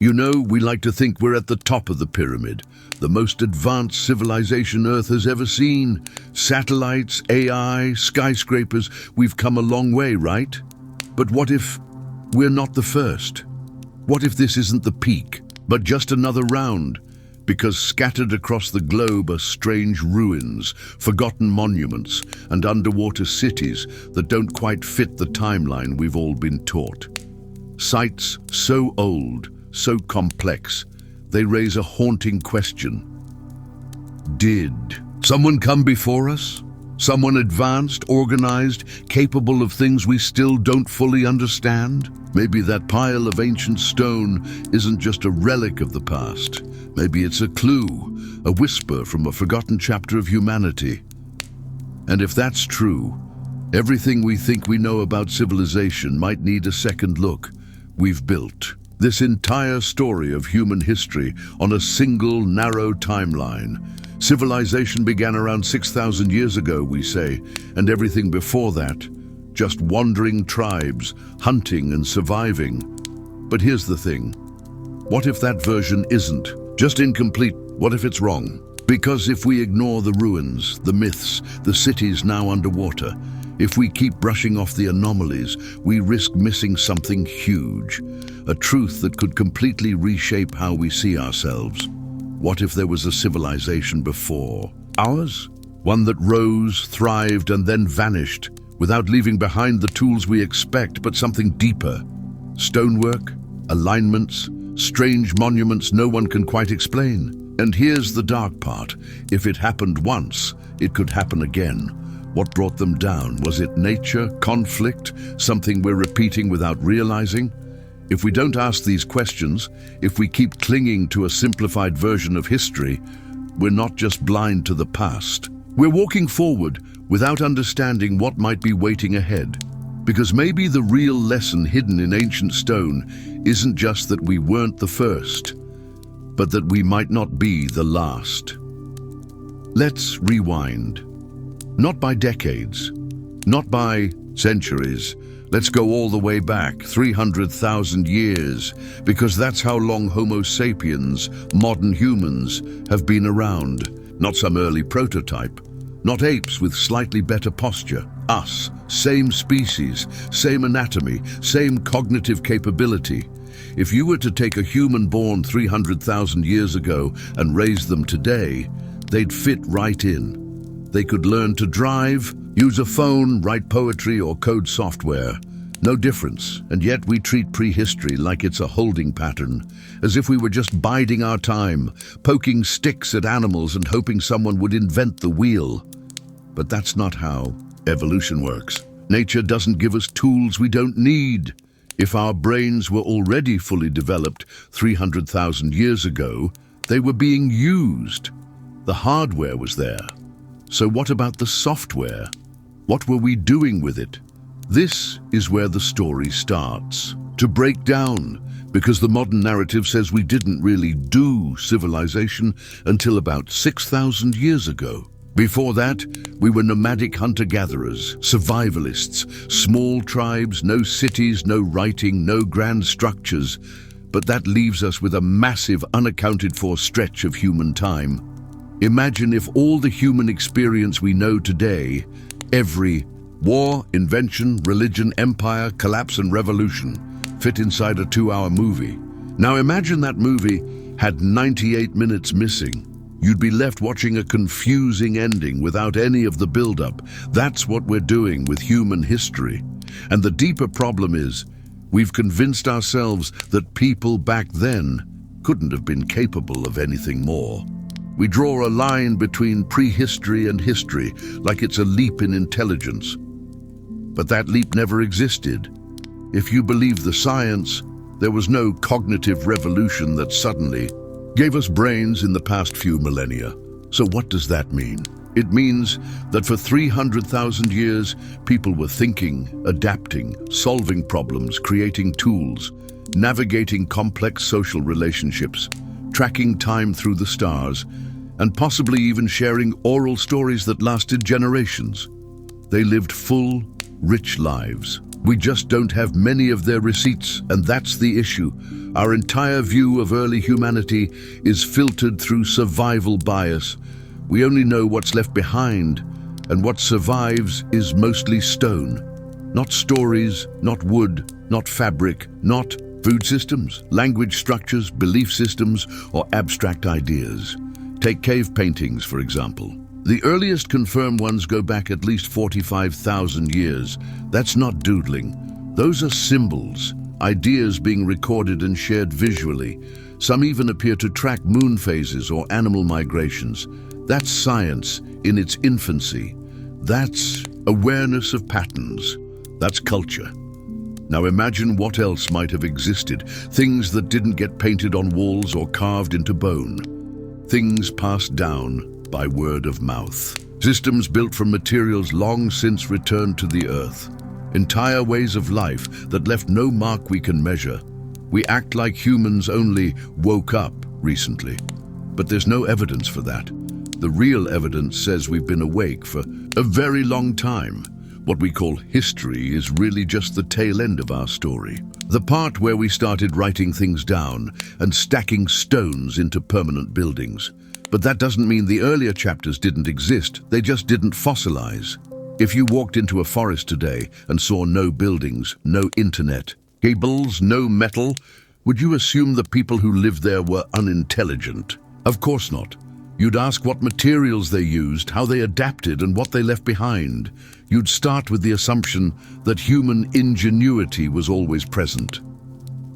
You know, we like to think we're at the top of the pyramid, the most advanced civilization Earth has ever seen. Satellites, AI, skyscrapers, we've come a long way, right? But what if we're not the first? What if this isn't the peak, but just another round? Because scattered across the globe are strange ruins, forgotten monuments, and underwater cities that don't quite fit the timeline we've all been taught. Sites so old, so complex, they raise a haunting question. Did someone come before us? Someone advanced, organized, capable of things we still don't fully understand? Maybe that pile of ancient stone isn't just a relic of the past. Maybe it's a clue, a whisper from a forgotten chapter of humanity. And if that's true, everything we think we know about civilization might need a second look. We've built this entire story of human history on a single, narrow timeline. Civilization began around 6,000 years ago, we say, and everything before that, just wandering tribes, hunting and surviving. But here's the thing. What if that version isn't just incomplete? What if it's wrong? Because if we ignore the ruins, the myths, the cities now underwater, if we keep brushing off the anomalies, we risk missing something huge, a truth that could completely reshape how we see ourselves. What if there was a civilization before ours? One that rose, thrived, and then vanished, without leaving behind the tools we expect, but something deeper. Stonework, alignments, strange monuments no one can quite explain. And here's the dark part. If it happened once, it could happen again. What brought them down? Was it nature, conflict, something we're repeating without realizing? If we don't ask these questions, if we keep clinging to a simplified version of history, we're not just blind to the past. We're walking forward without understanding what might be waiting ahead. Because maybe the real lesson hidden in ancient stone isn't just that we weren't the first, but that we might not be the last. Let's rewind. Not by decades, not by centuries. Let's go all the way back, 300,000 years, because that's how long Homo sapiens, modern humans, have been around. Not some early prototype, not apes with slightly better posture. Us, same species, same anatomy, same cognitive capability. If you were to take a human born 300,000 years ago and raise them today, they'd fit right in. They could learn to drive, use a phone, write poetry, or code software. No difference, and yet we treat prehistory like it's a holding pattern, as if we were just biding our time, poking sticks at animals and hoping someone would invent the wheel. But that's not how evolution works. Nature doesn't give us tools we don't need. If our brains were already fully developed 300,000 years ago, they were being used. The hardware was there. So what about the software? What were we doing with it? This is where the story starts to break down, because the modern narrative says we didn't really do civilization until about 6,000 years ago. Before that, we were nomadic hunter-gatherers, survivalists, small tribes, no cities, no writing, no grand structures. But that leaves us with a massive, unaccounted-for stretch of human time. Imagine if all the human experience we know today, every war, invention, religion, empire, collapse and revolution, fit inside a 2-hour movie. Now imagine that movie had 98 minutes missing. You'd be left watching a confusing ending without any of the build-up. That's what we're doing with human history. And the deeper problem is, we've convinced ourselves that people back then couldn't have been capable of anything more. We draw a line between prehistory and history, like it's a leap in intelligence. But that leap never existed. If you believe the science, there was no cognitive revolution that suddenly gave us brains in the past few millennia. So what does that mean? It means that for 300,000 years, people were thinking, adapting, solving problems, creating tools, navigating complex social relationships, tracking time through the stars, and possibly even sharing oral stories that lasted generations. They lived full, rich lives. We just don't have many of their receipts, and that's the issue. Our entire view of early humanity is filtered through survival bias. We only know what's left behind, and what survives is mostly stone. Not stories, not wood, not fabric, not food systems, language structures, belief systems, or abstract ideas. Take cave paintings, for example. The earliest confirmed ones go back at least 45,000 years. That's not doodling. Those are symbols, ideas being recorded and shared visually. Some even appear to track moon phases or animal migrations. That's science in its infancy. That's awareness of patterns. That's culture. Now imagine what else might have existed. Things that didn't get painted on walls or carved into bone. Things passed down by word of mouth. Systems built from materials long since returned to the earth. Entire ways of life that left no mark we can measure. We act like humans only woke up recently. But there's no evidence for that. The real evidence says we've been awake for a very long time. What we call history is really just the tail end of our story. The part where we started writing things down and stacking stones into permanent buildings. But that doesn't mean the earlier chapters didn't exist, they just didn't fossilize. If you walked into a forest today and saw no buildings, no internet, cables, no metal, would you assume the people who lived there were unintelligent? Of course not. You'd ask what materials they used, how they adapted, and what they left behind. You'd start with the assumption that human ingenuity was always present.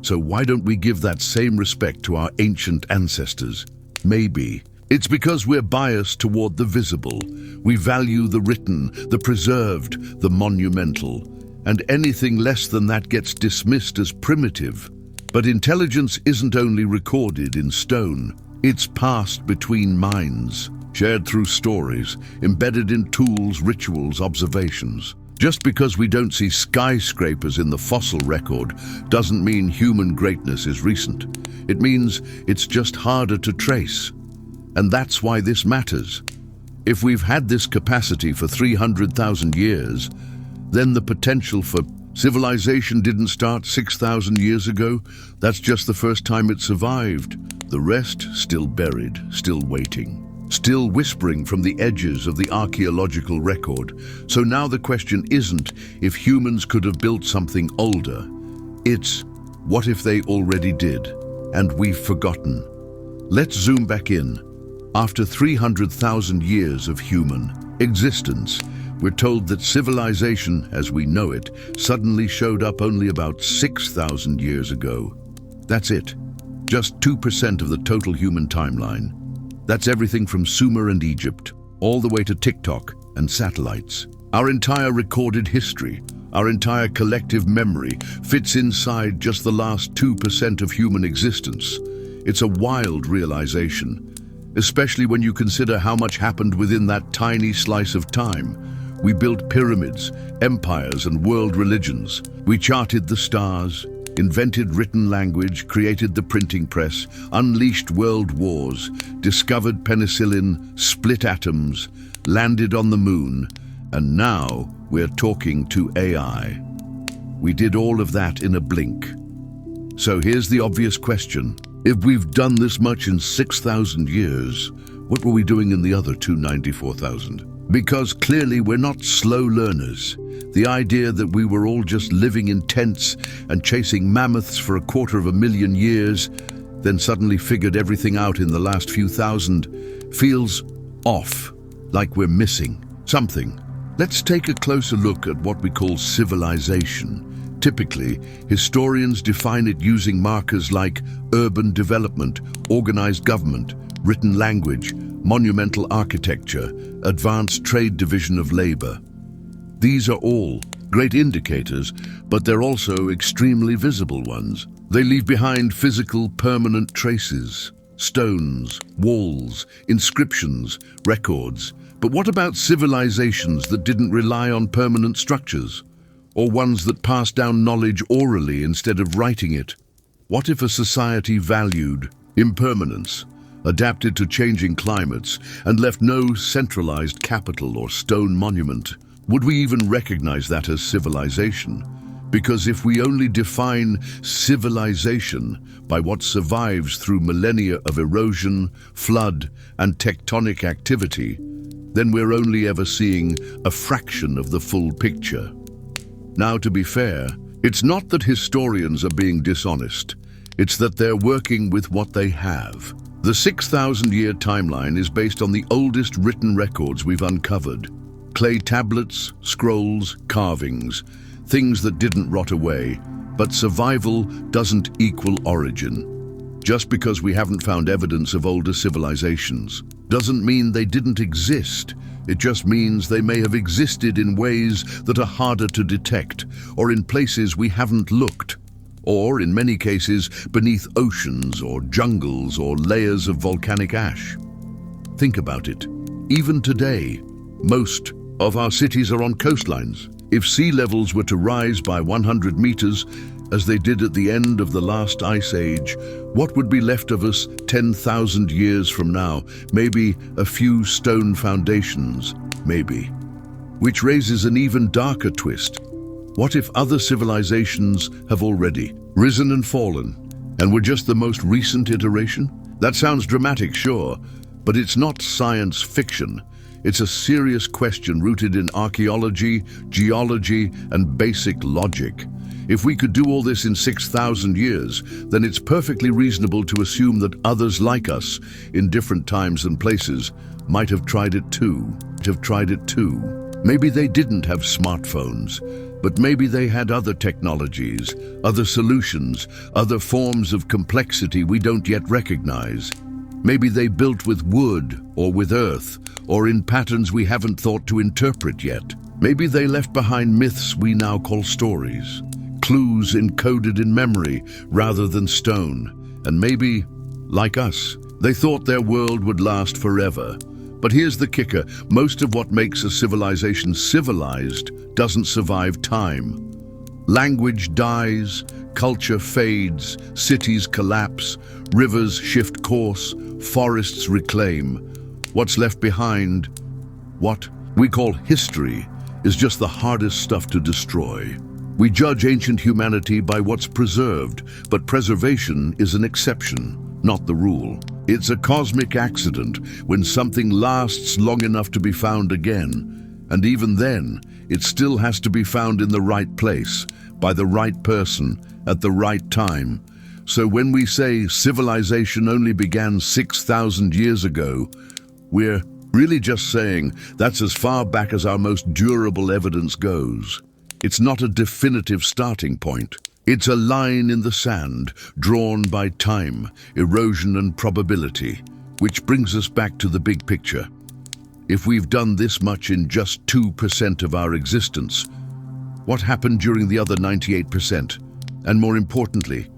So why don't we give that same respect to our ancient ancestors? Maybe it's because we're biased toward the visible. We value the written, the preserved, the monumental, and anything less than that gets dismissed as primitive. But intelligence isn't only recorded in stone. It's passed between minds, shared through stories, embedded in tools, rituals, observations. Just because we don't see skyscrapers in the fossil record doesn't mean human greatness is recent. It means it's just harder to trace. And that's why this matters. If we've had this capacity for 300,000 years, then the potential for civilization didn't start 6,000 years ago. That's just the first time it survived. The rest still buried, still waiting, still whispering from the edges of the archaeological record. So now the question isn't if humans could have built something older. It's what if they already did, and we've forgotten. Let's zoom back in. After 300,000 years of human existence, we're told that civilization, as we know it, suddenly showed up only about 6,000 years ago. That's it. Just 2% of the total human timeline. That's everything from Sumer and Egypt, all the way to TikTok and satellites. Our entire recorded history, our entire collective memory, fits inside just the last 2% of human existence. It's a wild realization, especially when you consider how much happened within that tiny slice of time. We built pyramids, empires, and world religions. We charted the stars, invented written language, created the printing press, unleashed world wars, discovered penicillin, split atoms, landed on the moon, and now we're talking to AI. We did all of that in a blink. So here's the obvious question. If we've done this much in 6,000 years, what were we doing in the other 294,000? Because clearly we're not slow learners. The idea that we were all just living in tents and chasing mammoths for 250,000 years, then suddenly figured everything out in the last few thousand, feels off, like we're missing something. Let's take a closer look at what we call civilization. Typically, historians define it using markers like urban development, organized government, written language, monumental architecture, advanced trade division of labor. These are all great indicators, but they're also extremely visible ones. They leave behind physical, permanent traces, stones, walls, inscriptions, records. But what about civilizations that didn't rely on permanent structures? Or ones that passed down knowledge orally instead of writing it? What if a society valued impermanence, adapted to changing climates, and left no centralized capital or stone monument? Would we even recognize that as civilization? Because if we only define civilization by what survives through millennia of erosion, flood, and tectonic activity, then we're only ever seeing a fraction of the full picture. Now, to be fair, it's not that historians are being dishonest. It's that they're working with what they have. The 6,000-year timeline is based on the oldest written records we've uncovered. Clay tablets, scrolls, carvings, things that didn't rot away. But survival doesn't equal origin. Just because we haven't found evidence of older civilizations doesn't mean they didn't exist. It just means they may have existed in ways that are harder to detect, or in places we haven't looked, or in many cases beneath oceans or jungles or layers of volcanic ash. Think about it. Even today, most of our cities are on coastlines. If sea levels were to rise by 100 meters, as they did at the end of the last ice age, what would be left of us 10,000 years from now? Maybe a few stone foundations, maybe. Which raises an even darker twist. What if other civilizations have already risen and fallen, and we're just the most recent iteration? That sounds dramatic, sure, but it's not science fiction. It's a serious question rooted in archaeology, geology, and basic logic. If we could do all this in 6,000 years, then it's perfectly reasonable to assume that others like us, in different times and places, might have tried it too. Maybe they didn't have smartphones, but maybe they had other technologies, other solutions, other forms of complexity we don't yet recognize. Maybe they built with wood or with earth, or in patterns we haven't thought to interpret yet. Maybe they left behind myths we now call stories, clues encoded in memory rather than stone. And maybe, like us, they thought their world would last forever. But here's the kicker: most of what makes a civilization civilized doesn't survive time. Language dies, culture fades, cities collapse, rivers shift course, forests reclaim. What's left behind, what we call history, is just the hardest stuff to destroy. We judge ancient humanity by what's preserved, but preservation is an exception, not the rule. It's a cosmic accident when something lasts long enough to be found again. And even then, it still has to be found in the right place, by the right person, at the right time. So when we say civilization only began 6,000 years ago, we're really just saying that's as far back as our most durable evidence goes. It's not a definitive starting point. It's a line in the sand, drawn by time, erosion, and probability, which brings us back to the big picture. If we've done this much in just 2% of our existence, what happened during the other 98%? And more importantly,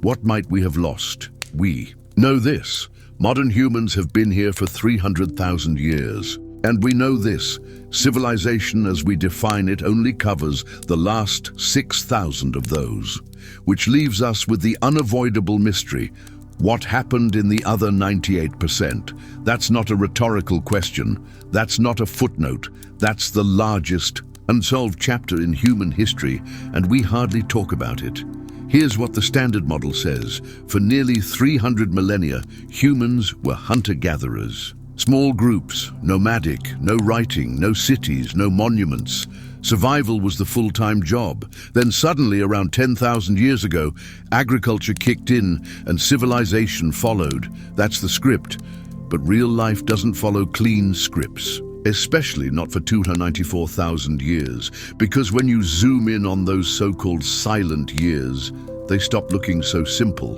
what might we have lost? We know this: modern humans have been here for 300,000 years. And we know this: civilization as we define it only covers the last 6,000 of those, which leaves us with the unavoidable mystery: what happened in the other 98%? That's not a rhetorical question. That's not a footnote. That's the largest unsolved chapter in human history, and we hardly talk about it. Here's what the Standard Model says: for nearly 300 millennia, humans were hunter-gatherers. Small groups, nomadic, no writing, no cities, no monuments. Survival was the full-time job. Then suddenly, around 10,000 years ago, agriculture kicked in and civilization followed. That's the script. But real life doesn't follow clean scripts, especially not for 294,000 years, because when you zoom in on those so-called silent years, they stop looking so simple.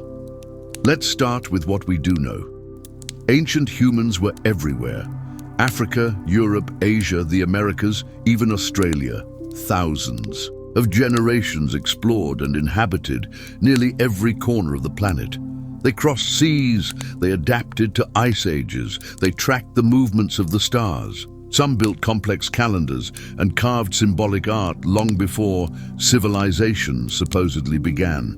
Let's start with what we do know. Ancient humans were everywhere. Africa, Europe, Asia, the Americas, even Australia. Thousands of generations explored and inhabited nearly every corner of the planet. They crossed seas, they adapted to ice ages, they tracked the movements of the stars. Some built complex calendars and carved symbolic art long before civilization supposedly began.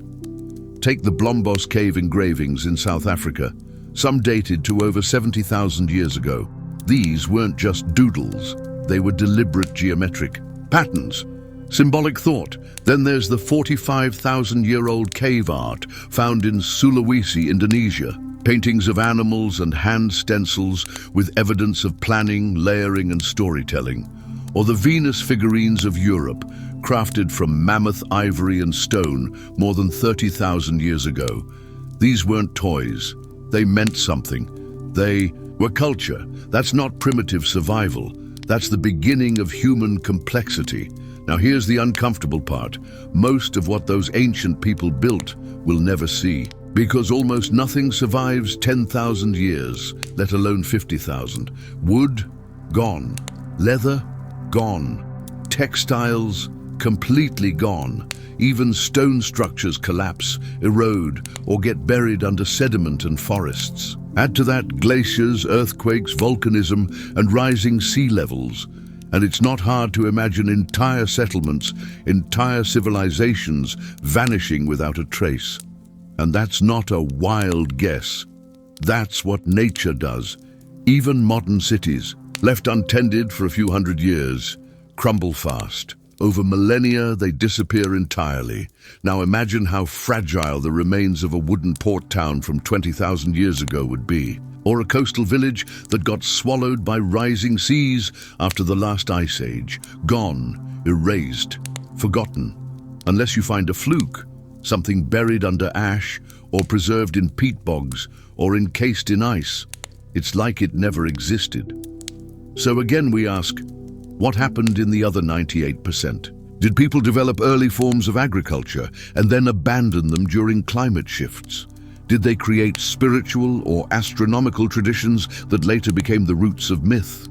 Take the Blombos cave engravings in South Africa. Some dated to over 70,000 years ago. These weren't just doodles, they were deliberate geometric patterns. Symbolic thought. Then there's the 45,000-year-old cave art found in Sulawesi, Indonesia. Paintings of animals and hand stencils with evidence of planning, layering and storytelling. Or the Venus figurines of Europe, crafted from mammoth ivory and stone more than 30,000 years ago. These weren't toys. They meant something. They were culture. That's not primitive survival. That's the beginning of human complexity. Now here's the uncomfortable part. Most of what those ancient people built we'll never see. Because almost nothing survives 10,000 years, let alone 50,000. Wood, gone. Leather, gone. Textiles, completely gone. Even stone structures collapse, erode, or get buried under sediment and forests. Add to that glaciers, earthquakes, volcanism, and rising sea levels. And it's not hard to imagine entire settlements, entire civilizations vanishing without a trace. And that's not a wild guess. That's what nature does. Even modern cities, left untended for a few hundred years, crumble fast. Over millennia, they disappear entirely. Now imagine how fragile the remains of a wooden port town from 20,000 years ago would be. Or a coastal village that got swallowed by rising seas after the last ice age. Gone, erased, forgotten. Unless you find a fluke, something buried under ash, or preserved in peat bogs, or encased in ice. It's like it never existed. So again we ask, what happened in the other 98%? Did people develop early forms of agriculture and then abandon them during climate shifts? Did they create spiritual or astronomical traditions that later became the roots of myth?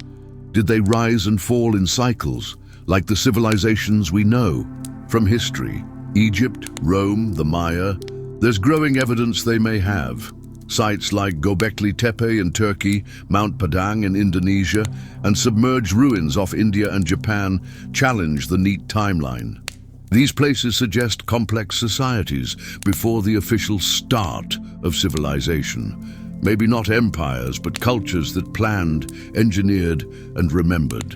Did they rise and fall in cycles, like the civilizations we know from history? Egypt, Rome, the Maya. There's growing evidence they may have. Sites like Göbekli Tepe in Turkey, Mount Padang in Indonesia, and submerged ruins off India and Japan challenge the neat timeline. These places suggest complex societies before the official start of civilization. Maybe not empires, but cultures that planned, engineered, and remembered.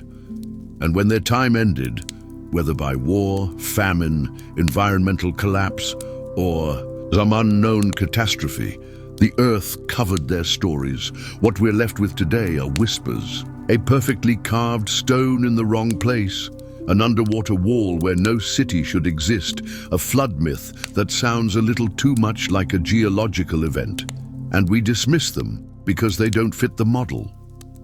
And when their time ended, whether by war, famine, environmental collapse, or some unknown catastrophe, the earth covered their stories. What we're left with today are whispers. A perfectly carved stone in the wrong place, an underwater wall where no city should exist, a flood myth that sounds a little too much like a geological event. And we dismiss them because they don't fit the model.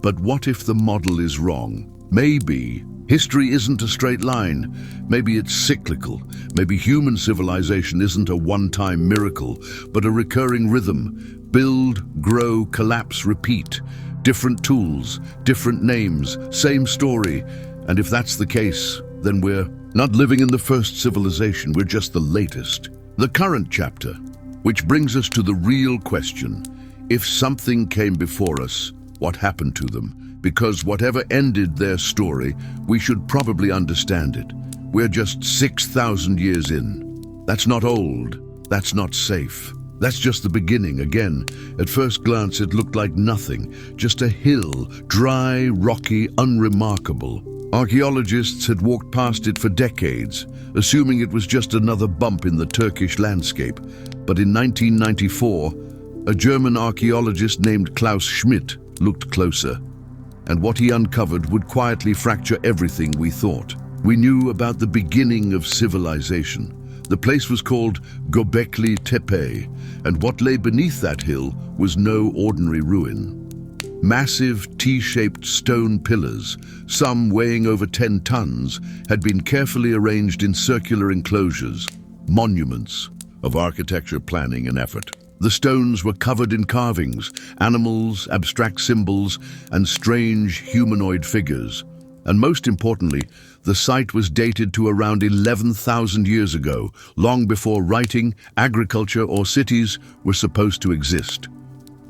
But what if the model is wrong? Maybe history isn't a straight line. Maybe it's cyclical. Maybe human civilization isn't a one-time miracle, but a recurring rhythm. Build, grow, collapse, repeat. Different tools, different names, same story. And if that's the case, then we're not living in the first civilization, we're just the latest. The current chapter, which brings us to the real question. If something came before us, what happened to them? Because whatever ended their story, we should probably understand it. We're just 6,000 years in. That's not old. That's not safe. That's just the beginning. Again, at first glance it looked like nothing, just a hill, dry, rocky, unremarkable. Archaeologists had walked past it for decades, assuming it was just another bump in the Turkish landscape. But in 1994, a German archaeologist named Klaus Schmidt looked closer. And what he uncovered would quietly fracture everything we thought. We knew about the beginning of civilization. The place was called Göbekli Tepe, and what lay beneath that hill was no ordinary ruin. Massive T-shaped stone pillars, some weighing over 10 tons, had been carefully arranged in circular enclosures, monuments of architecture, planning, and effort. The stones were covered in carvings, animals, abstract symbols, and strange humanoid figures. And most importantly, the site was dated to around 11,000 years ago, long before writing, agriculture, or cities were supposed to exist.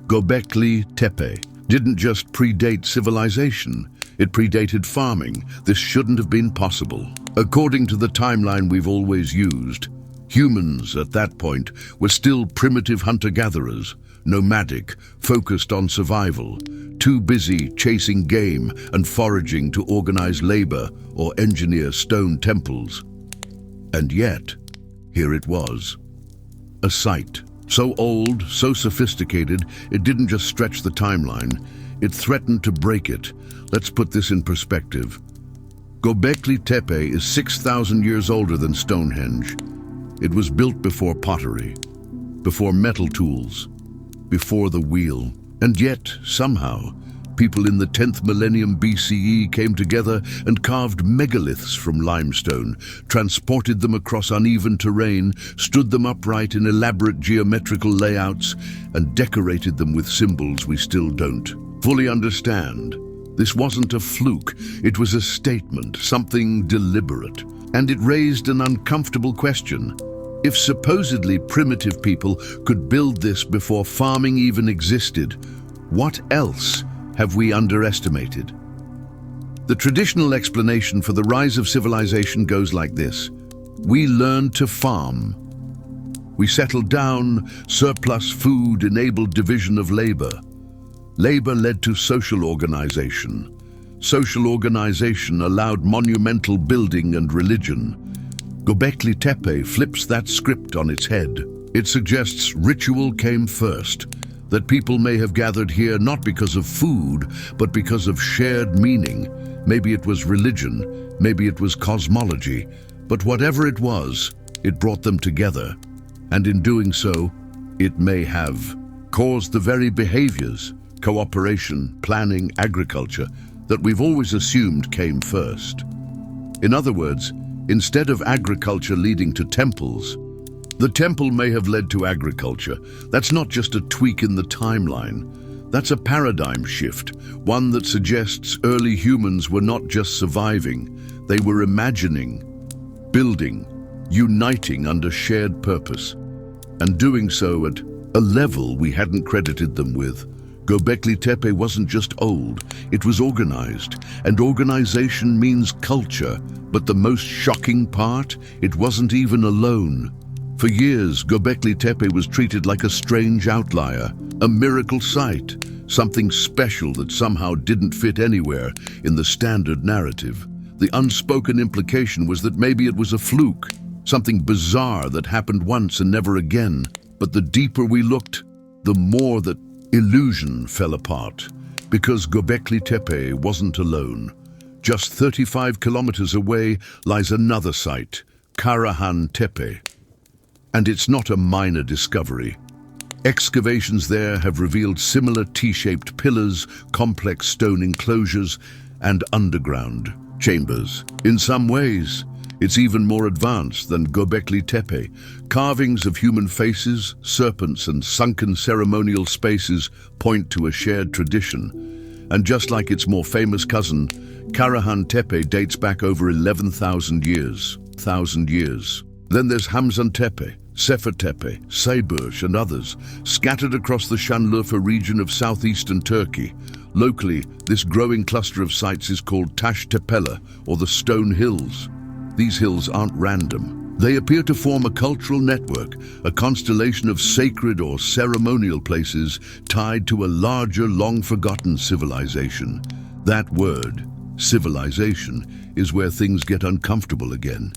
Göbekli Tepe didn't just predate civilization, it predated farming. This shouldn't have been possible. According to the timeline we've always used, humans at that point were still primitive hunter-gatherers, nomadic, focused on survival, too busy chasing game and foraging to organize labor or engineer stone temples. And yet, here it was. A site so old, so sophisticated, it didn't just stretch the timeline, it threatened to break it. Let's put this in perspective. Göbekli Tepe is 6,000 years older than Stonehenge. It was built before pottery, before metal tools, before the wheel. And yet, somehow, people in the 10th millennium BCE came together and carved megaliths from limestone, transported them across uneven terrain, stood them upright in elaborate geometrical layouts, and decorated them with symbols we still don't fully understand. This wasn't a fluke, it was a statement, something deliberate. And it raised an uncomfortable question. If supposedly primitive people could build this before farming even existed, what else have we underestimated? The traditional explanation for the rise of civilization goes like this. We learned to farm. We settled down, surplus food enabled division of labor. Labor led to social organization. Social organization allowed monumental building and religion. Göbekli Tepe flips that script on its head. It suggests ritual came first, that people may have gathered here not because of food, but because of shared meaning. Maybe it was religion, maybe it was cosmology, but whatever it was, it brought them together. And in doing so, it may have caused the very behaviors, cooperation, planning, agriculture, that we've always assumed came first. In other words, instead of agriculture leading to temples, the temple may have led to agriculture. That's not just a tweak in the timeline. That's a paradigm shift, one that suggests early humans were not just surviving, they were imagining, building, uniting under shared purpose, and doing so at a level we hadn't credited them with. Göbekli Tepe wasn't just old, it was organized, and organization means culture, but the most shocking part, it wasn't even alone. For years, Göbekli Tepe was treated like a strange outlier, a miracle site, something special that somehow didn't fit anywhere in the standard narrative. The unspoken implication was that maybe it was a fluke, something bizarre that happened once and never again. But the deeper we looked, the more that illusion fell apart, because Göbekli Tepe wasn't alone. Just 35 kilometers away lies another site, Karahan Tepe. And it's not a minor discovery. Excavations there have revealed similar T-shaped pillars, complex stone enclosures, and underground chambers. In some ways, it's even more advanced than Göbekli Tepe. Carvings of human faces, serpents, and sunken ceremonial spaces point to a shared tradition. And just like its more famous cousin, Karahan Tepe dates back over 11,000 years. Then there's Hamzan Tepe, Sefer Tepe, Sayburç, and others, scattered across the Şanlıurfa region of southeastern Turkey. Locally, this growing cluster of sites is called Taş Tepeler, or the Stone Hills. These hills aren't random. They appear to form a cultural network, a constellation of sacred or ceremonial places tied to a larger, long-forgotten civilization. That word, civilization, is where things get uncomfortable again.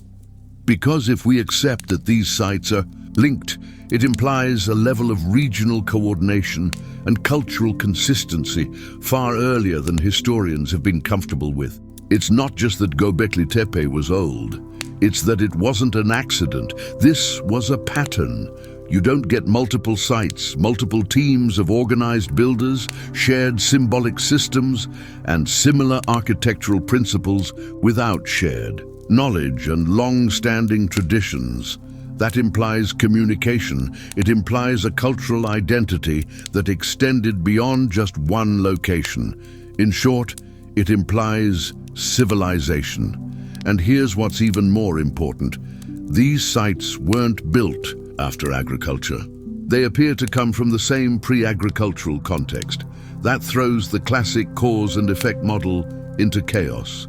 Because if we accept that these sites are linked, it implies a level of regional coordination and cultural consistency far earlier than historians have been comfortable with. It's not just that Göbekli Tepe was old, it's that it wasn't an accident. This was a pattern. You don't get multiple sites, multiple teams of organized builders, shared symbolic systems, and similar architectural principles without shared knowledge and long-standing traditions. That implies communication. It implies a cultural identity that extended beyond just one location. In short, it implies civilization. And here's what's even more important. These sites weren't built after agriculture. They appear to come from the same pre-agricultural context. That throws the classic cause and effect model into chaos.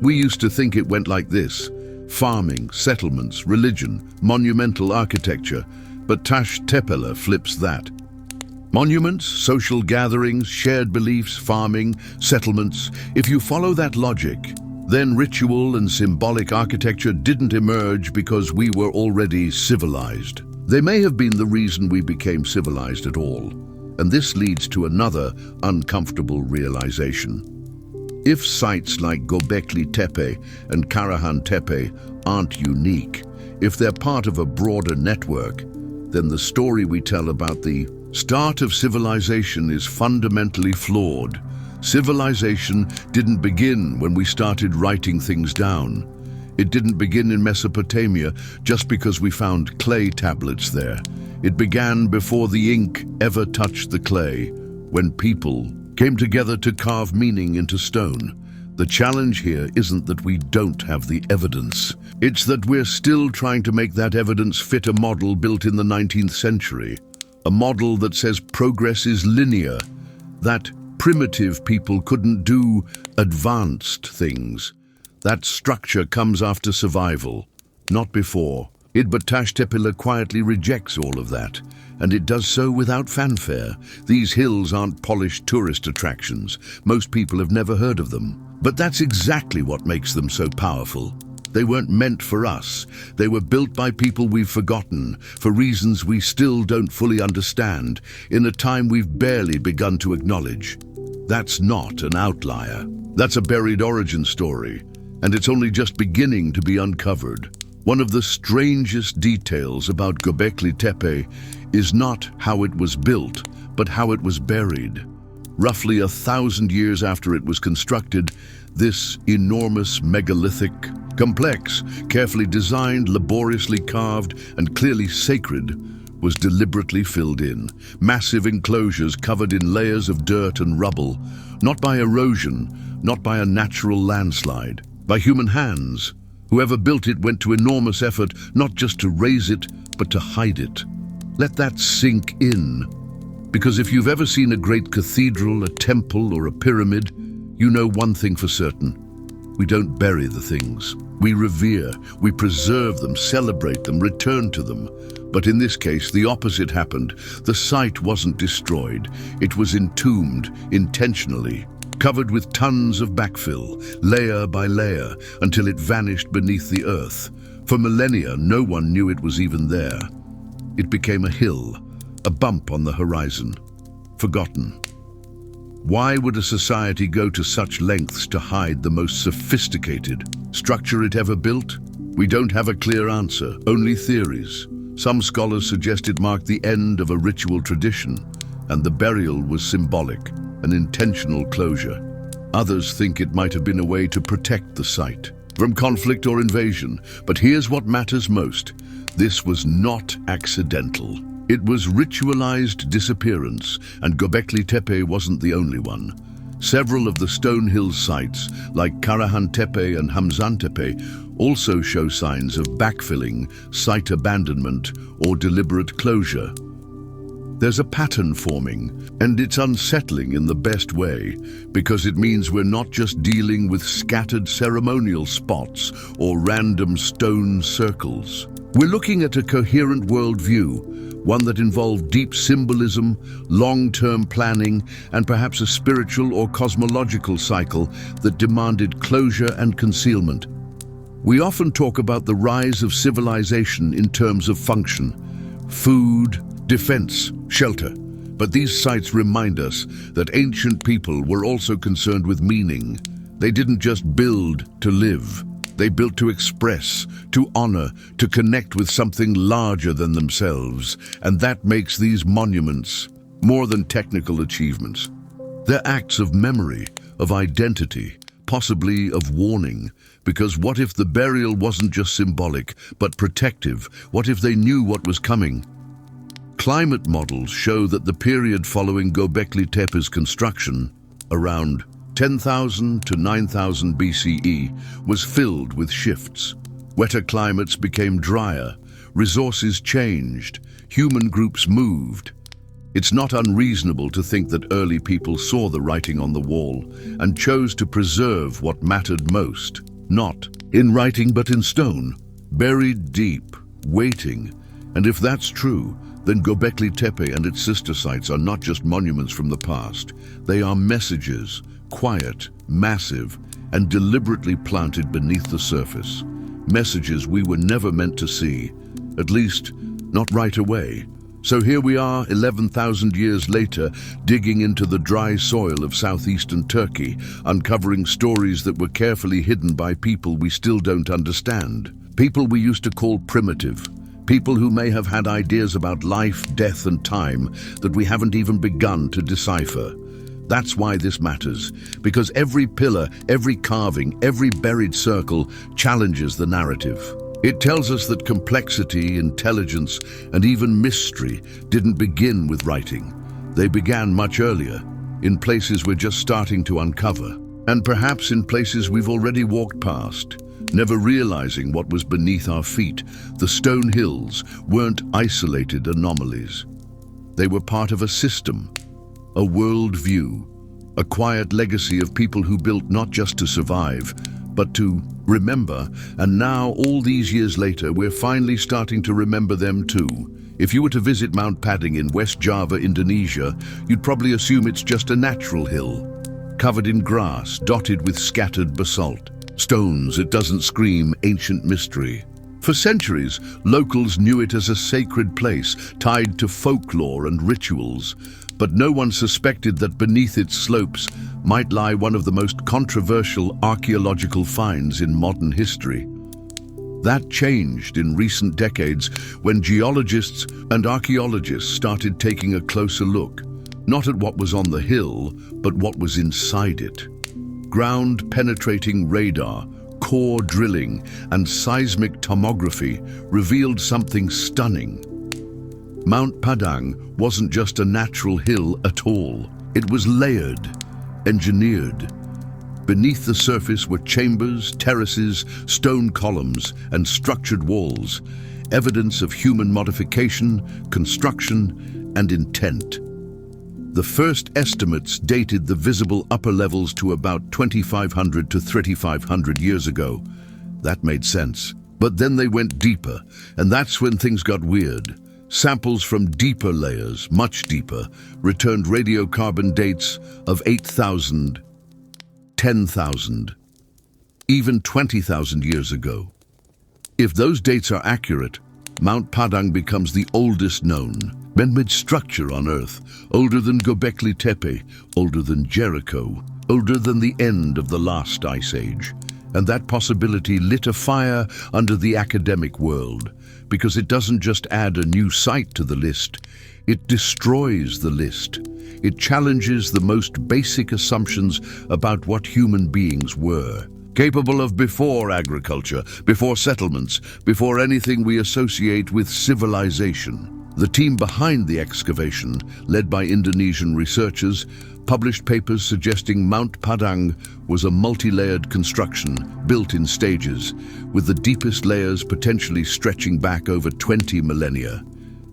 We used to think it went like this: farming, settlements, religion, monumental architecture, but Taş Tepeler flips that. Monuments, social gatherings, shared beliefs, farming, settlements. If you follow that logic, Then ritual and symbolic architecture didn't emerge because we were already civilized. They may have been the reason we became civilized at all. And this leads to another uncomfortable realization. If sites like Göbekli Tepe and Karahan Tepe aren't unique, if they're part of a broader network, then the story we tell about the start of civilization is fundamentally flawed. Civilization didn't begin when we started writing things down. It didn't begin in Mesopotamia just because we found clay tablets there. It began before the ink ever touched the clay, when people came together to carve meaning into stone. The challenge here isn't that we don't have the evidence. It's that we're still trying to make that evidence fit a model built in the 19th century. A model that says progress is linear, that primitive people couldn't do advanced things. That structure comes after survival, not before. Idbatash Tepila quietly rejects all of that, and it does so without fanfare. These hills aren't polished tourist attractions. Most people have never heard of them. But that's exactly what makes them so powerful. They weren't meant for us. They were built by people we've forgotten, for reasons we still don't fully understand, in a time we've barely begun to acknowledge. That's not an outlier. That's a buried origin story, and it's only just beginning to be uncovered. One of the strangest details about Göbekli Tepe is not how it was built, but how it was buried. Roughly 1,000 years after it was constructed, this enormous megalithic complex, carefully designed, laboriously carved, and clearly sacred, was deliberately filled in. Massive enclosures covered in layers of dirt and rubble, not by erosion, not by a natural landslide, by human hands. Whoever built it went to enormous effort, not just to raise it, but to hide it. Let that sink in. Because if you've ever seen a great cathedral, a temple, or a pyramid, you know one thing for certain. We don't bury the things. We revere, we preserve them, celebrate them, return to them. But in this case, the opposite happened. The site wasn't destroyed. It was entombed, intentionally, covered with tons of backfill, layer by layer, until it vanished beneath the earth. For millennia, no one knew it was even there. It became a hill, a bump on the horizon, forgotten. Why would a society go to such lengths to hide the most sophisticated structure it ever built? We don't have a clear answer, only theories. Some scholars suggest it marked the end of a ritual tradition, and the burial was symbolic, an intentional closure. Others think it might have been a way to protect the site from conflict or invasion. But here's what matters most. This was not accidental. It was ritualized disappearance, and Göbekli Tepe wasn't the only one. Several of the stone hill sites, like Karahan Tepe and Hamzan Tepe, also show signs of backfilling, site abandonment, or deliberate closure. There's a pattern forming, and it's unsettling in the best way, because it means we're not just dealing with scattered ceremonial spots or random stone circles. We're looking at a coherent worldview, one that involved deep symbolism, long-term planning, and perhaps a spiritual or cosmological cycle that demanded closure and concealment. We often talk about the rise of civilization in terms of function: food, defense, shelter. But these sites remind us that ancient people were also concerned with meaning. They didn't just build to live. They built to express, to honor, to connect with something larger than themselves. And that makes these monuments more than technical achievements. They're acts of memory, of identity, possibly of warning. Because what if the burial wasn't just symbolic, but protective? What if they knew what was coming? Climate models show that the period following Göbekli Tepe's construction, around 10,000 to 9,000 BCE, was filled with shifts. Wetter climates became drier, resources changed, human groups moved. It's not unreasonable to think that early people saw the writing on the wall and chose to preserve what mattered most, not in writing but in stone, buried deep, waiting. And if that's true, then Göbekli Tepe and its sister sites are not just monuments from the past. They are messages, quiet, massive, and deliberately planted beneath the surface. Messages we were never meant to see, at least not right away. So here we are, 11,000 years later, digging into the dry soil of southeastern Turkey, uncovering stories that were carefully hidden by people we still don't understand. People we used to call primitive. People who may have had ideas about life, death, and time that we haven't even begun to decipher. That's why this matters, because every pillar, every carving, every buried circle challenges the narrative. It tells us that complexity, intelligence, and even mystery didn't begin with writing. They began much earlier, in places we're just starting to uncover, and perhaps in places we've already walked past, never realizing what was beneath our feet. The stone hills weren't isolated anomalies. They were part of a system, a world-view, a quiet legacy of people who built not just to survive, but to remember. And now, all these years later, we're finally starting to remember them too. If you were to visit Mount Padang in West Java, Indonesia, you'd probably assume it's just a natural hill, covered in grass, dotted with scattered basalt. Stones, it doesn't scream ancient mystery. For centuries, locals knew it as a sacred place, tied to folklore and rituals. But no one suspected that beneath its slopes might lie one of the most controversial archaeological finds in modern history. That changed in recent decades when geologists and archaeologists started taking a closer look, not at what was on the hill, but what was inside it. Ground-penetrating radar, core drilling, and seismic tomography revealed something stunning. Mount Padang wasn't just a natural hill at all. It was layered, engineered. Beneath the surface were chambers, terraces, stone columns, and structured walls, evidence of human modification, construction, and intent. The first estimates dated the visible upper levels to about 2,500 to 3,500 years ago. That made sense. But then they went deeper, and that's when things got weird. Samples from deeper layers, much deeper, returned radiocarbon dates of 8,000, 10,000, even 20,000 years ago. If those dates are accurate, Mount Padang becomes the oldest known man-made structure on Earth, older than Göbekli Tepe, older than Jericho, older than the end of the last ice age. And that possibility lit a fire under the academic world, because it doesn't just add a new site to the list, it destroys the list. It challenges the most basic assumptions about what human beings were, capable of before agriculture, before settlements, before anything we associate with civilization. The team behind the excavation, led by Indonesian researchers, published papers suggesting Mount Padang was a multi-layered construction built in stages, with the deepest layers potentially stretching back over 20 millennia.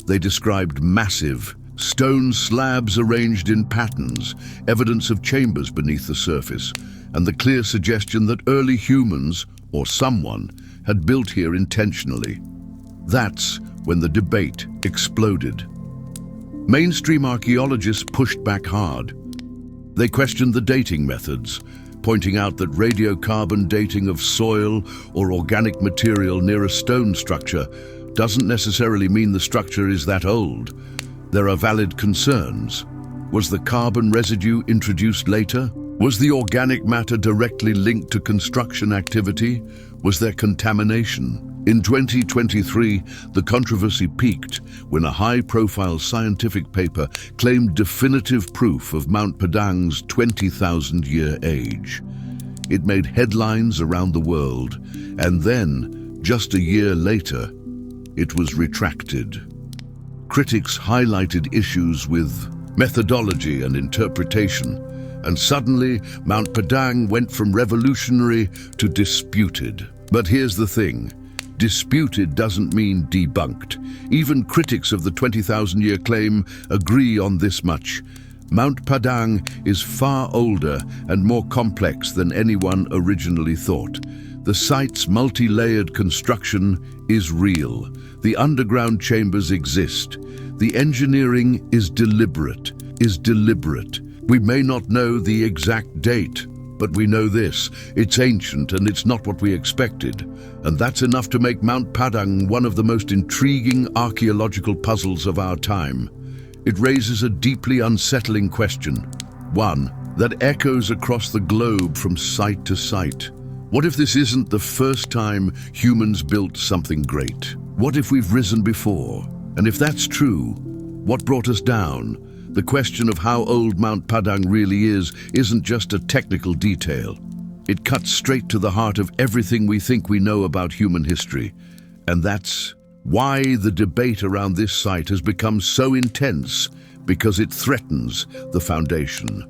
They described massive stone slabs arranged in patterns, evidence of chambers beneath the surface, and the clear suggestion that early humans, or someone, had built here intentionally. That's when the debate exploded. Mainstream archaeologists pushed back hard. They questioned the dating methods, pointing out that radiocarbon dating of soil or organic material near a stone structure doesn't necessarily mean the structure is that old. There are valid concerns. Was the carbon residue introduced later? Was the organic matter directly linked to construction activity? Was there contamination? In 2023, the controversy peaked when a high-profile scientific paper claimed definitive proof of Mount Padang's 20,000-year age. It made headlines around the world, and then, just a year later, it was retracted. Critics highlighted issues with methodology and interpretation, and suddenly Mount Padang went from revolutionary to disputed. But here's the thing. Disputed doesn't mean debunked. Even critics of the 20,000-year claim agree on this much. Mount Padang is far older and more complex than anyone originally thought. The site's multi-layered construction is real. The underground chambers exist. The engineering is deliberate. We may not know the exact date, But we know this, it's ancient and it's not what we expected. And that's enough to make Mount Padang one of the most intriguing archaeological puzzles of our time. It raises a deeply unsettling question. One that echoes across the globe from site to site. What if this isn't the first time humans built something great? What if we've risen before? And if that's true, what brought us down? The question of how old Mount Padang really is isn't just a technical detail. It cuts straight to the heart of everything we think we know about human history. And that's why the debate around this site has become so intense, because it threatens the foundation.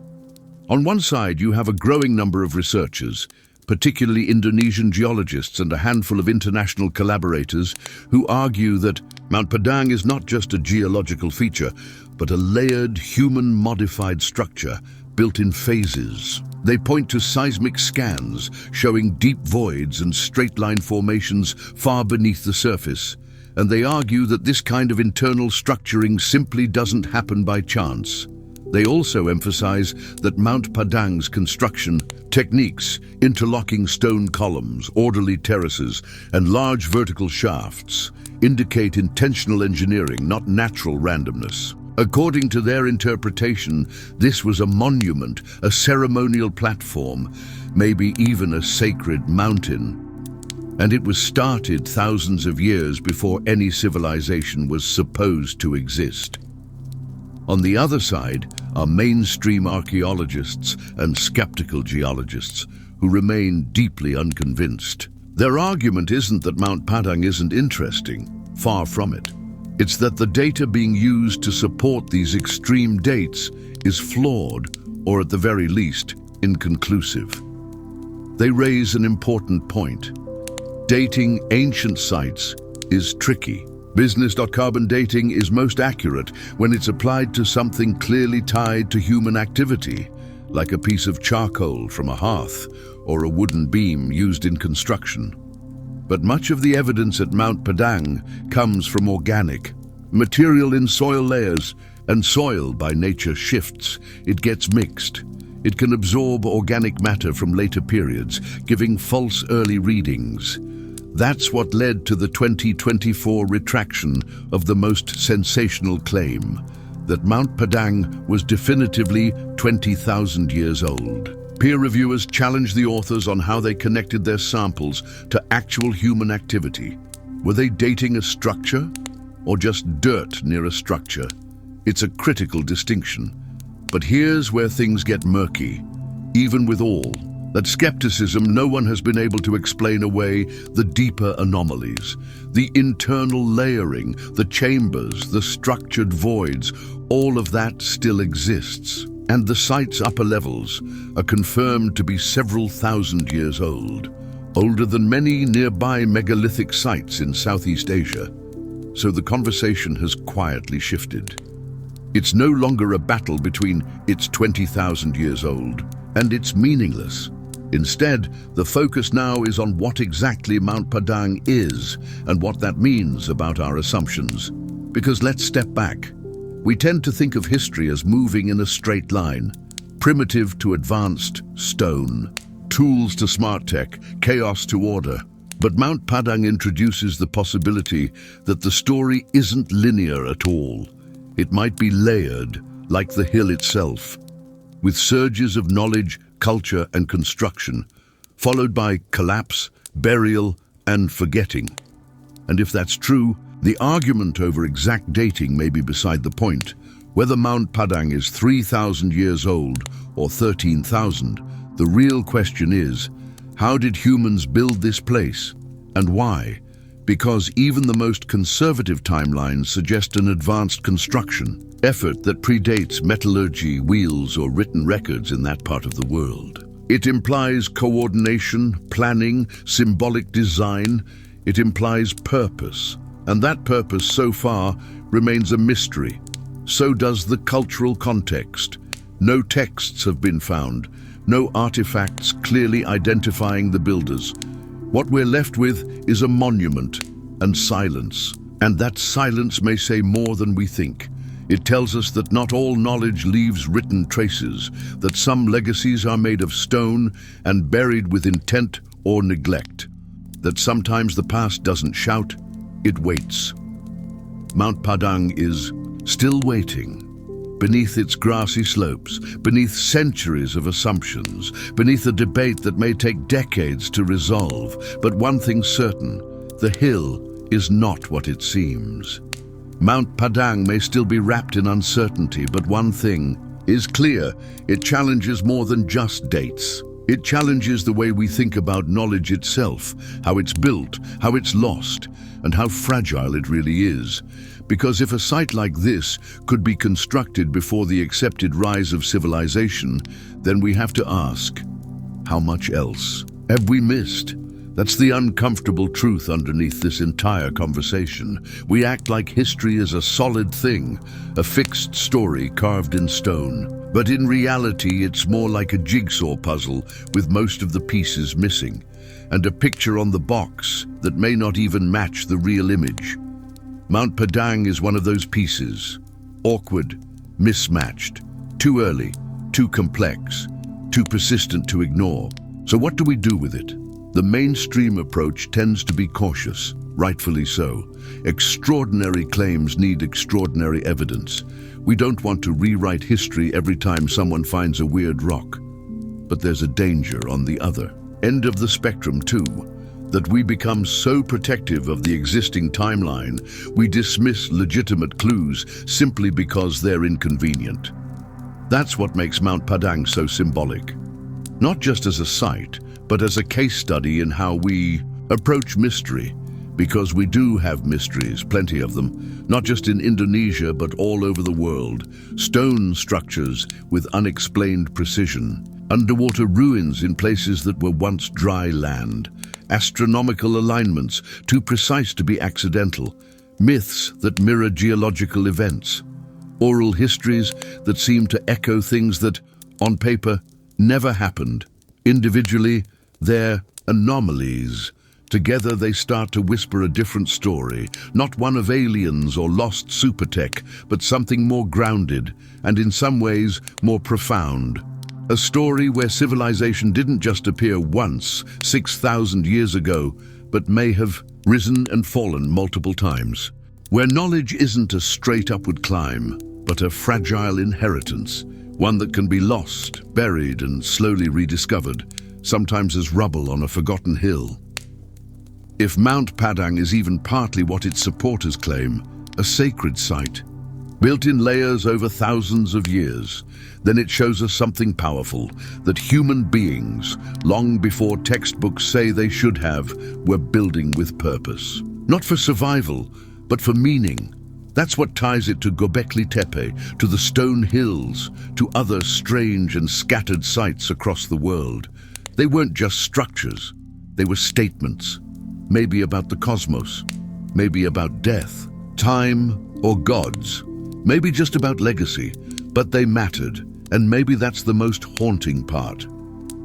On one side, you have a growing number of researchers, particularly Indonesian geologists and a handful of international collaborators, who argue that Mount Padang is not just a geological feature, but a layered, human-modified structure built in phases. They point to seismic scans showing deep voids and straight-line formations far beneath the surface, and they argue that this kind of internal structuring simply doesn't happen by chance. They also emphasize that Mount Padang's construction techniques, interlocking stone columns, orderly terraces, and large vertical shafts, indicate intentional engineering, not natural randomness. According to their interpretation, this was a monument, a ceremonial platform, maybe even a sacred mountain. And it was started thousands of years before any civilization was supposed to exist. On the other side are mainstream archaeologists and skeptical geologists who remain deeply unconvinced. Their argument isn't that Mount Padang isn't interesting, far from it. It's that the data being used to support these extreme dates is flawed, or at the very least, inconclusive. They raise an important point. Dating ancient sites is tricky. Business.carbon dating is most accurate when it's applied to something clearly tied to human activity, like a piece of charcoal from a hearth or a wooden beam used in construction. But much of the evidence at Mount Padang comes from organic material in soil layers, and soil by nature shifts. It gets mixed. It can absorb organic matter from later periods, giving false early readings. That's what led to the 2024 retraction of the most sensational claim, that Mount Padang was definitively 20,000 years old. Peer reviewers challenged the authors on how they connected their samples to actual human activity. Were they dating a structure or just dirt near a structure? It's a critical distinction. But here's where things get murky. Even with all that skepticism, no one has been able to explain away the deeper anomalies. The internal layering, the chambers, the structured voids, all of that still exists. And the site's upper levels are confirmed to be several thousand years old, older than many nearby megalithic sites in Southeast Asia. So the conversation has quietly shifted. It's no longer a battle between it's 20,000 years old and it's meaningless. Instead, the focus now is on what exactly Mount Padang is and what that means about our assumptions. Because let's step back. We tend to think of history as moving in a straight line, primitive to advanced stone, tools to smart tech, chaos to order. But Mount Padang introduces the possibility that the story isn't linear at all. It might be layered, like the hill itself, with surges of knowledge, culture, and construction, followed by collapse, burial, and forgetting. And if that's true, the argument over exact dating may be beside the point. Whether Mount Padang is 3,000 years old or 13,000, the real question is, how did humans build this place? And why? Because even the most conservative timelines suggest an advanced construction effort that predates metallurgy, wheels, or written records in that part of the world. It implies coordination, planning, symbolic design. It implies purpose. And that purpose, so far, remains a mystery. So does the cultural context. No texts have been found, no artifacts clearly identifying the builders. What we're left with is a monument and silence. And that silence may say more than we think. It tells us that not all knowledge leaves written traces, that some legacies are made of stone and buried with intent or neglect, that sometimes the past doesn't shout, it waits. Mount Padang is still waiting. Beneath its grassy slopes, beneath centuries of assumptions, beneath a debate that may take decades to resolve. But one thing's certain, the hill is not what it seems. Mount Padang may still be wrapped in uncertainty, but one thing is clear, it challenges more than just dates. It challenges the way we think about knowledge itself, how it's built, how it's lost, and how fragile it really is. Because if a site like this could be constructed before the accepted rise of civilization, then we have to ask, how much else have we missed? That's the uncomfortable truth underneath this entire conversation. We act like history is a solid thing, a fixed story carved in stone. But in reality, it's more like a jigsaw puzzle with most of the pieces missing, and a picture on the box that may not even match the real image. Mount Padang is one of those pieces. Awkward, mismatched, too early, too complex, too persistent to ignore. So what do we do with it? The mainstream approach tends to be cautious, rightfully so. Extraordinary claims need extraordinary evidence. We don't want to rewrite history every time someone finds a weird rock. But there's a danger on the other end of the spectrum too, that we become so protective of the existing timeline, we dismiss legitimate clues simply because they're inconvenient. That's what makes Mount Padang so symbolic. Not just as a site, but as a case study in how we approach mystery. Because we do have mysteries, plenty of them, not just in Indonesia, but all over the world. Stone structures with unexplained precision, underwater ruins in places that were once dry land, astronomical alignments too precise to be accidental, myths that mirror geological events, oral histories that seem to echo things that, on paper, never happened. Individually, they're anomalies. Together they start to whisper a different story, not one of aliens or lost supertech, but something more grounded and in some ways more profound. A story where civilization didn't just appear once, 6,000 years ago, but may have risen and fallen multiple times. Where knowledge isn't a straight upward climb, but a fragile inheritance, one that can be lost, buried, and slowly rediscovered, sometimes as rubble on a forgotten hill. If Mount Padang is even partly what its supporters claim, a sacred site, built in layers over thousands of years, then it shows us something powerful, that human beings, long before textbooks say they should have, were building with purpose. Not for survival, but for meaning. That's what ties it to Göbekli Tepe, to the stone hills, to other strange and scattered sites across the world. They weren't just structures, they were statements. Maybe about the cosmos, maybe about death, time, or gods, maybe just about legacy, but they mattered, and maybe that's the most haunting part.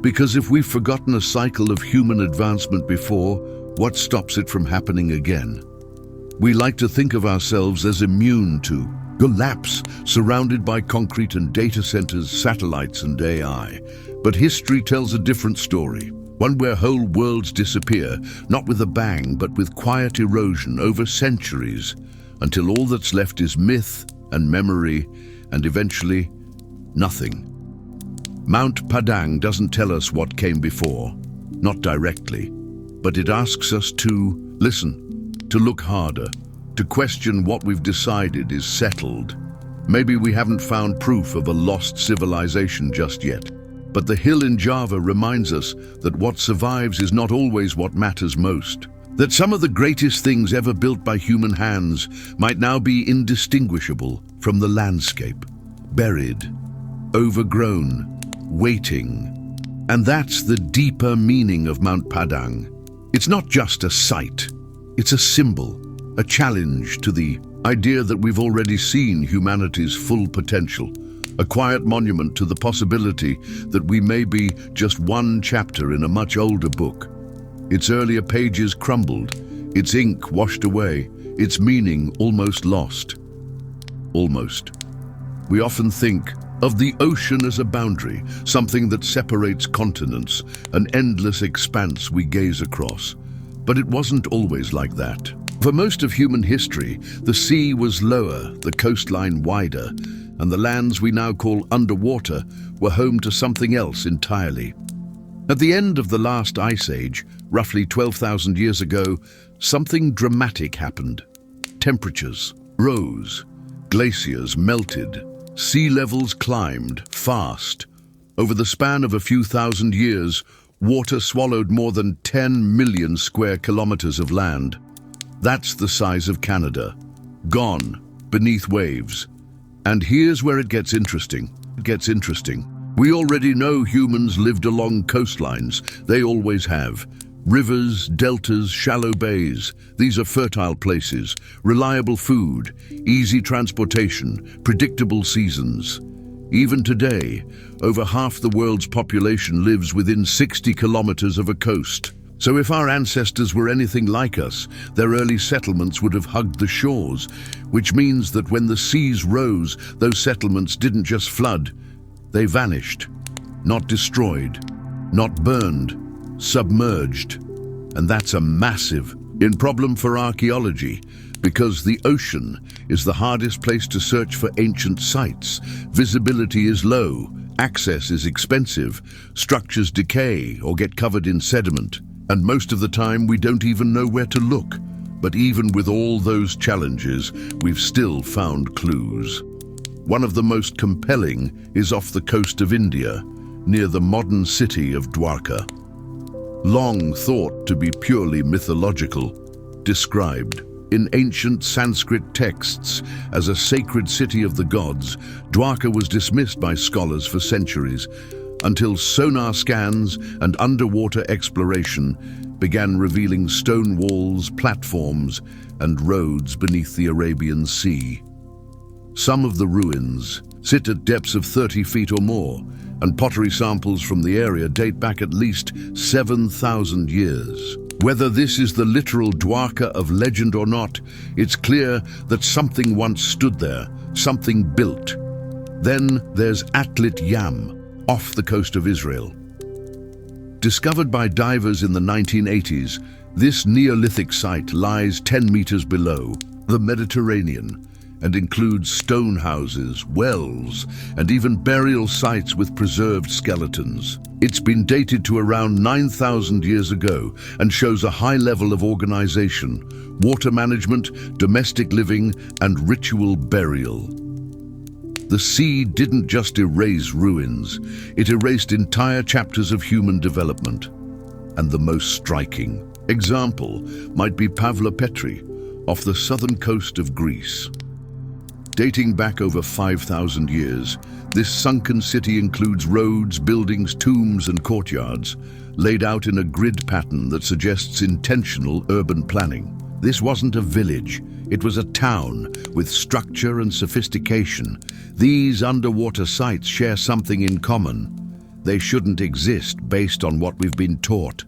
Because if we've forgotten a cycle of human advancement before, what stops it from happening again? We like to think of ourselves as immune to collapse, surrounded by concrete and data centers, satellites and AI. But history tells a different story. One where whole worlds disappear, not with a bang, but with quiet erosion over centuries, until all that's left is myth and memory, and eventually, nothing. Mount Padang doesn't tell us what came before, not directly, but it asks us to listen, to look harder, to question what we've decided is settled. Maybe we haven't found proof of a lost civilization just yet. But the hill in Java reminds us that what survives is not always what matters most. That some of the greatest things ever built by human hands might now be indistinguishable from the landscape. Buried, overgrown, waiting. And that's the deeper meaning of Mount Padang. It's not just a site. It's a symbol, a challenge to the idea that we've already seen humanity's full potential. A quiet monument to the possibility that we may be just one chapter in a much older book. Its earlier pages crumbled, its ink washed away, its meaning almost lost. Almost. We often think of the ocean as a boundary, something that separates continents, an endless expanse we gaze across. But it wasn't always like that. For most of human history, the sea was lower, the coastline wider, and the lands we now call underwater were home to something else entirely. At the end of the last ice age, roughly 12,000 years ago, something dramatic happened. Temperatures rose, glaciers melted, sea levels climbed fast. Over the span of a few thousand years, water swallowed more than 10 million square kilometers of land. That's the size of Canada, gone beneath waves. And here's where it gets interesting. We already know humans lived along coastlines. They always have. Rivers, deltas, shallow bays. These are fertile places, reliable food, easy transportation, predictable seasons. Even today, over half the world's population lives within 60 kilometers of a coast. So if our ancestors were anything like us, their early settlements would have hugged the shores, which means that when the seas rose, those settlements didn't just flood, they vanished. Not destroyed, not burned, submerged. And that's a massive problem for archaeology, because the ocean is the hardest place to search for ancient sites. Visibility is low, access is expensive, structures decay or get covered in sediment. And most of the time, we don't even know where to look. But even with all those challenges, we've still found clues. One of the most compelling is off the coast of India, near the modern city of Dwarka. Long thought to be purely mythological, described in ancient Sanskrit texts as a sacred city of the gods, Dwarka was dismissed by scholars for centuries, until sonar scans and underwater exploration began revealing stone walls, platforms, and roads beneath the Arabian Sea. Some of the ruins sit at depths of 30 feet or more, and pottery samples from the area date back at least 7,000 years. Whether this is the literal Dwarka of legend or not, it's clear that something once stood there, something built. Then there's Atlit Yam, off the coast of Israel. Discovered by divers in the 1980s, this Neolithic site lies 10 meters below the Mediterranean and includes stone houses, wells, and even burial sites with preserved skeletons. It's been dated to around 9,000 years ago and shows a high level of organization, water management, domestic living, and ritual burial. The sea didn't just erase ruins, it erased entire chapters of human development. And the most striking example might be Pavlopetri, off the southern coast of Greece. Dating back over 5,000 years, this sunken city includes roads, buildings, tombs, and courtyards, laid out in a grid pattern that suggests intentional urban planning. This wasn't a village, it was a town with structure and sophistication. These underwater sites share something in common. They shouldn't exist based on what we've been taught.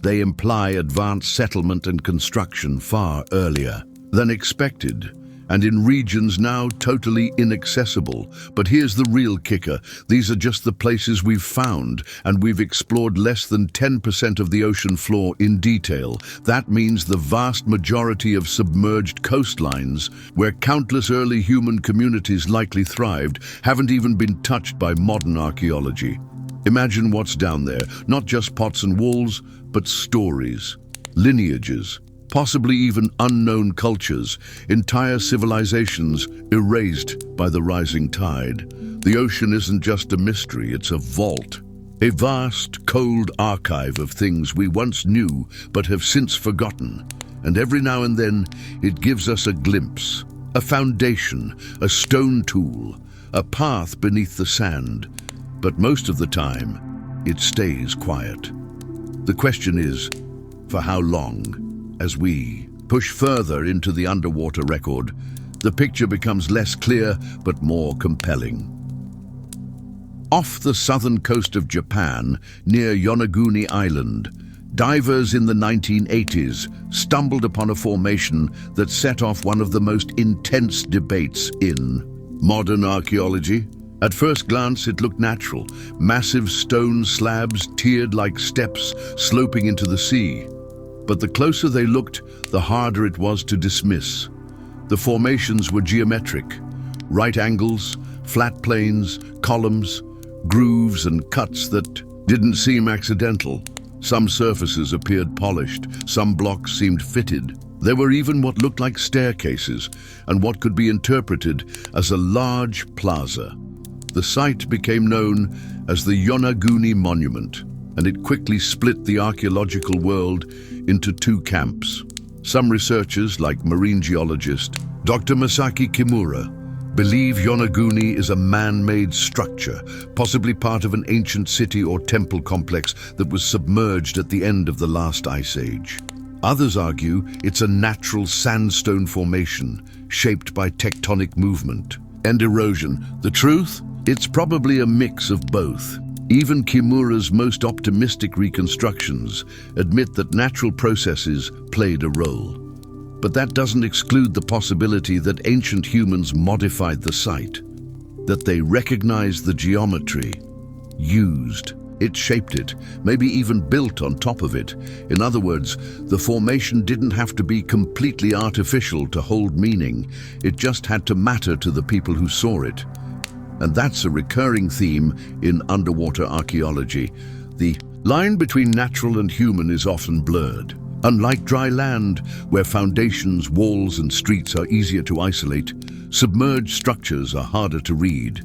They imply advanced settlement and construction far earlier than expected, and in regions now totally inaccessible. But here's the real kicker. These are just the places we've found, and we've explored less than 10% of the ocean floor in detail. That means the vast majority of submerged coastlines, where countless early human communities likely thrived, haven't even been touched by modern archaeology. Imagine what's down there, not just pots and walls, but stories, lineages, possibly even unknown cultures, entire civilizations erased by the rising tide. The ocean isn't just a mystery, it's a vault. A vast, cold archive of things we once knew but have since forgotten. And every now and then, it gives us a glimpse, a foundation, a stone tool, a path beneath the sand. But most of the time, it stays quiet. The question is, for how long? As we push further into the underwater record, the picture becomes less clear but more compelling. Off the southern coast of Japan, near Yonaguni Island, Divers in the 1980s stumbled upon a formation that set off one of the most intense debates in modern archaeology. At first glance, it looked natural. Massive stone slabs tiered like steps sloping into the sea. But the closer they looked, the harder it was to dismiss. The formations were geometric. Right angles, flat planes, columns, grooves and cuts that didn't seem accidental. Some surfaces appeared polished, some blocks seemed fitted. There were even what looked like staircases and what could be interpreted as a large plaza. The site became known as the Yonaguni Monument, and it quickly split the archaeological world into two camps. Some researchers, like marine geologist Dr. Masaki Kimura, believe Yonaguni is a man-made structure, possibly part of an ancient city or temple complex that was submerged at the end of the last ice age. Others argue it's a natural sandstone formation shaped by tectonic movement and erosion. The truth? It's probably a mix of both. Even Kimura's most optimistic reconstructions admit that natural processes played a role. But that doesn't exclude the possibility that ancient humans modified the site, that they recognized the geometry, used it, shaped it, maybe even built on top of it. In other words, the formation didn't have to be completely artificial to hold meaning. It just had to matter to the people who saw it. And that's a recurring theme in underwater archaeology. The line between natural and human is often blurred. Unlike dry land, where foundations, walls, and streets are easier to isolate, submerged structures are harder to read.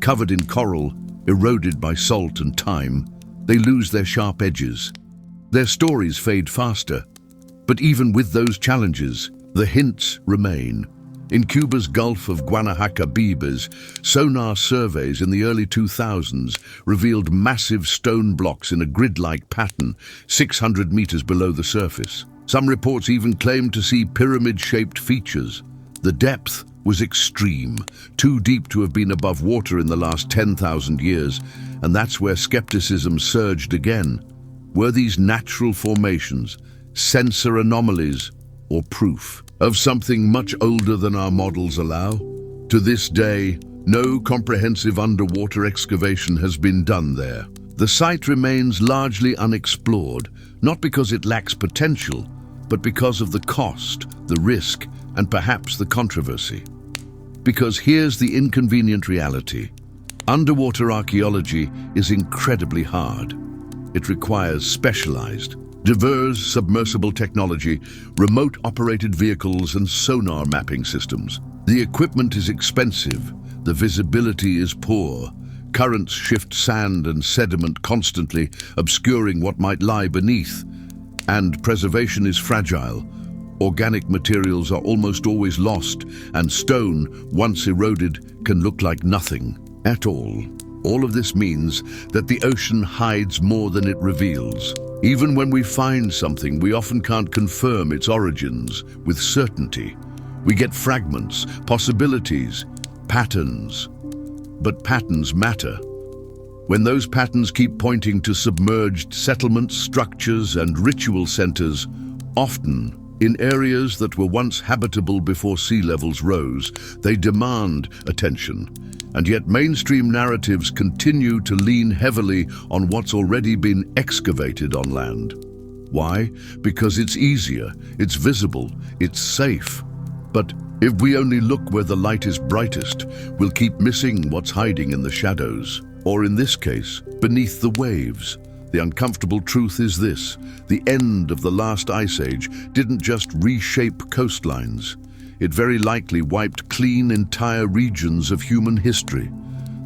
Covered in coral, eroded by salt and time, they lose their sharp edges. Their stories fade faster. But even with those challenges, the hints remain. In Cuba's Gulf of Guanacabias, sonar surveys in the early 2000s revealed massive stone blocks in a grid-like pattern, 600 meters below the surface. Some reports even claimed to see pyramid-shaped features. The depth was extreme, too deep to have been above water in the last 10,000 years, and that's where skepticism surged again. Were these natural formations, sensor anomalies, or proof of something much older than our models allow? To this day, no comprehensive underwater excavation has been done there. The site remains largely unexplored, not because it lacks potential, but because of the cost, the risk, and perhaps the controversy. Because here's the inconvenient reality. Underwater archaeology is incredibly hard. It requires specialized, diverse submersible technology, remote-operated vehicles, and sonar mapping systems. The equipment is expensive, the visibility is poor, currents shift sand and sediment constantly, obscuring what might lie beneath, and preservation is fragile. Organic materials are almost always lost, and stone, once eroded, can look like nothing at all. All of this means that the ocean hides more than it reveals. Even when we find something, we often can't confirm its origins with certainty. We get fragments, possibilities, patterns. But patterns matter. When those patterns keep pointing to submerged settlements, structures, and ritual centers, often in areas that were once habitable before sea levels rose, they demand attention. And yet mainstream narratives continue to lean heavily on what's already been excavated on land. Why? Because it's easier, it's visible, it's safe. But if we only look where the light is brightest, we'll keep missing what's hiding in the shadows, or in this case, beneath the waves. The uncomfortable truth is this: the end of the last ice age didn't just reshape coastlines. It very likely wiped clean entire regions of human history,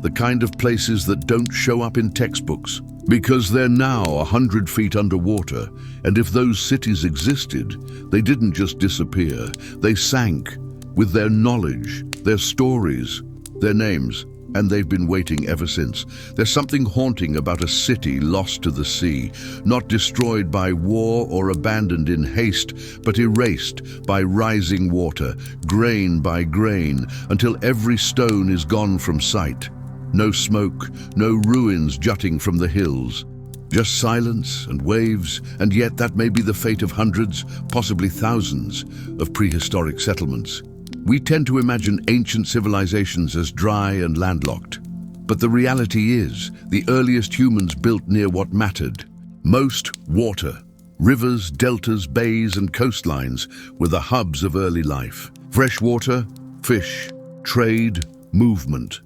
the kind of places that don't show up in textbooks, because they're now 100 feet underwater, and if those cities existed, they didn't just disappear, they sank, with their knowledge, their stories, their names, and they've been waiting ever since. There's something haunting about a city lost to the sea, not destroyed by war or abandoned in haste, but erased by rising water, grain by grain, until every stone is gone from sight. No smoke, no ruins jutting from the hills. Just silence and waves, and yet that may be the fate of hundreds, possibly thousands, of prehistoric settlements. We tend to imagine ancient civilizations as dry and landlocked. But the reality is, the earliest humans built near what mattered. Most water. Rivers, deltas, bays, and coastlines were the hubs of early life. Fresh water, fish, trade, movement.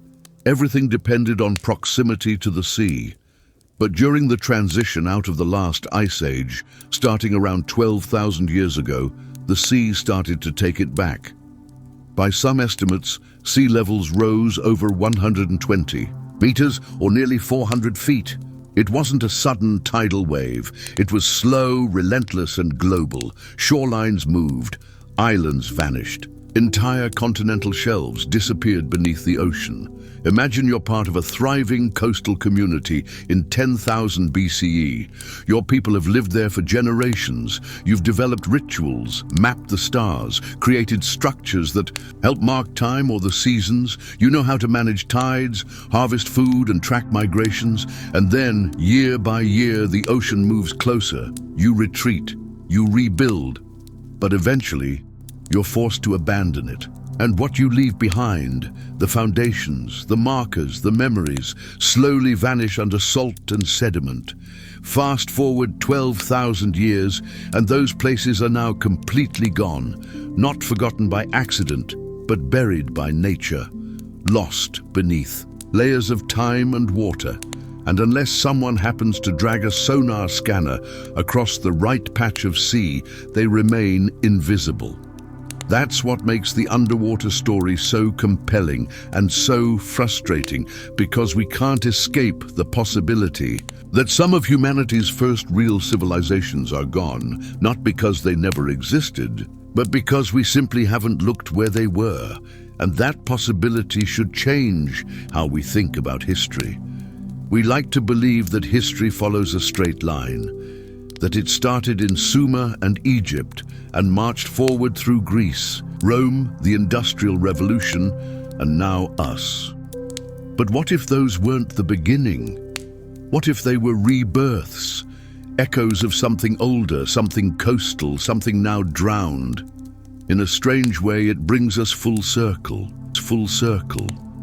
Everything depended on proximity to the sea. But during the transition out of the last ice age, starting around 12,000 years ago, the sea started to take it back. By some estimates, sea levels rose over 120 meters or nearly 400 feet. It wasn't a sudden tidal wave. It was slow, relentless, and global. Shorelines moved, islands vanished. Entire continental shelves disappeared beneath the ocean. Imagine you're part of a thriving coastal community in 10,000 BCE. Your people have lived there for generations. You've developed rituals, mapped the stars, created structures that help mark time or the seasons. You know how to manage tides, harvest food, and track migrations. And then, year by year, the ocean moves closer. You retreat, you rebuild, but eventually, you're forced to abandon it. And what you leave behind, the foundations, the markers, the memories, slowly vanish under salt and sediment. Fast forward 12,000 years, and those places are now completely gone, not forgotten by accident, but buried by nature, lost beneath layers of time and water. And unless someone happens to drag a sonar scanner across the right patch of sea, they remain invisible. That's what makes the underwater story so compelling and so frustrating, because we can't escape the possibility that some of humanity's first real civilizations are gone, not because they never existed, but because we simply haven't looked where they were. And that possibility should change how we think about history. We like to believe that history follows a straight line, that it started in Sumer and Egypt and marched forward through Greece, Rome, the Industrial Revolution, and now us. But what if those weren't the beginning? What if they were rebirths, echoes of something older, something coastal, something now drowned? In a strange way, it brings us full circle.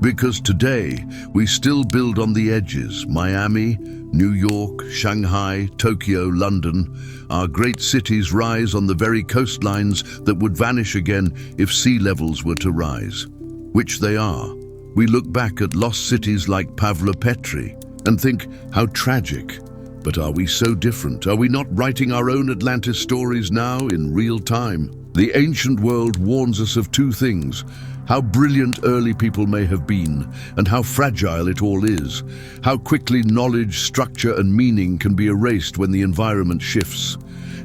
Because today, we still build on the edges. Miami, New York, Shanghai, Tokyo, London. Our great cities rise on the very coastlines that would vanish again if sea levels were to rise, which they are. We look back at lost cities like Pavlopetri and think, how tragic. But are we so different? Are we not writing our own Atlantis stories now in real time? The ancient world warns us of two things: how brilliant early people may have been, and how fragile it all is. How quickly knowledge, structure, and meaning can be erased when the environment shifts.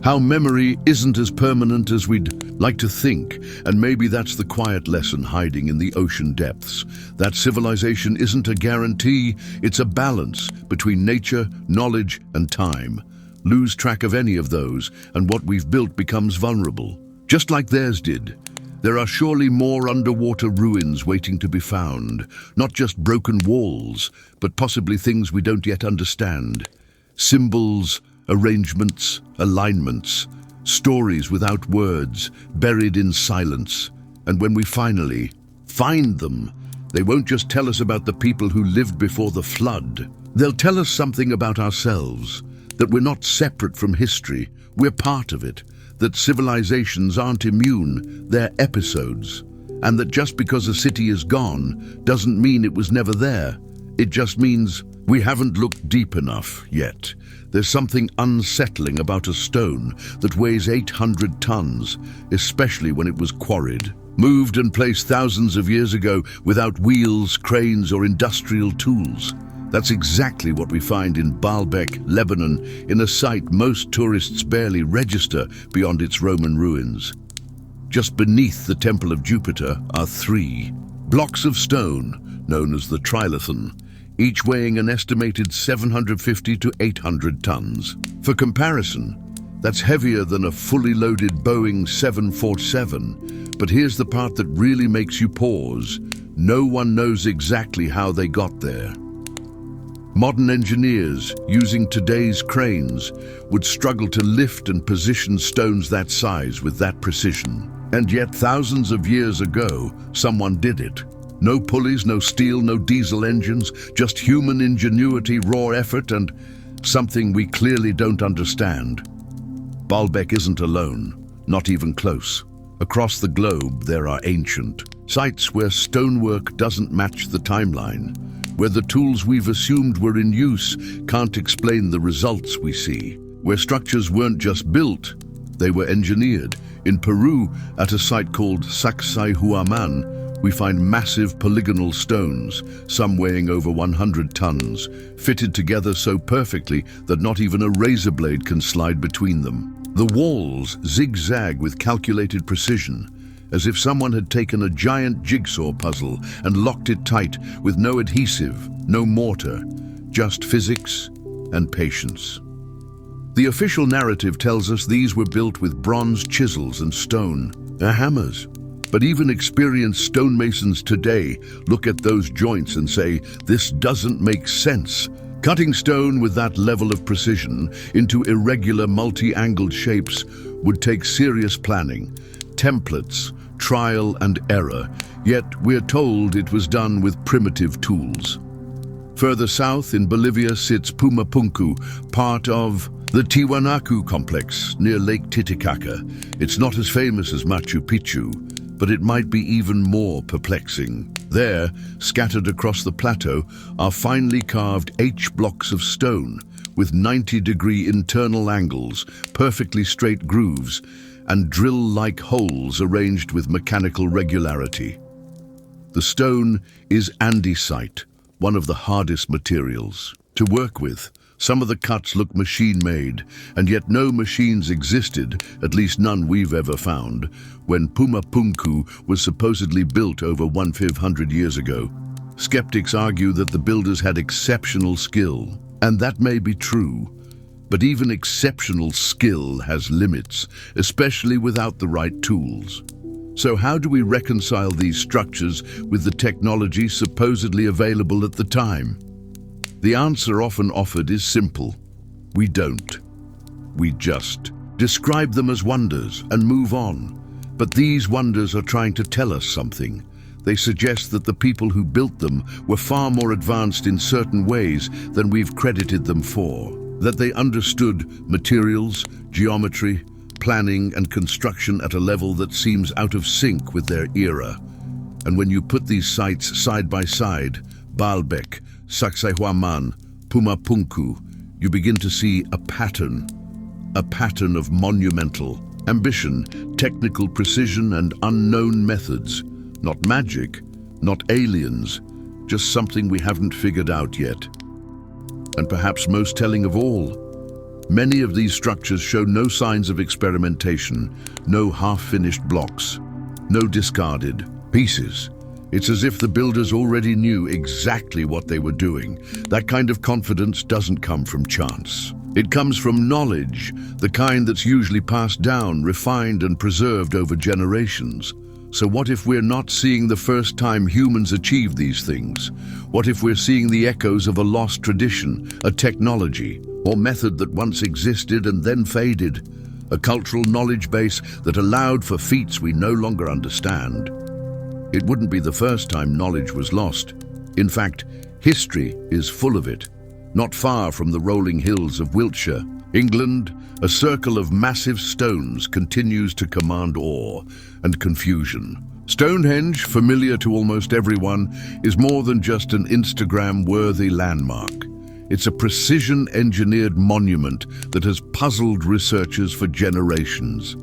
How memory isn't as permanent as we'd like to think, and maybe that's the quiet lesson hiding in the ocean depths. That civilization isn't a guarantee, it's a balance between nature, knowledge, and time. Lose track of any of those, and what we've built becomes vulnerable, just like theirs did. There are surely more underwater ruins waiting to be found, not just broken walls, but possibly things we don't yet understand. Symbols, arrangements, alignments, stories without words, buried in silence. And when we finally find them, they won't just tell us about the people who lived before the flood. They'll tell us something about ourselves, that we're not separate from history, we're part of it. That civilizations aren't immune, they're episodes. And that just because a city is gone doesn't mean it was never there. It just means we haven't looked deep enough yet. There's something unsettling about a stone that weighs 800 tons, especially when it was quarried, moved and placed thousands of years ago without wheels, cranes, or industrial tools. That's exactly what we find in Baalbek, Lebanon, in a site most tourists barely register beyond its Roman ruins. Just beneath the Temple of Jupiter are 3 blocks of stone, known as the trilithon, each weighing an estimated 750 to 800 tons. For comparison, that's heavier than a fully loaded Boeing 747. But here's the part that really makes you pause. No one knows exactly how they got there. Modern engineers, using today's cranes, would struggle to lift and position stones that size with that precision. And yet, thousands of years ago, someone did it. No pulleys, no steel, no diesel engines, just human ingenuity, raw effort, and something we clearly don't understand. Baalbek isn't alone, not even close. Across the globe, there are ancient sites where stonework doesn't match the timeline, where the tools we've assumed were in use can't explain the results we see, where structures weren't just built, they were engineered. In Peru, at a site called Sacsayhuaman, we find massive polygonal stones, some weighing over 100 tons, fitted together so perfectly that not even a razor blade can slide between them. The walls zigzag with calculated precision, as if someone had taken a giant jigsaw puzzle and locked it tight with no adhesive, no mortar, just physics and patience. The official narrative tells us these were built with bronze chisels and stone, hammers. But even experienced stonemasons today look at those joints and say, this doesn't make sense. Cutting stone with that level of precision into irregular multi-angled shapes would take serious planning, templates, trial and error, yet we're told it was done with primitive tools. Further south in Bolivia sits Pumapunku, part of the Tiwanaku complex near Lake Titicaca. It's not as famous as Machu Picchu, but it might be even more perplexing. There, scattered across the plateau, are finely carved H-blocks of stone with 90-degree internal angles, perfectly straight grooves, and drill-like holes arranged with mechanical regularity. The stone is andesite, one of the hardest materials to work with. Some of the cuts look machine-made, and yet no machines existed, at least none we've ever found, when Pumapunku was supposedly built over 1,500 years ago. Skeptics argue that the builders had exceptional skill, and that may be true. But even exceptional skill has limits, especially without the right tools. So how do we reconcile these structures with the technology supposedly available at the time? The answer often offered is simple. We don't. We just describe them as wonders and move on. But these wonders are trying to tell us something. They suggest that the people who built them were far more advanced in certain ways than we've credited them for. That they understood materials, geometry, planning and construction at a level that seems out of sync with their era. And when you put these sites side by side, Baalbek, Sacsayhuaman, Pumapunku, you begin to see a pattern of monumental ambition, technical precision and unknown methods. Not magic, not aliens, just something we haven't figured out yet. And perhaps most telling of all, many of these structures show no signs of experimentation, no half-finished blocks, no discarded pieces. It's as if the builders already knew exactly what they were doing. That kind of confidence doesn't come from chance. It comes from knowledge, the kind that's usually passed down, refined and preserved over generations. So what if we're not seeing the first time humans achieved these things? What if we're seeing the echoes of a lost tradition, a technology, or method that once existed and then faded? A cultural knowledge base that allowed for feats we no longer understand. It wouldn't be the first time knowledge was lost. In fact, history is full of it. Not far from the rolling hills of Wiltshire, England, a circle of massive stones continues to command awe and confusion. Stonehenge, familiar to almost everyone, is more than just an Instagram-worthy landmark. It's a precision-engineered monument that has puzzled researchers for generations.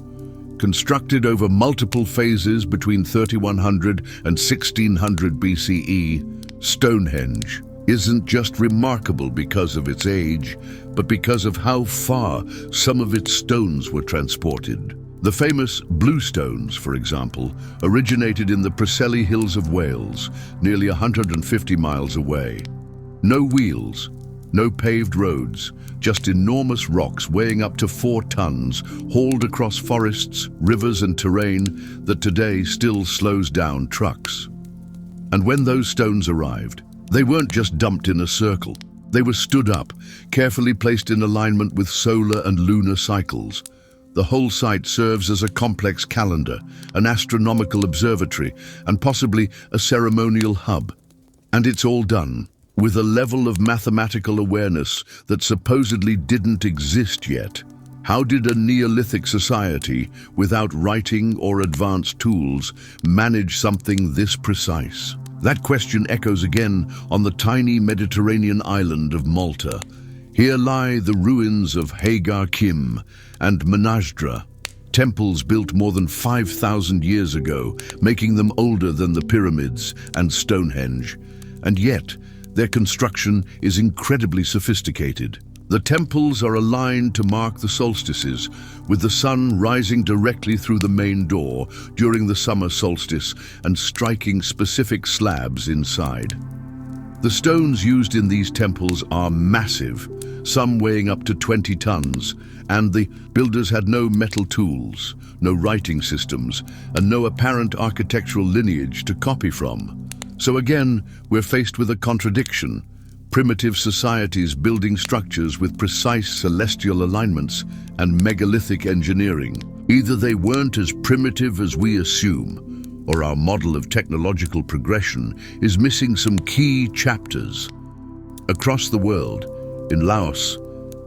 Constructed over multiple phases between 3100 and 1600 BCE, Stonehenge isn't just remarkable because of its age, but because of how far some of its stones were transported. The famous blue stones, for example, originated in the Preseli Hills of Wales, nearly 150 miles away. No wheels, no paved roads, just enormous rocks weighing up to 4 tons, hauled across forests, rivers and terrain that today still slows down trucks. And when those stones arrived, they weren't just dumped in a circle. They were stood up, carefully placed in alignment with solar and lunar cycles. The whole site serves as a complex calendar, an astronomical observatory, and possibly a ceremonial hub. And it's all done with a level of mathematical awareness that supposedly didn't exist yet. How did a Neolithic society, without writing or advanced tools, manage something this precise? That question echoes again on the tiny Mediterranean island of Malta. Here lie the ruins of Hagar Kim and Menasdra, temples built more than 5,000 years ago, making them older than the pyramids and Stonehenge. And yet, their construction is incredibly sophisticated. The temples are aligned to mark the solstices, with the sun rising directly through the main door during the summer solstice and striking specific slabs inside. The stones used in these temples are massive, some weighing up to 20 tons, and the builders had no metal tools, no writing systems, and no apparent architectural lineage to copy from. So again, we're faced with a contradiction. Primitive societies building structures with precise celestial alignments and megalithic engineering. Either they weren't as primitive as we assume, or our model of technological progression is missing some key chapters. Across the world, in Laos,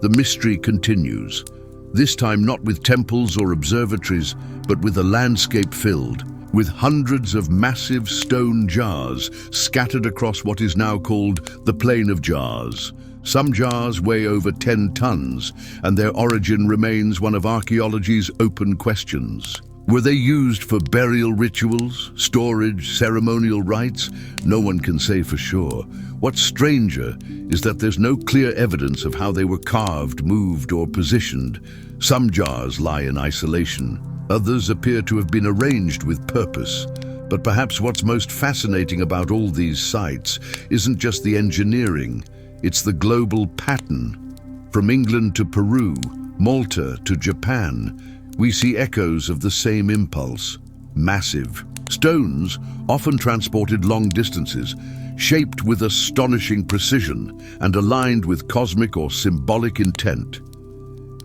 the mystery continues. This time not with temples or observatories, but with a landscape filled with hundreds of massive stone jars scattered across what is now called the Plain of Jars. Some jars weigh over 10 tons, and their origin remains one of archaeology's open questions. Were they used for burial rituals, storage, ceremonial rites? No one can say for sure. What's stranger is that there's no clear evidence of how they were carved, moved, or positioned. Some jars lie in isolation. Others appear to have been arranged with purpose. But perhaps what's most fascinating about all these sites isn't just the engineering, it's the global pattern. From England to Peru, Malta to Japan, we see echoes of the same impulse. Massive stones, often transported long distances, shaped with astonishing precision and aligned with cosmic or symbolic intent.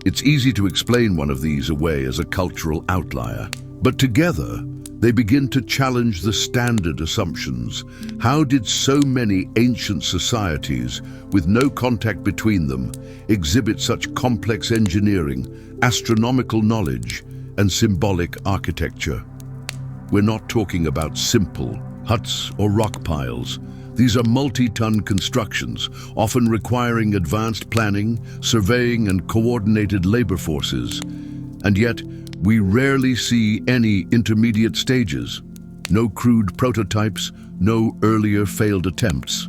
It's easy to explain one of these away as a cultural outlier, but together they begin to challenge the standard assumptions. How did so many ancient societies, with no contact between them, exhibit such complex engineering, astronomical knowledge, and symbolic architecture? We're not talking about simple huts or rock piles. These are multi-ton constructions, often requiring advanced planning, surveying, and coordinated labor forces. And yet, we rarely see any intermediate stages. No crude prototypes, no earlier failed attempts.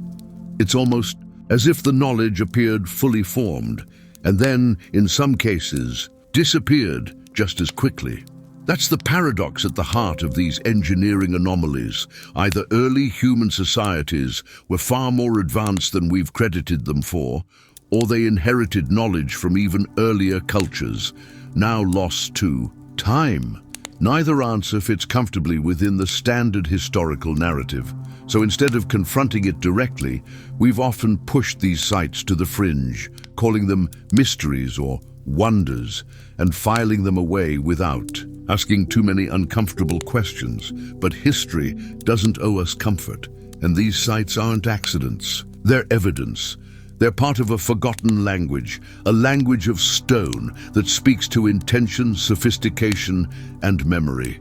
It's almost as if the knowledge appeared fully formed, and then, in some cases, disappeared just as quickly. That's the paradox at the heart of these engineering anomalies. Either early human societies were far more advanced than we've credited them for, or they inherited knowledge from even earlier cultures, now lost to time. Neither answer fits comfortably within the standard historical narrative. So instead of confronting it directly, we've often pushed these sites to the fringe, calling them mysteries or wonders, and filing them away without asking too many uncomfortable questions. But history doesn't owe us comfort, and these sites aren't accidents. They're evidence. They're part of a forgotten language, a language of stone that speaks to intention, sophistication, and memory.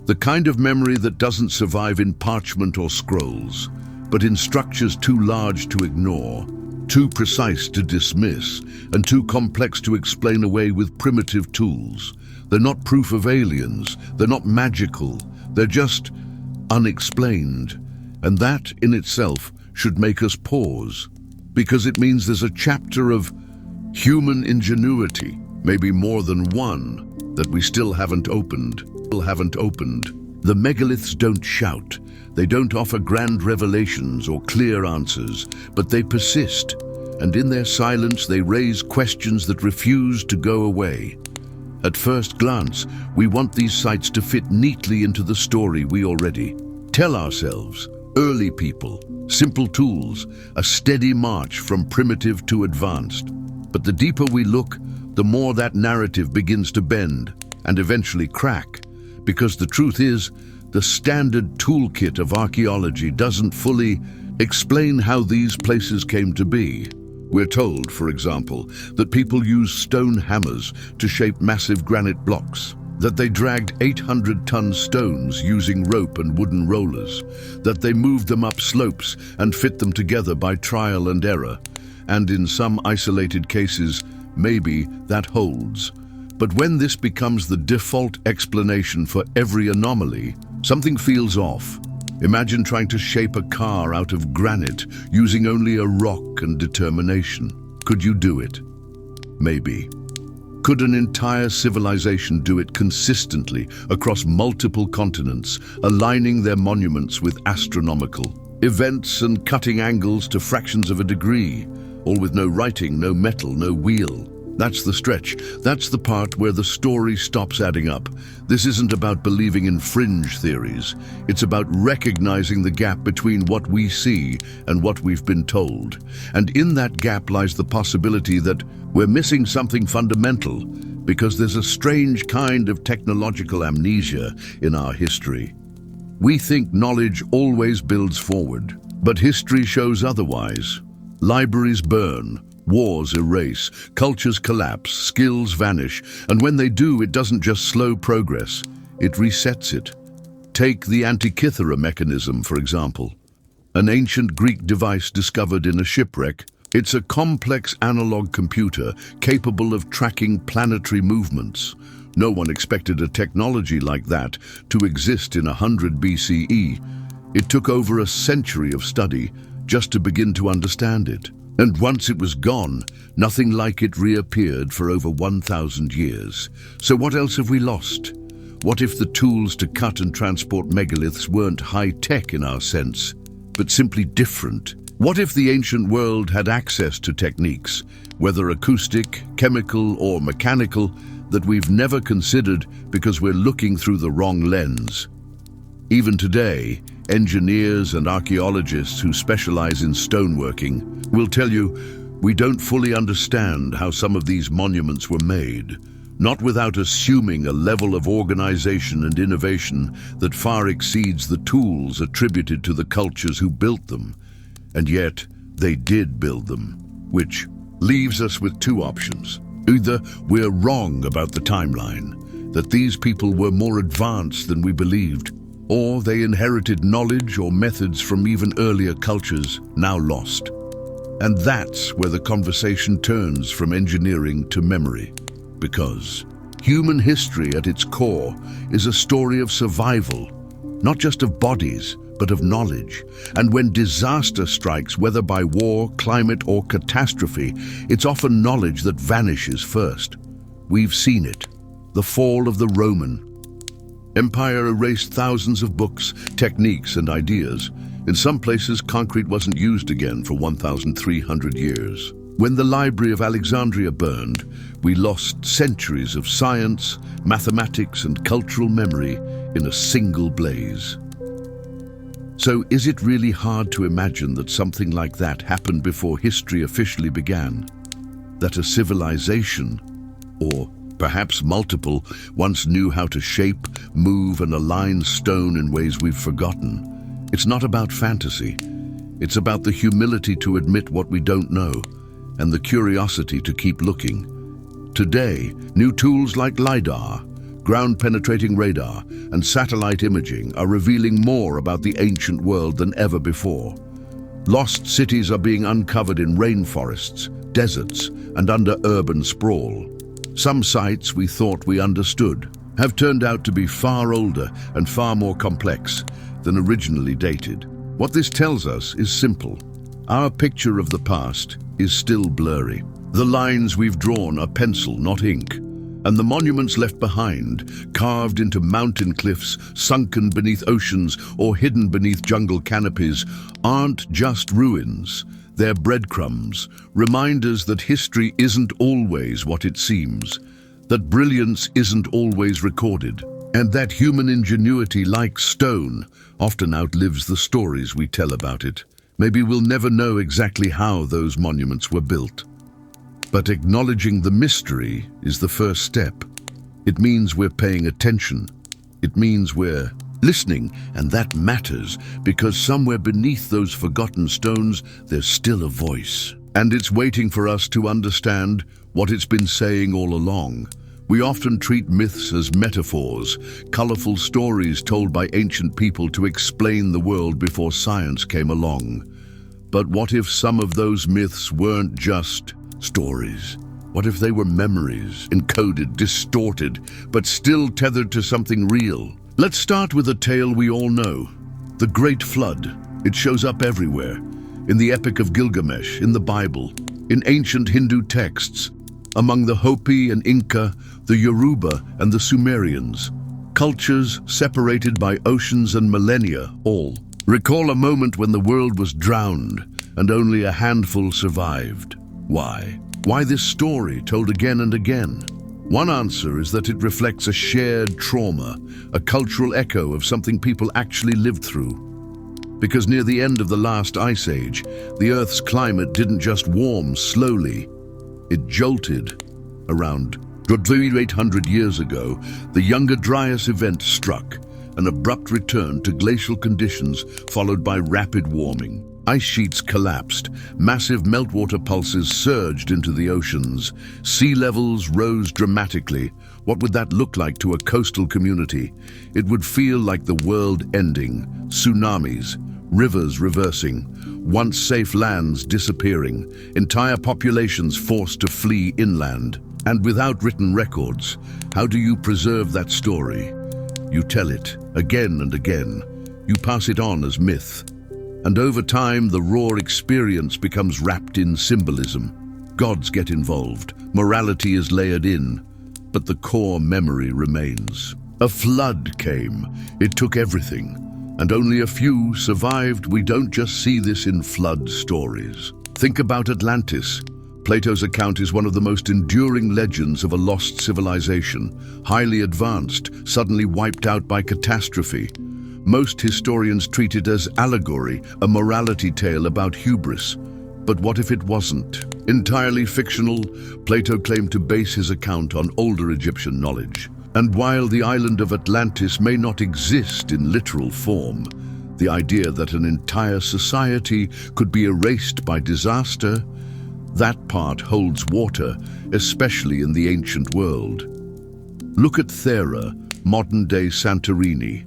The kind of memory that doesn't survive in parchment or scrolls, but in structures too large to ignore, too precise to dismiss, and too complex to explain away with primitive tools. They're not proof of aliens, they're not magical, they're just unexplained. And that in itself should make us pause, because it means there's a chapter of human ingenuity, maybe more than one, that we still haven't opened. The megaliths don't shout, they don't offer grand revelations or clear answers, but they persist, and in their silence they raise questions that refuse to go away. At first glance, we want these sites to fit neatly into the story we already tell ourselves. Early people, simple tools, a steady march from primitive to advanced. But the deeper we look, the more that narrative begins to bend and eventually crack. Because the truth is, the standard toolkit of archaeology doesn't fully explain how these places came to be. We're told, for example, that people used stone hammers to shape massive granite blocks, that they dragged 800-ton stones using rope and wooden rollers, that they moved them up slopes and fit them together by trial and error. And in some isolated cases, maybe that holds. But when this becomes the default explanation for every anomaly, something feels off. Imagine trying to shape a car out of granite using only a rock and determination. Could you do it? Maybe. Could an entire civilization do it consistently across multiple continents, aligning their monuments with astronomical events and cutting angles to fractions of a degree, all with no writing, no metal, no wheel? That's the stretch. That's the part where the story stops adding up. This isn't about believing in fringe theories. It's about recognizing the gap between what we see and what we've been told. And in that gap lies the possibility that we're missing something fundamental, because there's a strange kind of technological amnesia in our history. We think knowledge always builds forward, but history shows otherwise. Libraries burn, wars erase, cultures collapse, skills vanish, and when they do, it doesn't just slow progress, it resets it. Take the Antikythera mechanism, for example. An ancient Greek device discovered in a shipwreck. It's a complex analog computer capable of tracking planetary movements. No one expected a technology like that to exist in 100 BCE. It took over a century of study just to begin to understand it. And once it was gone, nothing like it reappeared for over 1,000 years. So what else have we lost? What if the tools to cut and transport megaliths weren't high-tech in our sense, but simply different? What if the ancient world had access to techniques, whether acoustic, chemical, or mechanical, that we've never considered because we're looking through the wrong lens? Even today, engineers and archaeologists who specialize in stoneworking will tell you we don't fully understand how some of these monuments were made, not without assuming a level of organization and innovation that far exceeds the tools attributed to the cultures who built them. And yet, they did build them, which leaves us with two options. Either we're wrong about the timeline, that these people were more advanced than we believed, or they inherited knowledge or methods from even earlier cultures, now lost. And that's where the conversation turns from engineering to memory, because human history at its core is a story of survival, not just of bodies, but of knowledge. And when disaster strikes, whether by war, climate, or catastrophe, it's often knowledge that vanishes first. We've seen it. The fall of the Roman Empire erased thousands of books, techniques, and ideas. In some places, concrete wasn't used again for 1,300 years. When the Library of Alexandria burned, we lost centuries of science, mathematics, and cultural memory in a single blaze. So is it really hard to imagine that something like that happened before history officially began? That a civilization, or perhaps multiple, once knew how to shape, move, and align stone in ways we've forgotten? It's not about fantasy. It's about the humility to admit what we don't know, and the curiosity to keep looking. Today, new tools like LiDAR, ground-penetrating radar, and satellite imaging are revealing more about the ancient world than ever before. Lost cities are being uncovered in rainforests, deserts, and under urban sprawl. Some sites we thought we understood have turned out to be far older and far more complex than originally dated. What this tells us is simple. Our picture of the past is still blurry. The lines we've drawn are pencil, not ink. And the monuments left behind, carved into mountain cliffs, sunken beneath oceans, or hidden beneath jungle canopies, aren't just ruins. They're breadcrumbs, reminders that history isn't always what it seems, that brilliance isn't always recorded, And that human ingenuity, like stone, often outlives the stories we tell about it. Maybe we'll never know exactly how those monuments were built. But acknowledging the mystery is the first step. It means we're paying attention. It means we're listening, and that matters because somewhere beneath those forgotten stones, there's still a voice. And it's waiting for us to understand what it's been saying all along. We often treat myths as metaphors, colorful stories told by ancient people to explain the world before science came along. But what if some of those myths weren't just stories? What if they were memories, encoded, distorted, but still tethered to something real? Let's start with a tale we all know, the Great Flood. It shows up everywhere, in the Epic of Gilgamesh, in the Bible, in ancient Hindu texts, among the Hopi and Inca, the Yoruba and the Sumerians. Cultures separated by oceans and millennia, all. Recall a moment when the world was drowned and only a handful survived. Why? Why this story told again and again? One answer is that it reflects a shared trauma, a cultural echo of something people actually lived through. Because near the end of the last ice age, the Earth's climate didn't just warm slowly, it jolted. Around 800 years ago, the Younger Dryas event struck, an abrupt return to glacial conditions followed by rapid warming. Ice sheets collapsed, massive meltwater pulses surged into the oceans, sea levels rose dramatically. What would that look like to a coastal community? It would feel like the world ending, tsunamis, rivers reversing, once safe lands disappearing, entire populations forced to flee inland. And without written records, how do you preserve that story? You tell it again and again. You pass it on as myth. And over time, the raw experience becomes wrapped in symbolism. Gods get involved, morality is layered in, but the core memory remains. A flood came, it took everything, and only a few survived. We don't just see this in flood stories. Think about Atlantis. Plato's account is one of the most enduring legends of a lost civilization, highly advanced, suddenly wiped out by catastrophe. Most historians treat it as allegory, a morality tale about hubris. But what if it wasn't? Entirely fictional, Plato claimed to base his account on older Egyptian knowledge. And while the island of Atlantis may not exist in literal form, the idea that an entire society could be erased by disaster, that part holds water, especially in the ancient world. Look at Thera, modern-day Santorini.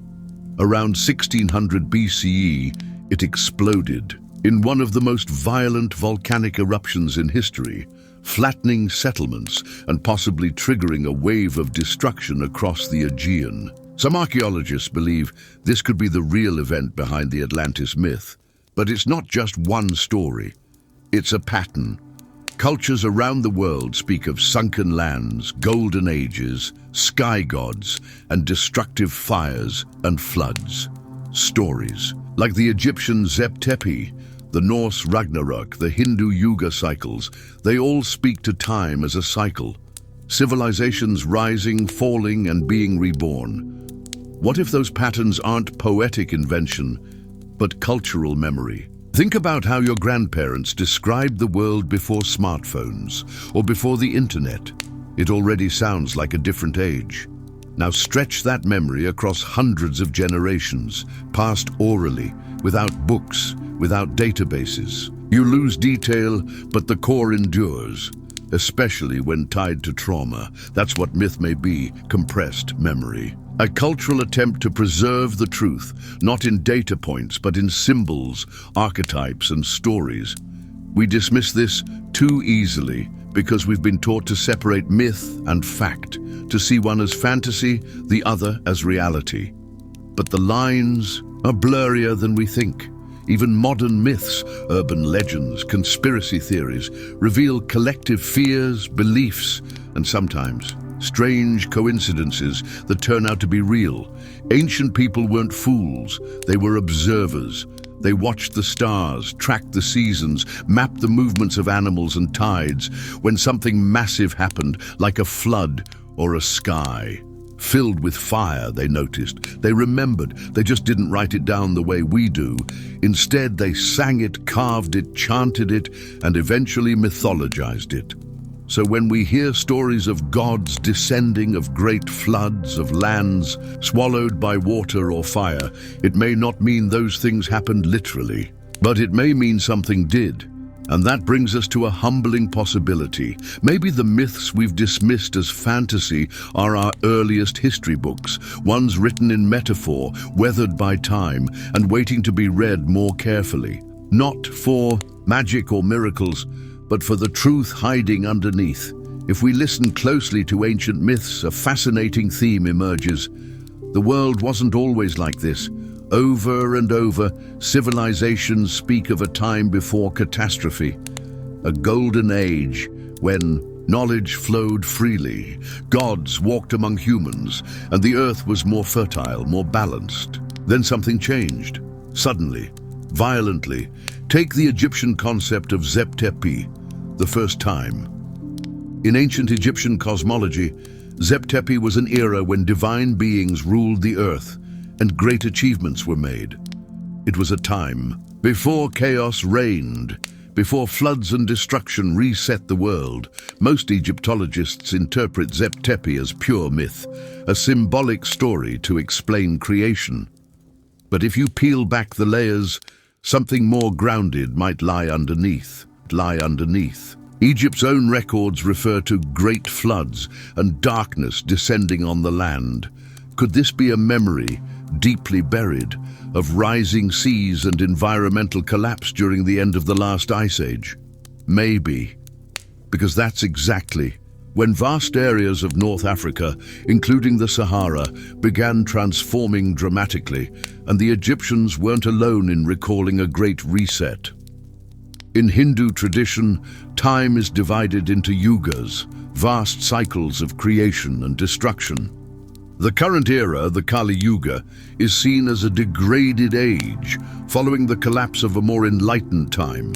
Around 1600 BCE, it exploded in one of the most violent volcanic eruptions in history, flattening settlements and possibly triggering a wave of destruction across the Aegean. Some archaeologists believe this could be the real event behind the Atlantis myth. But it's not just one story. It's a pattern. Cultures around the world speak of sunken lands, golden ages, sky gods, and destructive fires and floods. Stories, like the Egyptian Zep Tepi, the Norse Ragnarok, the Hindu Yuga cycles, they all speak to time as a cycle. Civilizations rising, falling, and being reborn. What if those patterns aren't poetic invention, but cultural memory? Think about how your grandparents described the world before smartphones or before the internet. It already sounds like a different age. Now stretch that memory across hundreds of generations, passed orally, without books, without databases. You lose detail, but the core endures, especially when tied to trauma. That's what myth may be, compressed memory. A cultural attempt to preserve the truth, not in data points, but in symbols, archetypes, and stories. We dismiss this too easily because we've been taught to separate myth and fact, to see one as fantasy, the other as reality. But the lines are blurrier than we think. Even modern myths, urban legends, conspiracy theories reveal collective fears, beliefs, and sometimes strange coincidences that turn out to be real. Ancient people weren't fools, they were observers. They watched the stars, tracked the seasons, mapped the movements of animals and tides when something massive happened, like a flood or a sky filled with fire, they noticed. They remembered. They just didn't write it down the way we do. Instead, they sang it, carved it, chanted it, and eventually mythologized it. So when we hear stories of gods descending, of great floods, of lands swallowed by water or fire, it may not mean those things happened literally, but it may mean something did. And that brings us to a humbling possibility. Maybe the myths we've dismissed as fantasy are our earliest history books, ones written in metaphor, weathered by time, and waiting to be read more carefully. Not for magic or miracles, but for the truth hiding underneath. If we listen closely to ancient myths, a fascinating theme emerges. The world wasn't always like this. Over and over, civilizations speak of a time before catastrophe, a golden age when knowledge flowed freely, gods walked among humans, and the earth was more fertile, more balanced. Then something changed, suddenly, violently. Take the Egyptian concept of Zep Tepi, the first time. In ancient Egyptian cosmology, Zep Tepi was an era when divine beings ruled the earth, and great achievements were made. It was a time before chaos reigned, before floods and destruction reset the world. Most Egyptologists interpret Zep Tepi as pure myth, a symbolic story to explain creation. But if you peel back the layers, something more grounded might lie underneath. Egypt's own records refer to great floods and darkness descending on the land. Could this be a memory, deeply buried, of rising seas and environmental collapse during the end of the last ice age? Maybe, because that's exactly when vast areas of North Africa, including the Sahara, began transforming dramatically, and the Egyptians weren't alone in recalling a great reset. In Hindu tradition, time is divided into yugas, vast cycles of creation and destruction. The current era, the Kali Yuga, is seen as a degraded age, following the collapse of a more enlightened time.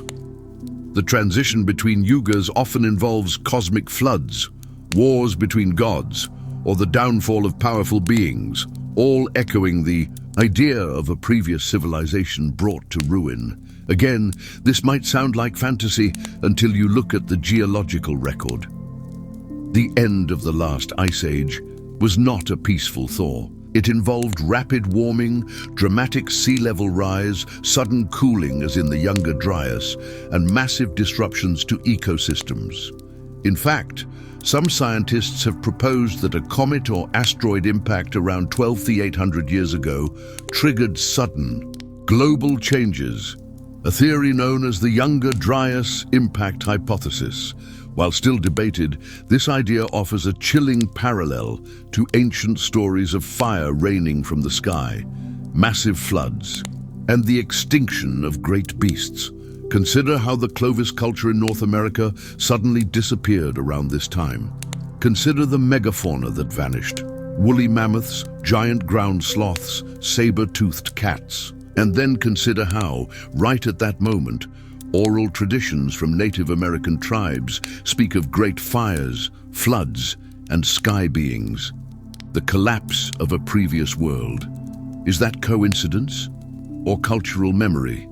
The transition between yugas often involves cosmic floods, wars between gods, or the downfall of powerful beings, all echoing the idea of a previous civilization brought to ruin. Again, this might sound like fantasy until you look at the geological record. The end of the last ice age was not a peaceful thaw. It involved rapid warming, dramatic sea level rise, sudden cooling as in the Younger Dryas, and massive disruptions to ecosystems. In fact, some scientists have proposed that a comet or asteroid impact around 12,800 years ago triggered sudden, global changes, a theory known as the Younger Dryas impact hypothesis. While still debated, this idea offers a chilling parallel to ancient stories of fire raining from the sky, massive floods, and the extinction of great beasts. Consider how the Clovis culture in North America suddenly disappeared around this time. Consider the megafauna that vanished: woolly mammoths, giant ground sloths, saber-toothed cats. And then consider how, right at that moment, oral traditions from Native American tribes speak of great fires, floods, and sky beings. The collapse of a previous world. Is that coincidence or cultural memory?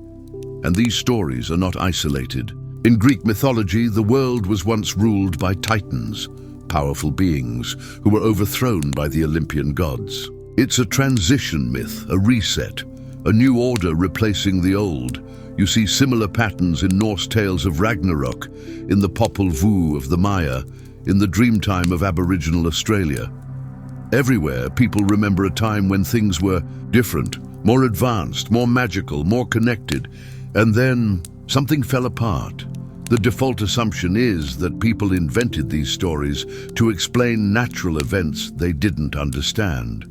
And these stories are not isolated. In Greek mythology, the world was once ruled by titans, powerful beings who were overthrown by the Olympian gods. It's a transition myth, a reset, a new order replacing the old. You see similar patterns in Norse tales of Ragnarok, in the Popol Vuh of the Maya, in the Dreamtime of Aboriginal Australia. Everywhere, people remember a time when things were different, more advanced, more magical, more connected, and then something fell apart. The default assumption is that people invented these stories to explain natural events they didn't understand.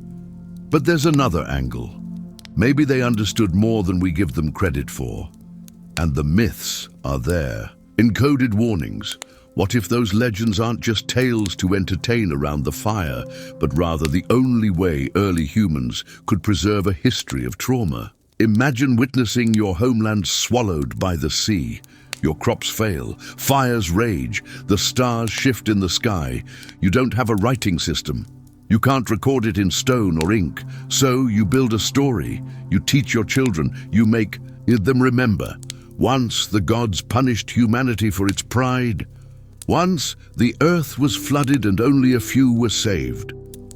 But there's another angle. Maybe they understood more than we give them credit for. And the myths are there. Encoded warnings. What if those legends aren't just tales to entertain around the fire, but rather the only way early humans could preserve a history of trauma? Imagine witnessing your homeland swallowed by the sea. Your crops fail, fires rage, the stars shift in the sky. You don't have a writing system, You can't record it in stone or ink, so you build a story. You teach your children. You make them remember. Once the gods punished humanity for its pride. Once the earth was flooded and only a few were saved.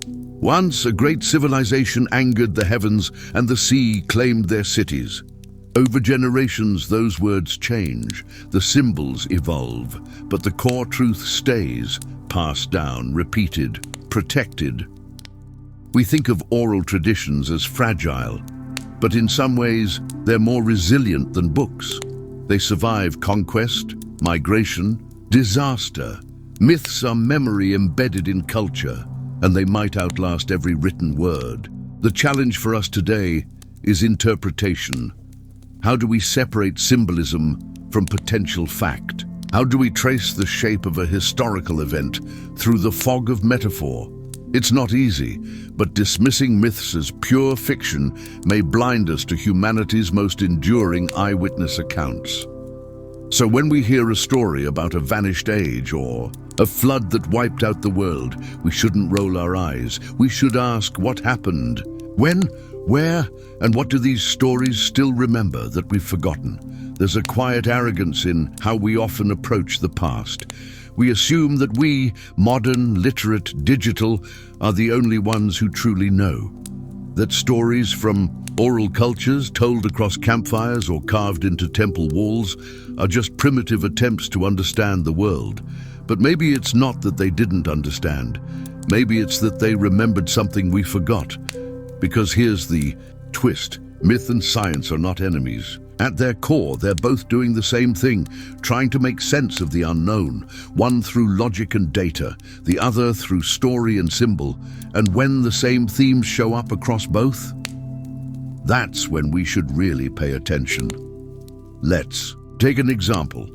Once a great civilization angered the heavens and the sea claimed their cities. Over generations, those words change, the symbols evolve, but the core truth stays, passed down, repeated, protected. We think of oral traditions as fragile, but in some ways, they're more resilient than books. They survive conquest, migration, disaster. Myths are memory embedded in culture, and they might outlast every written word. The challenge for us today is interpretation. How do we separate symbolism from potential fact? How do we trace the shape of a historical event through the fog of metaphor? It's not easy, but dismissing myths as pure fiction may blind us to humanity's most enduring eyewitness accounts. So when we hear a story about a vanished age or a flood that wiped out the world, we shouldn't roll our eyes. We should ask, what happened? When? Where? And what do these stories still remember that we've forgotten? There's a quiet arrogance in how we often approach the past. We assume that we, modern, literate, digital, are the only ones who truly know. That stories from oral cultures told across campfires or carved into temple walls are just primitive attempts to understand the world. But maybe it's not that they didn't understand. Maybe it's that they remembered something we forgot. Because here's the twist. Myth and science are not enemies. At their core, they're both doing the same thing, trying to make sense of the unknown, one through logic and data, the other through story and symbol. And when the same themes show up across both, that's when we should really pay attention. Let's take an example.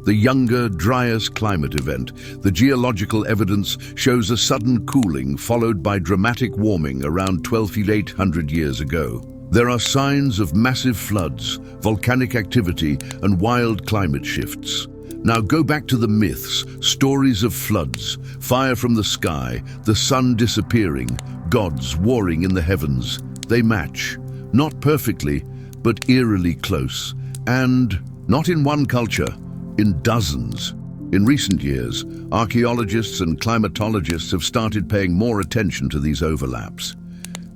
The Younger Dryas climate event. The geological evidence shows a sudden cooling followed by dramatic warming around 12,800 years ago. There are signs of massive floods, volcanic activity, and wild climate shifts. Now go back to the myths, stories of floods, fire from the sky, the sun disappearing, gods warring in the heavens. They match, not perfectly, but eerily close. And not in one culture, in dozens. In recent years, archaeologists and climatologists have started paying more attention to these overlaps.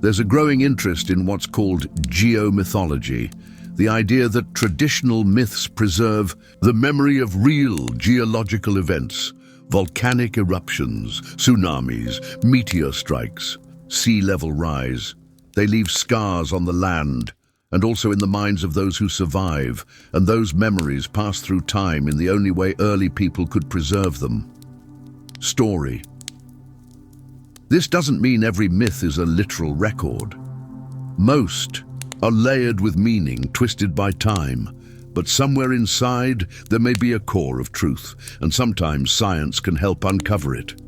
There's a growing interest in what's called geomythology, the idea that traditional myths preserve the memory of real geological events, volcanic eruptions, tsunamis, meteor strikes, sea level rise. They leave scars on the land and also in the minds of those who survive, and those memories pass through time in the only way early people could preserve them. Story. This doesn't mean every myth is a literal record. Most are layered with meaning, twisted by time, but somewhere inside there may be a core of truth, and sometimes science can help uncover it.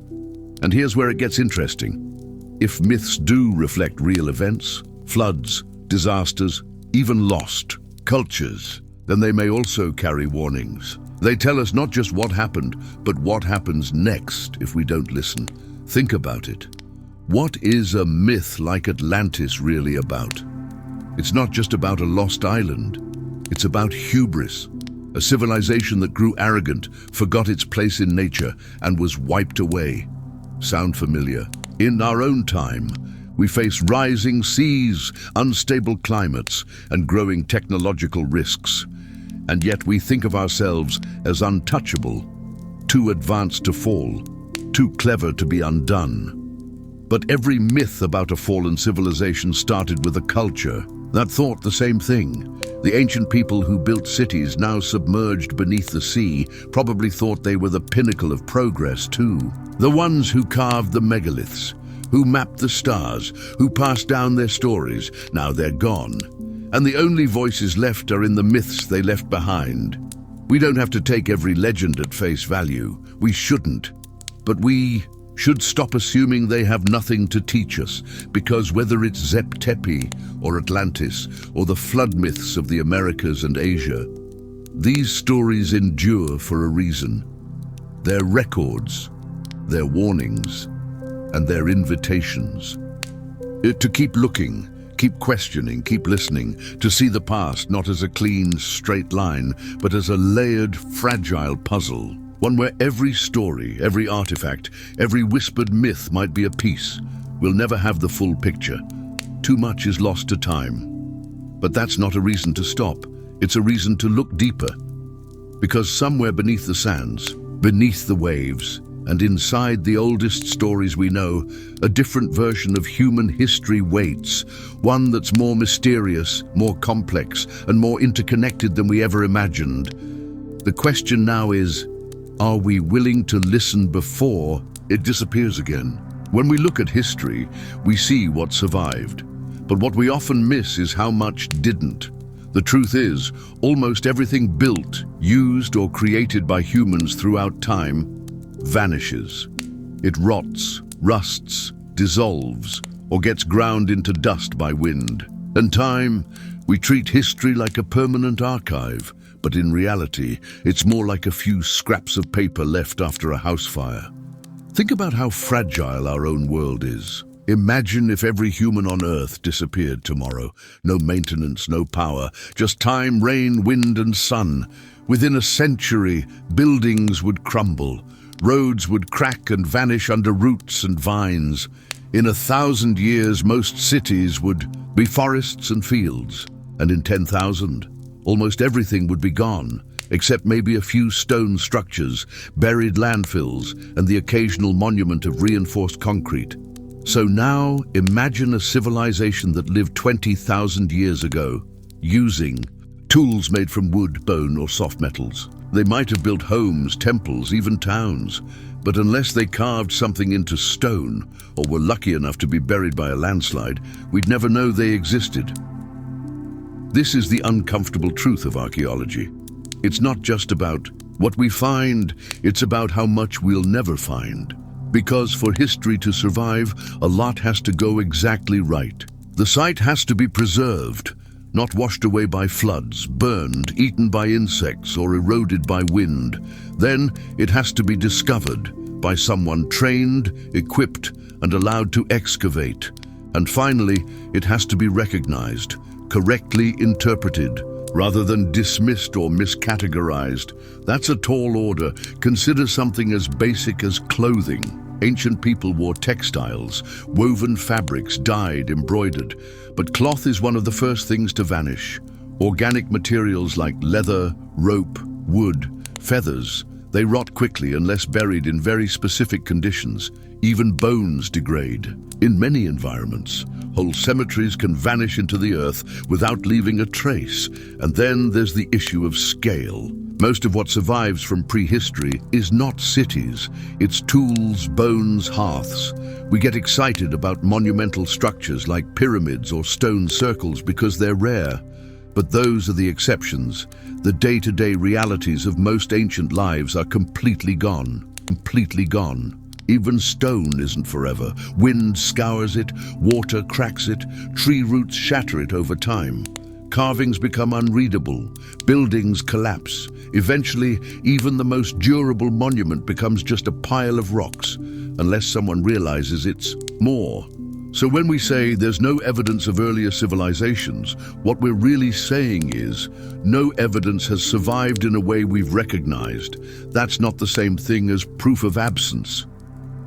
And here's where it gets interesting. If myths do reflect real events, floods, disasters, even lost cultures, then they may also carry warnings. They tell us not just what happened, but what happens next if we don't listen. Think about it. What is a myth like Atlantis really about? It's not just about a lost island. It's about hubris, a civilization that grew arrogant, forgot its place in nature, and was wiped away. Sound familiar? In our own time, we face rising seas, unstable climates, and growing technological risks. And yet we think of ourselves as untouchable, too advanced to fall, too clever to be undone. But every myth about a fallen civilization started with a culture that thought the same thing. The ancient people who built cities now submerged beneath the sea probably thought they were the pinnacle of progress too. The ones who carved the megaliths, who mapped the stars, who passed down their stories, now they're gone. And the only voices left are in the myths they left behind. We don't have to take every legend at face value. We shouldn't. But we should stop assuming they have nothing to teach us, because whether it's Göbekli Tepe or Atlantis or the flood myths of the Americas and Asia, these stories endure for a reason. They're records, they're warnings, and their invitations. To keep looking, keep questioning, keep listening, to see the past not as a clean, straight line, but as a layered, fragile puzzle. One where every story, every artifact, every whispered myth might be a piece. We'll never have the full picture. Too much is lost to time. But that's not a reason to stop. It's a reason to look deeper. Because somewhere beneath the sands, beneath the waves, and inside the oldest stories we know, a different version of human history waits, one that's more mysterious, more complex, and more interconnected than we ever imagined. The question now is, are we willing to listen before it disappears again? When we look at history, we see what survived. But what we often miss is how much didn't. The truth is, almost everything built, used, or created by humans throughout time vanishes. It rots, rusts, dissolves, or gets ground into dust by wind. And time, we treat history like a permanent archive, but in reality, it's more like a few scraps of paper left after a house fire. Think about how fragile our own world is. Imagine if every human on Earth disappeared tomorrow. No maintenance, no power, just time, rain, wind, and sun. Within a century, buildings would crumble. Roads would crack and vanish under roots and vines. In 1,000 years, most cities would be forests and fields. And in 10,000, almost everything would be gone, except maybe a few stone structures, buried landfills, and the occasional monument of reinforced concrete. So now, imagine a civilization that lived 20,000 years ago, using tools made from wood, bone, or soft metals. They might have built homes, temples, even towns, but unless they carved something into stone or were lucky enough to be buried by a landslide, we'd never know they existed. This is the uncomfortable truth of archaeology. It's not just about what we find, it's about how much we'll never find. Because for history to survive, a lot has to go exactly right. The site has to be preserved, not washed away by floods, burned, eaten by insects, or eroded by wind. Then it has to be discovered by someone trained, equipped, and allowed to excavate. And finally, it has to be recognized, correctly interpreted, rather than dismissed or miscategorized. That's a tall order. Consider something as basic as clothing. Ancient people wore textiles, woven fabrics, dyed, embroidered. But cloth is one of the first things to vanish. Organic materials like leather, rope, wood, feathers, they rot quickly unless buried in very specific conditions. Even bones degrade. In many environments, whole cemeteries can vanish into the earth without leaving a trace. And then there's the issue of scale. Most of what survives from prehistory is not cities. It's tools, bones, hearths. We get excited about monumental structures like pyramids or stone circles because they're rare. But those are the exceptions. The day-to-day realities of most ancient lives are completely gone. Completely gone. Even stone isn't forever. Wind scours it, water cracks it, tree roots shatter it over time. Carvings become unreadable, buildings collapse. Eventually, even the most durable monument becomes just a pile of rocks, unless someone realizes it's more. So when we say there's no evidence of earlier civilizations, what we're really saying is no evidence has survived in a way we've recognized. That's not the same thing as proof of absence.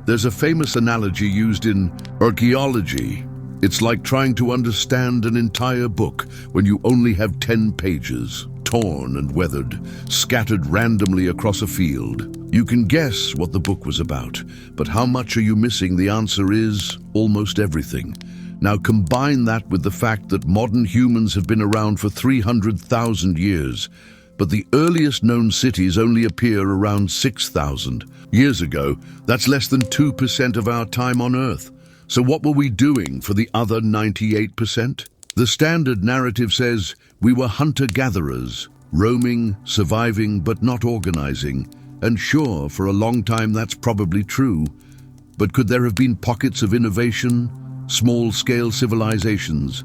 There's a famous analogy used in archaeology. It's like trying to understand an entire book when you only have 10 pages, torn and weathered, scattered randomly across a field. You can guess what the book was about, but how much are you missing? The answer is almost everything. Now combine that with the fact that modern humans have been around for 300,000 years, but the earliest known cities only appear around 6,000 years ago. That's less than 2% of our time on Earth. So what were we doing for the other 98%? The standard narrative says we were hunter-gatherers, roaming, surviving, but not organizing. And sure, for a long time that's probably true. But could there have been pockets of innovation, small-scale civilizations,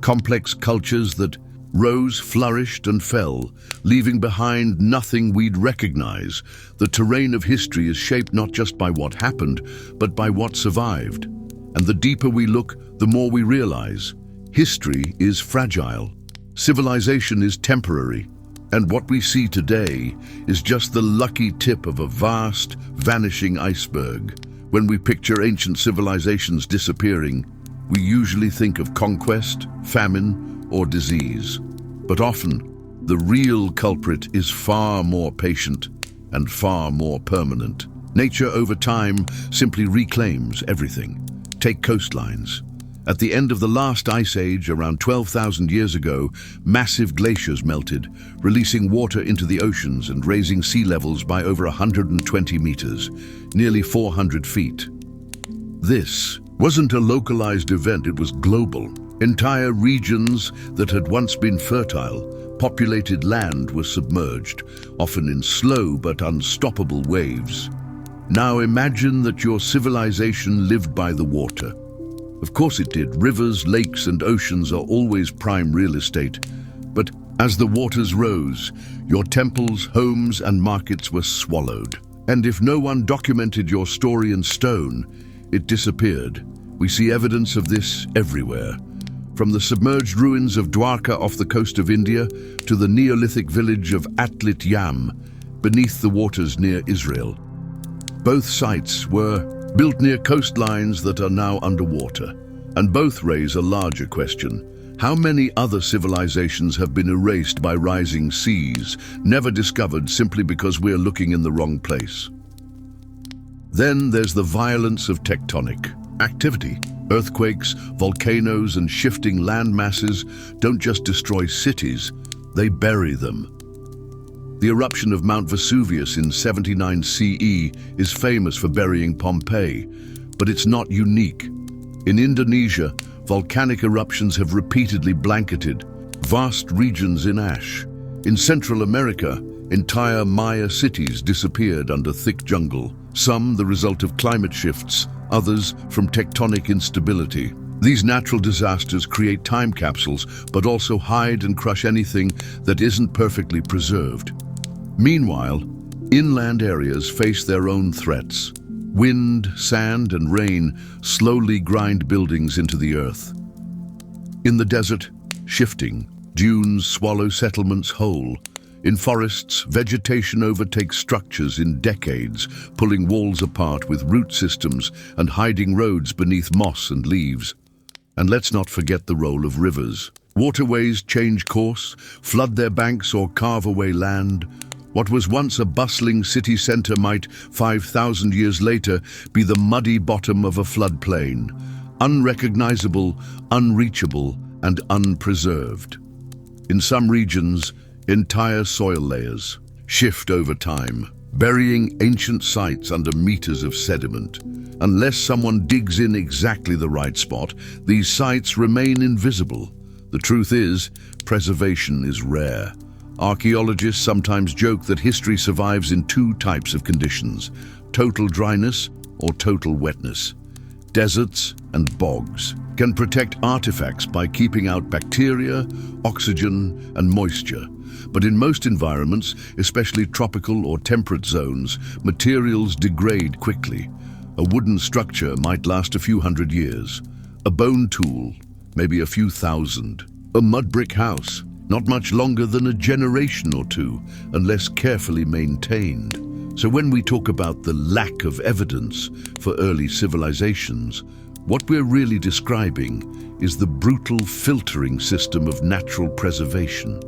complex cultures that rose, flourished, and fell, leaving behind nothing we'd recognize. The terrain of history is shaped not just by what happened, but by what survived. And the deeper we look, the more we realize. History is fragile. Civilization is temporary. And what we see today is just the lucky tip of a vast, vanishing iceberg. When we picture ancient civilizations disappearing, we usually think of conquest, famine, or disease. But often, the real culprit is far more patient and far more permanent. Nature over time simply reclaims everything. Take coastlines. At the end of the last ice age, around 12,000 years ago, massive glaciers melted, releasing water into the oceans and raising sea levels by over 120 meters, nearly 400 feet. This wasn't a localized event, it was global. Entire regions that had once been fertile, populated land were submerged, often in slow but unstoppable waves. Now imagine that your civilization lived by the water. Of course it did. Rivers, lakes, and oceans are always prime real estate. But as the waters rose, your temples, homes, and markets were swallowed. And if no one documented your story in stone, it disappeared. We see evidence of this everywhere. From the submerged ruins of Dwarka off the coast of India to the Neolithic village of Atlit Yam beneath the waters near Israel. Both sites were built near coastlines that are now underwater, and both raise a larger question. How many other civilizations have been erased by rising seas, never discovered simply because we're looking in the wrong place? Then there's the violence of tectonic activity. Earthquakes, volcanoes, and shifting land masses don't just destroy cities, they bury them. The eruption of Mount Vesuvius in 79 CE is famous for burying Pompeii, but it's not unique. In Indonesia, volcanic eruptions have repeatedly blanketed vast regions in ash. In Central America, entire Maya cities disappeared under thick jungle, some the result of climate shifts, others from tectonic instability. These natural disasters create time capsules, but also hide and crush anything that isn't perfectly preserved. Meanwhile, inland areas face their own threats. Wind, sand, and rain slowly grind buildings into the earth. In the desert, shifting dunes swallow settlements whole. In forests, vegetation overtakes structures in decades, pulling walls apart with root systems and hiding roads beneath moss and leaves. And let's not forget the role of rivers. Waterways change course, flood their banks, or carve away land. What was once a bustling city center might, 5,000 years later, be the muddy bottom of a floodplain, unrecognizable, unreachable, and unpreserved. In some regions, entire soil layers shift over time, burying ancient sites under meters of sediment. Unless someone digs in exactly the right spot, these sites remain invisible. The truth is, preservation is rare. Archaeologists sometimes joke that history survives in two types of conditions: total dryness or total wetness. Deserts and bogs can protect artifacts by keeping out bacteria, oxygen, and moisture. But in most environments, especially tropical or temperate zones, materials degrade quickly. A wooden structure might last a few hundred years. A bone tool, maybe a few thousand. A mud brick house, not much longer than a generation or two, unless carefully maintained. So when we talk about the lack of evidence for early civilizations, what we're really describing is the brutal filtering system of natural preservation.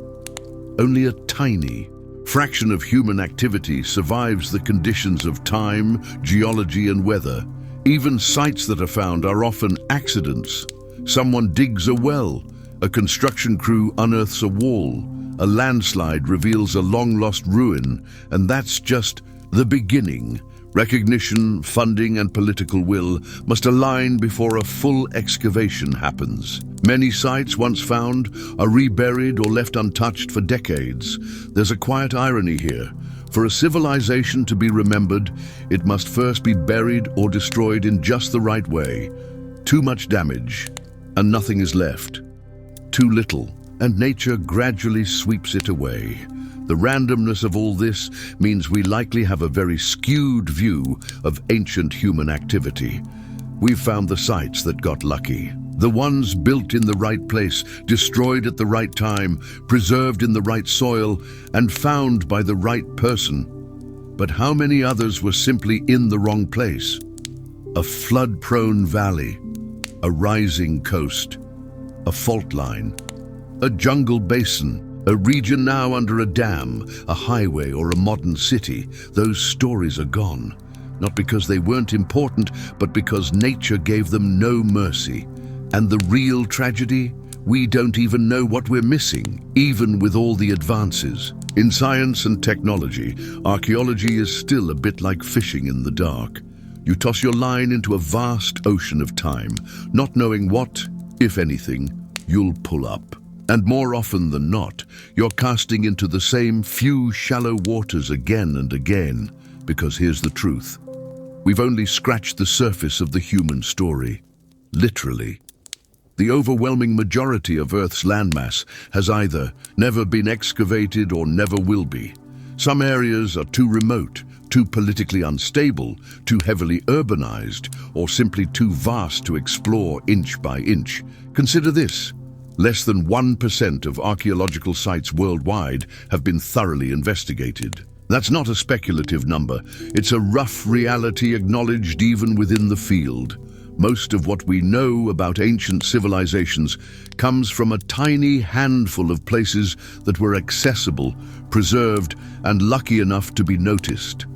Only a tiny fraction of human activity survives the conditions of time, geology, and weather. Even sites that are found are often accidents. Someone digs a well, a construction crew unearths a wall, a landslide reveals a long-lost ruin, and that's just the beginning. Recognition, funding, and political will must align before a full excavation happens. Many sites once found are reburied or left untouched for decades. There's a quiet irony here. For a civilization to be remembered, it must first be buried or destroyed in just the right way. Too much damage, and nothing is left. Too little, and nature gradually sweeps it away. The randomness of all this means we likely have a very skewed view of ancient human activity. We've found the sites that got lucky, the ones built in the right place, destroyed at the right time, preserved in the right soil, and found by the right person. But how many others were simply in the wrong place? A flood-prone valley, a rising coast, a fault line, a jungle basin, a region now under a dam, a highway, or a modern city. Those stories are gone. Not because they weren't important, but because nature gave them no mercy. And the real tragedy? We don't even know what we're missing, even with all the advances. In science and technology, archaeology is still a bit like fishing in the dark. You toss your line into a vast ocean of time, not knowing what, if anything, you'll pull up. And more often than not, you're casting into the same few shallow waters again and again, because here's the truth. We've only scratched the surface of the human story. Literally. The overwhelming majority of Earth's landmass has either never been excavated or never will be. Some areas are too remote, too politically unstable, too heavily urbanized, or simply too vast to explore inch by inch. Consider this. Less than 1% of archaeological sites worldwide have been thoroughly investigated. That's not a speculative number. It's a rough reality acknowledged even within the field. Most of what we know about ancient civilizations comes from a tiny handful of places that were accessible, preserved, and lucky enough to be noticed.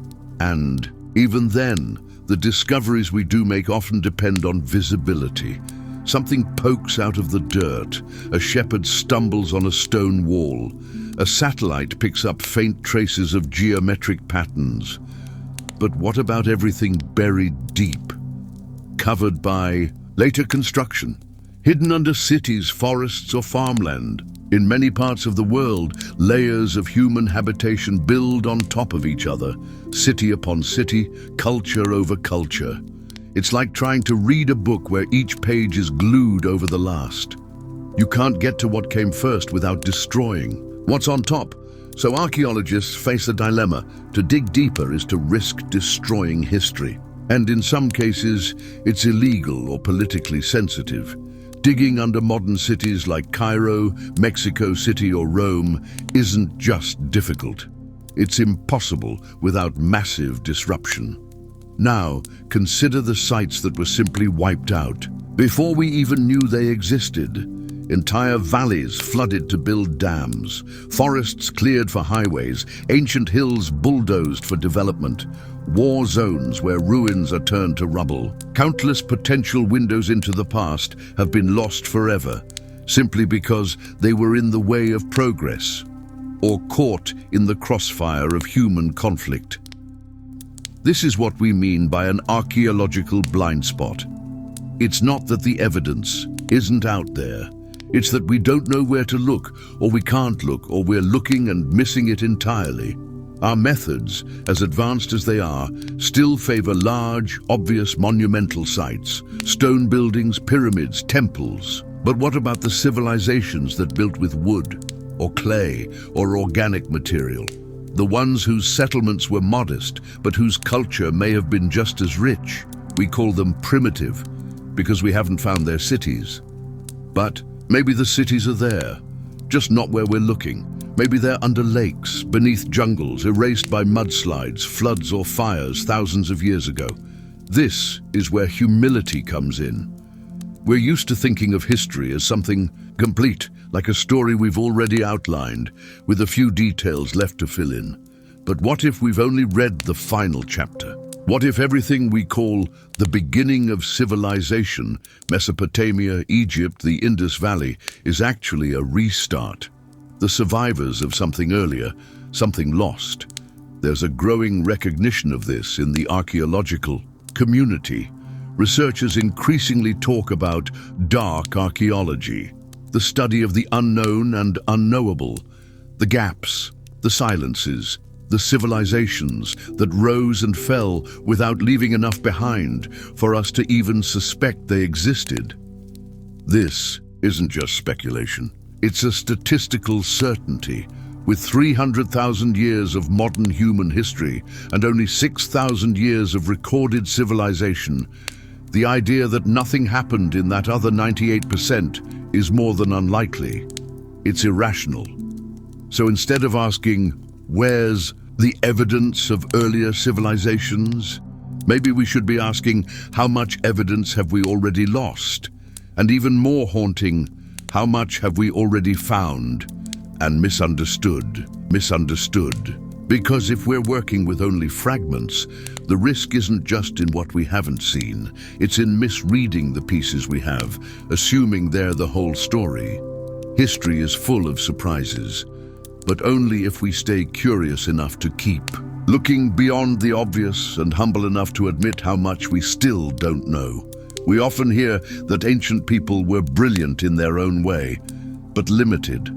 And even then, the discoveries we do make often depend on visibility. Something pokes out of the dirt, a shepherd stumbles on a stone wall, a satellite picks up faint traces of geometric patterns. But what about everything buried deep, covered by later construction, hidden under cities, forests, or farmland? In many parts of the world, layers of human habitation build on top of each other, city upon city, culture over culture. It's like trying to read a book where each page is glued over the last. You can't get to what came first without destroying what's on top. So archaeologists face a dilemma. To dig deeper is to risk destroying history. And in some cases, it's illegal or politically sensitive. Digging under modern cities like Cairo, Mexico City, or Rome isn't just difficult. It's impossible without massive disruption. Now, consider the sites that were simply wiped out before we even knew they existed. Entire valleys flooded to build dams, forests cleared for highways, ancient hills bulldozed for development, war zones where ruins are turned to rubble. Countless potential windows into the past have been lost forever, simply because they were in the way of progress or caught in the crossfire of human conflict. This is what we mean by an archaeological blind spot. It's not that the evidence isn't out there. It's that we don't know where to look, or we can't look, or we're looking and missing it entirely. Our methods, as advanced as they are, still favor large, obvious monumental sites, stone buildings, pyramids, temples. But what about the civilizations that built with wood, or clay, or organic material? The ones whose settlements were modest, but whose culture may have been just as rich. We call them primitive, because we haven't found their cities. But maybe the cities are there, just not where we're looking. Maybe they're under lakes, beneath jungles, erased by mudslides, floods, or fires thousands of years ago. This is where humility comes in. We're used to thinking of history as something complete, like a story we've already outlined, with a few details left to fill in. But what if we've only read the final chapter? What if everything we call the beginning of civilization, Mesopotamia, Egypt, the Indus Valley, is actually a restart? The survivors of something earlier, something lost. There's a growing recognition of this in the archaeological community. Researchers increasingly talk about dark archaeology, the study of the unknown and unknowable, the gaps, the silences, the civilizations that rose and fell without leaving enough behind for us to even suspect they existed. This isn't just speculation. It's a statistical certainty. With 300,000 years of modern human history and only 6,000 years of recorded civilization, the idea that nothing happened in that other 98% is more than unlikely. It's irrational. So instead of asking, where's the evidence of earlier civilizations? Maybe we should be asking, how much evidence have we already lost? And even more haunting, how much have we already found and misunderstood? Because if we're working with only fragments, the risk isn't just in what we haven't seen, it's in misreading the pieces we have, assuming they're the whole story. History is full of surprises, but only if we stay curious enough to keep looking beyond the obvious and humble enough to admit how much we still don't know. We often hear that ancient people were brilliant in their own way, but limited.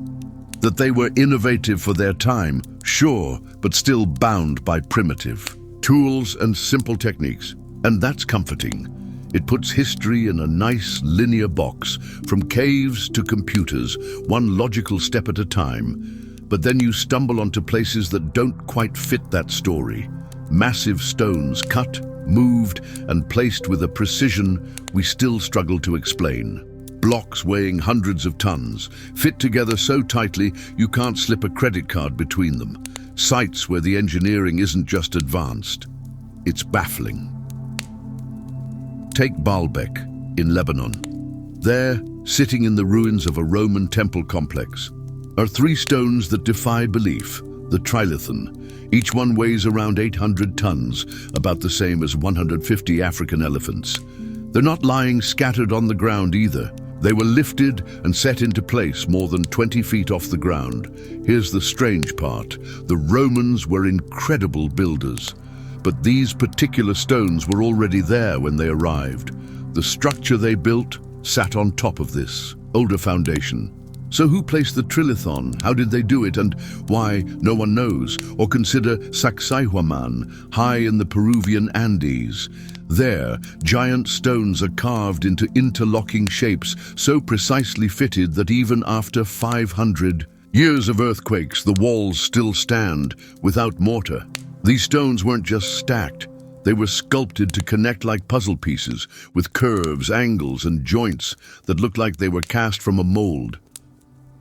That they were innovative for their time, sure, but still bound by primitive tools and simple techniques. And that's comforting. It puts history in a nice linear box, from caves to computers, one logical step at a time. But then you stumble onto places that don't quite fit that story. Massive stones cut, moved, and placed with a precision we still struggle to explain. Blocks weighing hundreds of tons, fit together so tightly you can't slip a credit card between them. Sites where the engineering isn't just advanced, it's baffling. Take Baalbek in Lebanon. There, sitting in the ruins of a Roman temple complex, are three stones that defy belief, the trilithon. Each one weighs around 800 tons, about the same as 150 African elephants. They're not lying scattered on the ground either. They were lifted and set into place more than 20 feet off the ground. Here's the strange part. The Romans were incredible builders, but these particular stones were already there when they arrived. The structure they built sat on top of this older foundation. So who placed the trilithon? How did they do it, and why? No one knows. Or consider Sacsayhuaman, high in the Peruvian Andes. There, giant stones are carved into interlocking shapes, so precisely fitted that even after 500 years of earthquakes, the walls still stand, without mortar. These stones weren't just stacked. They were sculpted to connect like puzzle pieces, with curves, angles, and joints that looked like they were cast from a mold.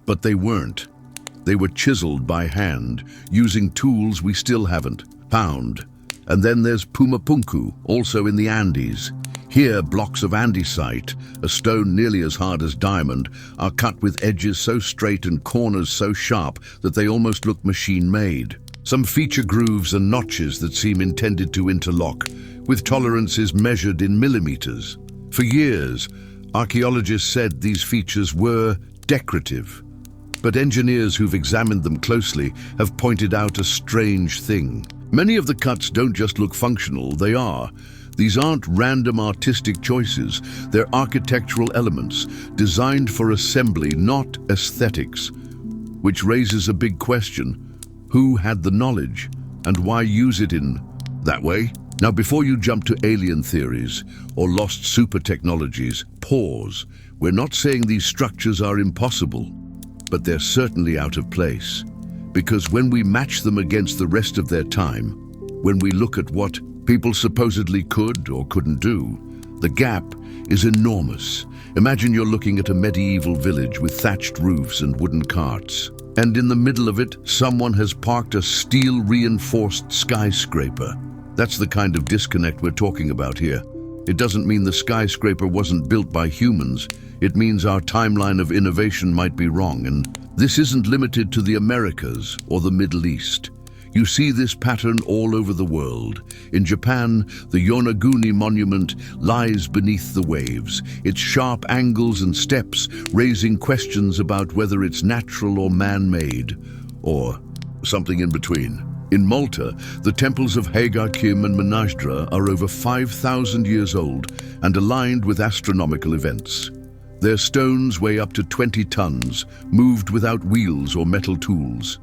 But they weren't. They were chiseled by hand, using tools we still haven't found. And then there's Pumapunku, also in the Andes. Here, blocks of andesite, a stone nearly as hard as diamond, are cut with edges so straight and corners so sharp that they almost look machine-made. Some feature grooves and notches that seem intended to interlock, with tolerances measured in millimeters. For years, archaeologists said these features were decorative. But engineers who've examined them closely have pointed out a strange thing. Many of the cuts don't just look functional, they are. These aren't random artistic choices, they're architectural elements, designed for assembly, not aesthetics. Which raises a big question. Who had the knowledge, and why use it in that way? Now, before you jump to alien theories or lost super technologies, pause. We're not saying these structures are impossible, but they're certainly out of place. Because when we match them against the rest of their time, when we look at what people supposedly could or couldn't do, the gap is enormous. Imagine you're looking at a medieval village with thatched roofs and wooden carts. And in the middle of it, someone has parked a steel-reinforced skyscraper. That's the kind of disconnect we're talking about here. It doesn't mean the skyscraper wasn't built by humans. It means our timeline of innovation might be wrong, and this isn't limited to the Americas or the Middle East. You see this pattern all over the world. In Japan, the Yonaguni monument lies beneath the waves, its sharp angles and steps raising questions about whether it's natural or man-made, or something in between. In Malta, the temples of Hagar Kim and Menasdra are over 5,000 years old and aligned with astronomical events. Their stones weigh up to 20 tons, moved without wheels or metal tools.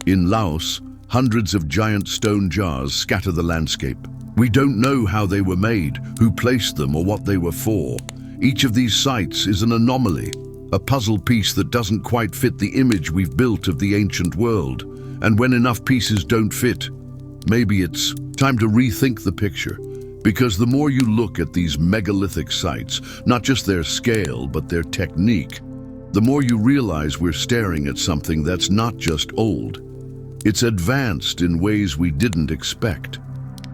In Laos, hundreds of giant stone jars scatter the landscape. We don't know how they were made, who placed them, or what they were for. Each of these sites is an anomaly, a puzzle piece that doesn't quite fit the image we've built of the ancient world. And when enough pieces don't fit, maybe it's time to rethink the picture. Because the more you look at these megalithic sites, not just their scale, but their technique, the more you realize we're staring at something that's not just old. It's advanced in ways we didn't expect.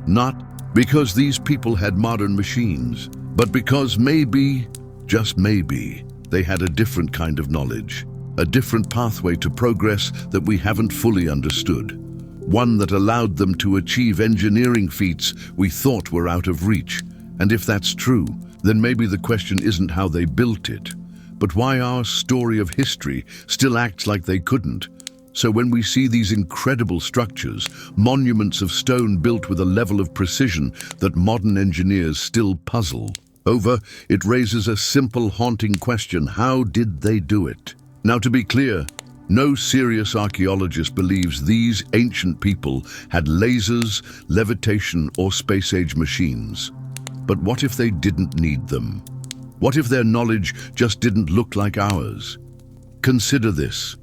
Not because these people had modern machines, but because maybe, just maybe, they had a different kind of knowledge, a different pathway to progress that we haven't fully understood. One that allowed them to achieve engineering feats we thought were out of reach. And if that's true, then maybe the question isn't how they built it, but why our story of history still acts like they couldn't. So when we see these incredible structures, monuments of stone built with a level of precision that modern engineers still puzzle over, it raises a simple, haunting question: how did they do it? Now, to be clear, no serious archaeologist believes these ancient people had lasers, levitation, or space-age machines. But what if they didn't need them? What if their knowledge just didn't look like ours? Consider this.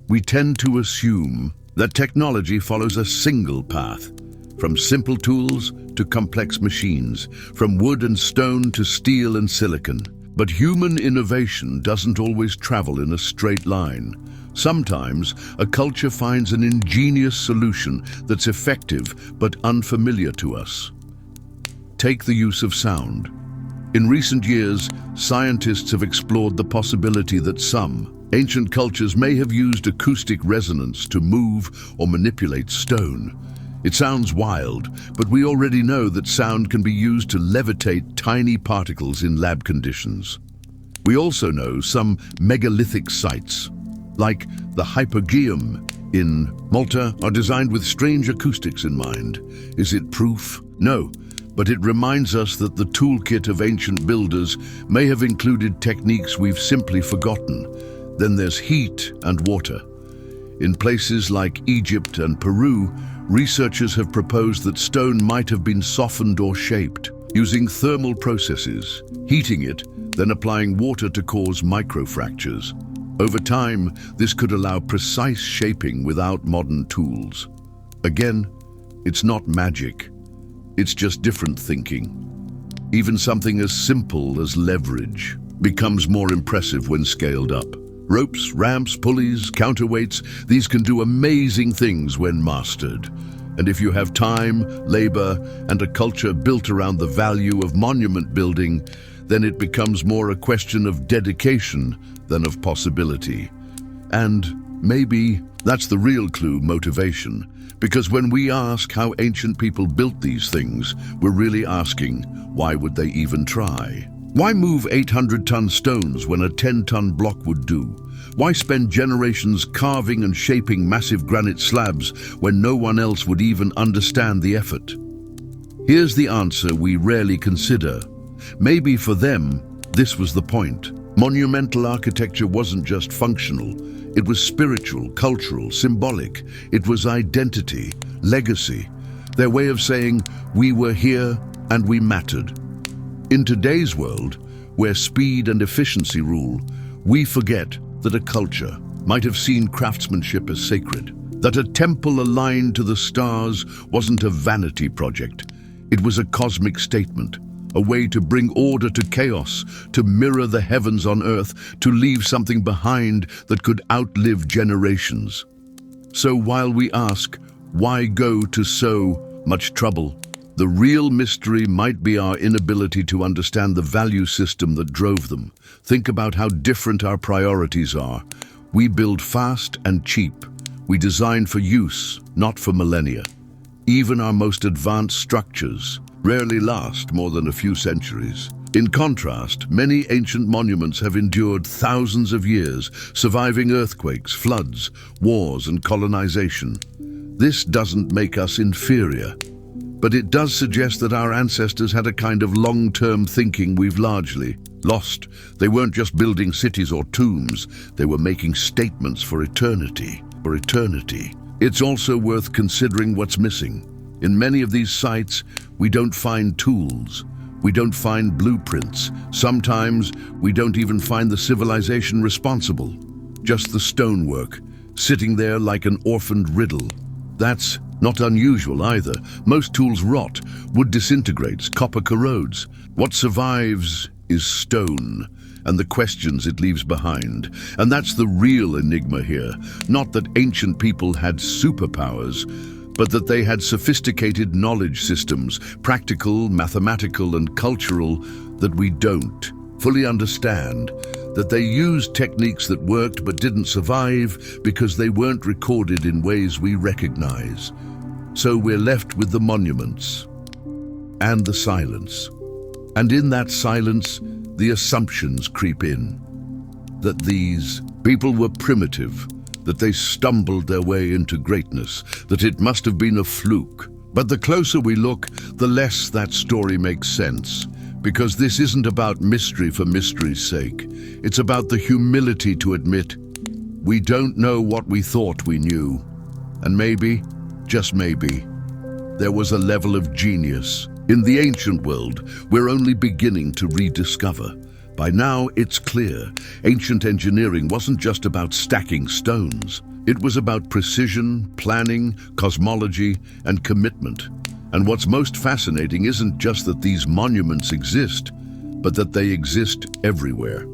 We tend to assume that technology follows a single path, from simple tools to complex machines, from wood and stone to steel and silicon. But human innovation doesn't always travel in a straight line. Sometimes, a culture finds an ingenious solution that's effective but unfamiliar to us. Take the use of sound. In recent years, scientists have explored the possibility that some ancient cultures may have used acoustic resonance to move or manipulate stone. It sounds wild, but we already know that sound can be used to levitate tiny particles in lab conditions. We also know some megalithic sites, like the Hypogeum in Malta, are designed with strange acoustics in mind. Is it proof? No, but it reminds us that the toolkit of ancient builders may have included techniques we've simply forgotten. Then there's heat and water. In places like Egypt and Peru, researchers have proposed that stone might have been softened or shaped using thermal processes, heating it, then applying water to cause microfractures. Over time, this could allow precise shaping without modern tools. Again, it's not magic. It's just different thinking. Even something as simple as leverage becomes more impressive when scaled up. Ropes, ramps, pulleys, counterweights, these can do amazing things when mastered. And if you have time, labor, and a culture built around the value of monument building, then it becomes more a question of dedication than of possibility. And maybe that's the real clue: motivation. Because when we ask how ancient people built these things, we're really asking, why would they even try? Why move 800-ton stones when a 10-ton block would do? Why spend generations carving and shaping massive granite slabs when no one else would even understand the effort? Here's the answer we rarely consider. Maybe for them, this was the point. Monumental architecture wasn't just functional. It was spiritual, cultural, symbolic. It was identity, legacy, their way of saying, we were here and we mattered. In today's world, where speed and efficiency rule, we forget that a culture might have seen craftsmanship as sacred, that a temple aligned to the stars wasn't a vanity project. It was a cosmic statement, a way to bring order to chaos, to mirror the heavens on earth, to leave something behind that could outlive generations. So while we ask, why go to so much trouble? The real mystery might be our inability to understand the value system that drove them. Think about how different our priorities are. We build fast and cheap. We design for use, not for millennia. Even our most advanced structures rarely last more than a few centuries. In contrast, many ancient monuments have endured thousands of years, surviving earthquakes, floods, wars, and colonization. This doesn't make us inferior, but it does suggest that our ancestors had a kind of long-term thinking we've largely lost. They weren't just building cities or tombs, they were making statements for eternity. It's also worth considering what's missing. In many of these sites, we don't find tools. We don't find blueprints. Sometimes we don't even find the civilization responsible. Just the stonework, sitting there like an orphaned riddle. That's not unusual either. Most tools rot, wood disintegrates, copper corrodes. What survives is stone, and the questions it leaves behind. And that's the real enigma here. Not that ancient people had superpowers, but that they had sophisticated knowledge systems, practical, mathematical, and cultural, that we don't fully understand. That they used techniques that worked but didn't survive because they weren't recorded in ways we recognize. So we're left with the monuments and the silence. And in that silence, the assumptions creep in. That these people were primitive, that they stumbled their way into greatness, that it must have been a fluke. But the closer we look, the less that story makes sense. Because this isn't about mystery for mystery's sake. It's about the humility to admit we don't know what we thought we knew. And maybe, just maybe, there was a level of genius in the ancient world we're only beginning to rediscover. By now, it's clear, ancient engineering wasn't just about stacking stones. It was about precision, planning, cosmology, and commitment. And what's most fascinating isn't just that these monuments exist, but that they exist everywhere.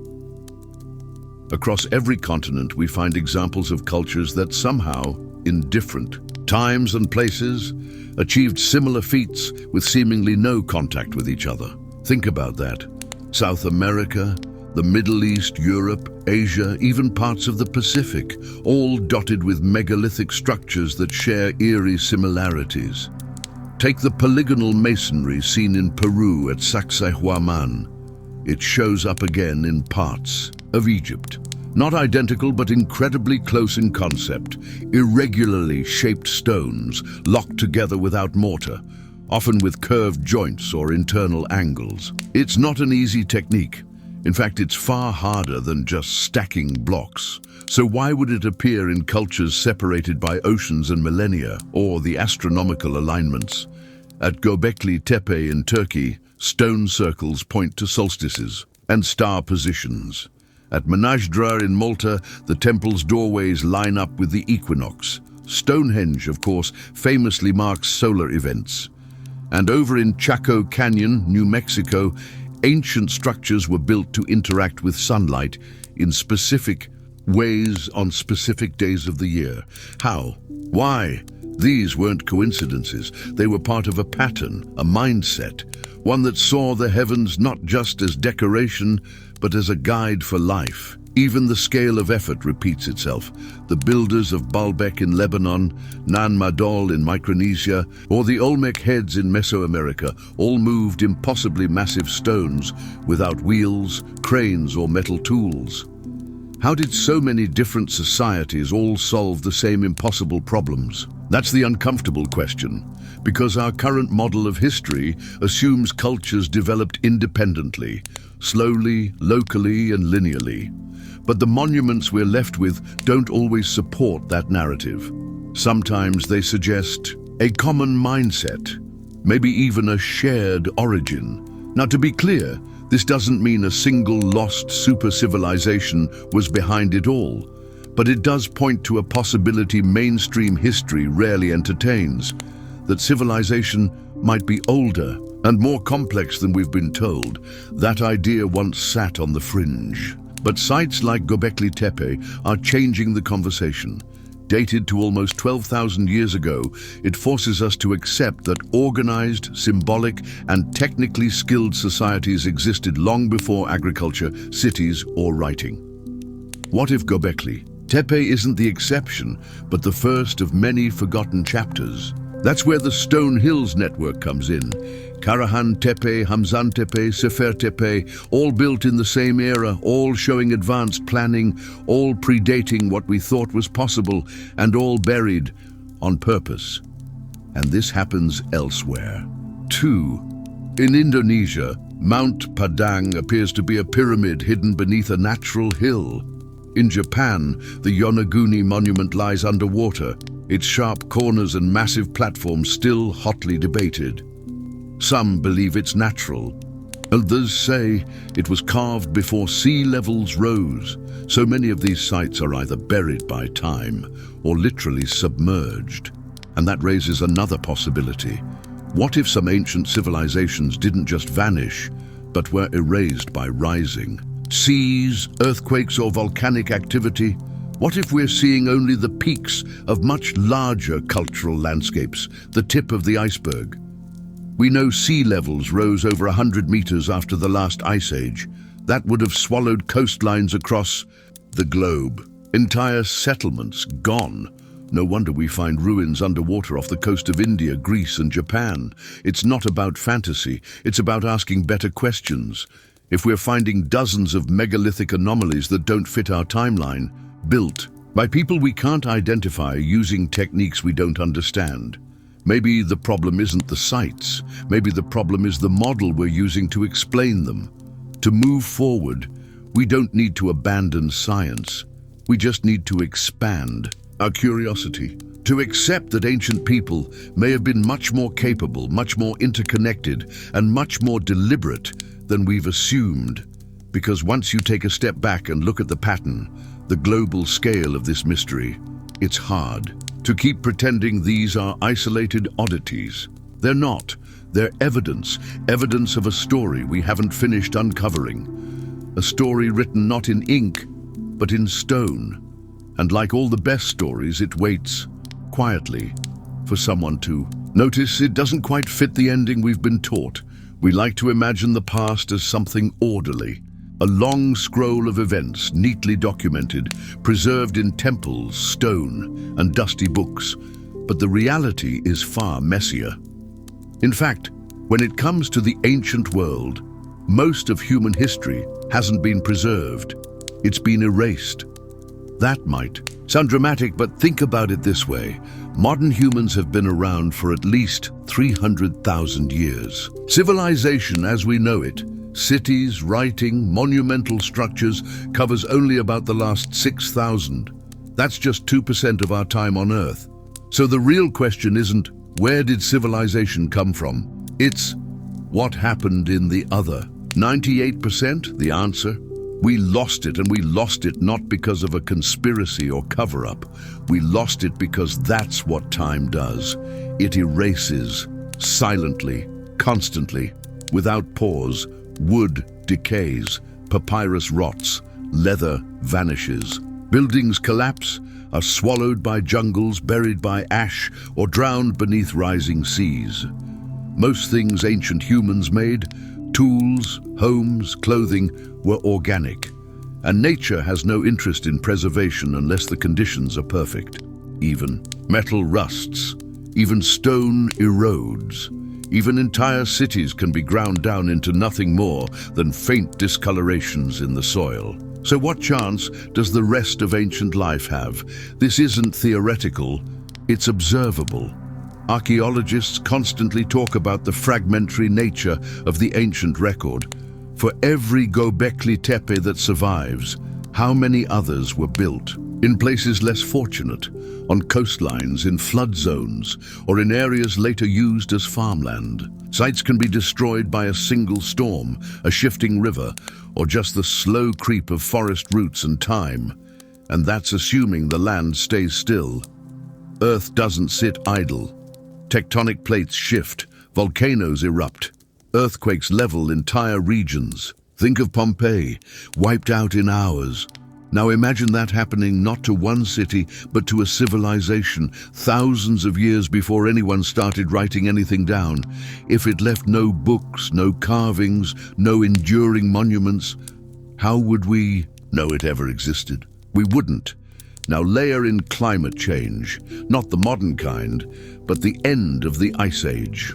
Across every continent, we find examples of cultures that somehow, in different times and places, achieved similar feats with seemingly no contact with each other. Think about that. South America, the Middle East, Europe, Asia, even parts of the Pacific, all dotted with megalithic structures that share eerie similarities. Take the polygonal masonry seen in Peru at Sacsayhuaman. It shows up again in parts of Egypt. Not identical, but incredibly close in concept. Irregularly shaped stones, locked together without mortar, often with curved joints or internal angles. It's not an easy technique. In fact, it's far harder than just stacking blocks. So why would it appear in cultures separated by oceans and millennia, or the astronomical alignments? At Göbekli Tepe in Turkey, stone circles point to solstices and star positions. At Menajdra in Malta, the temple's doorways line up with the equinox. Stonehenge, of course, famously marks solar events. And over in Chaco Canyon, New Mexico, ancient structures were built to interact with sunlight in specific ways on specific days of the year. How? Why? These weren't coincidences. They were part of a pattern, a mindset, one that saw the heavens not just as decoration, but as a guide for life. Even the scale of effort repeats itself. The builders of Baalbek in Lebanon, Nan Madol in Micronesia, or the Olmec heads in Mesoamerica all moved impossibly massive stones without wheels, cranes, or metal tools. How did so many different societies all solve the same impossible problems? That's the uncomfortable question, because our current model of history assumes cultures developed independently, slowly, locally, and linearly. But the monuments we're left with don't always support that narrative. Sometimes they suggest a common mindset, maybe even a shared origin. Now, to be clear, this doesn't mean a single lost super civilization was behind it all, but it does point to a possibility mainstream history rarely entertains, that civilization might be older and more complex than we've been told. That idea once sat on the fringe. But sites like Göbekli Tepe are changing the conversation. Dated to almost 12,000 years ago, it forces us to accept that organized, symbolic, and technically skilled societies existed long before agriculture, cities, or writing. What if Göbekli Tepe isn't the exception, but the first of many forgotten chapters? That's where the Stone Hills network comes in. Karahan Tepe, Hamzan Tepe, Sefer Tepe, all built in the same era, all showing advanced planning, all predating what we thought was possible, and all buried on purpose. And this happens elsewhere, too. In Indonesia, Mount Padang appears to be a pyramid hidden beneath a natural hill. In Japan, the Yonaguni monument lies underwater, its sharp corners and massive platforms still hotly debated. Some believe it's natural, Others say it was carved before sea levels rose. So many of these sites are either buried by time or literally submerged. And that raises another possibility. What if some ancient civilizations didn't just vanish, but were erased by rising seas, earthquakes, or volcanic activity? What if we're seeing only the peaks of much larger cultural landscapes, the tip of the iceberg? We know sea levels rose over 100 meters after the last ice age. That would have swallowed coastlines across the globe. Entire settlements gone. No wonder we find ruins underwater off the coast of India, Greece, and Japan. It's not about fantasy, it's about asking better questions. If we're finding dozens of megalithic anomalies that don't fit our timeline, built by people we can't identify using techniques we don't understand, maybe the problem isn't the sites. Maybe the problem is the model we're using to explain them. To move forward, we don't need to abandon science. We just need to expand our curiosity, to accept that ancient people may have been much more capable, much more interconnected, and much more deliberate than we've assumed. Because once you take a step back and look at the pattern, the global scale of this mystery, it's hard to keep pretending these are isolated oddities. They're not. They're evidence of a story we haven't finished uncovering. A story written not in ink, but in stone. And like all the best stories, it waits quietly for someone to notice it doesn't quite fit the ending we've been taught. We like to imagine the past as something orderly, a long scroll of events neatly documented, preserved in temples, stone, and dusty books. But the reality is far messier. In fact, when it comes to the ancient world, most of human history hasn't been preserved. It's been erased. That might sound dramatic, but think about it this way. Modern humans have been around for at least 300,000 years. Civilization as we know it, cities, writing, monumental structures, covers only about the last 6,000. That's just 2% of our time on Earth. So the real question isn't, where did civilization come from? It's, what happened in the other 98%? The answer? We lost it, and we lost it not because of a conspiracy or cover-up. We lost it because that's what time does. It erases, silently, constantly, without pause. Wood decays, papyrus rots, leather vanishes. Buildings collapse, are swallowed by jungles, buried by ash, or drowned beneath rising seas. Most things ancient humans made, tools, homes, clothing, were organic, and nature has no interest in preservation unless the conditions are perfect. Even metal rusts, even stone erodes, even entire cities can be ground down into nothing more than faint discolorations in the soil. So what chance does the rest of ancient life have? This isn't theoretical, it's observable. Archaeologists constantly talk about the fragmentary nature of the ancient record. For every Göbekli Tepe that survives, how many others were built? In places less fortunate, on coastlines, in flood zones, or in areas later used as farmland. Sites can be destroyed by a single storm, a shifting river, or just the slow creep of forest roots and time. And that's assuming the land stays still. Earth doesn't sit idle. Tectonic plates shift, volcanoes erupt, earthquakes level entire regions. Think of Pompeii, wiped out in hours. Now imagine that happening not to one city, but to a civilization, thousands of years before anyone started writing anything down. If it left no books, no carvings, no enduring monuments, how would we know it ever existed? We wouldn't. Now layer in climate change, not the modern kind, but the end of the Ice Age.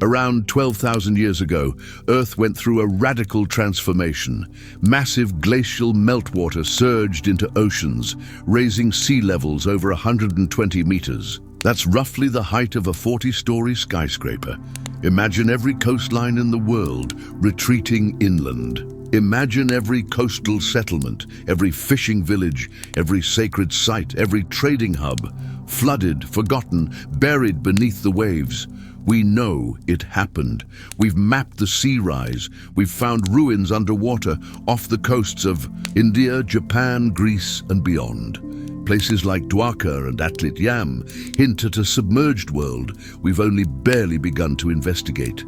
Around 12,000 years ago, Earth went through a radical transformation. Massive glacial meltwater surged into oceans, raising sea levels over 120 meters. That's roughly the height of a 40-story skyscraper. Imagine every coastline in the world retreating inland. Imagine every coastal settlement, every fishing village, every sacred site, every trading hub, flooded, forgotten, buried beneath the waves. We know it happened. We've mapped the sea rise. We've found ruins underwater off the coasts of India, Japan, Greece, and beyond. Places like Dwarka and Atlit Yam hint at a submerged world we've only barely begun to investigate.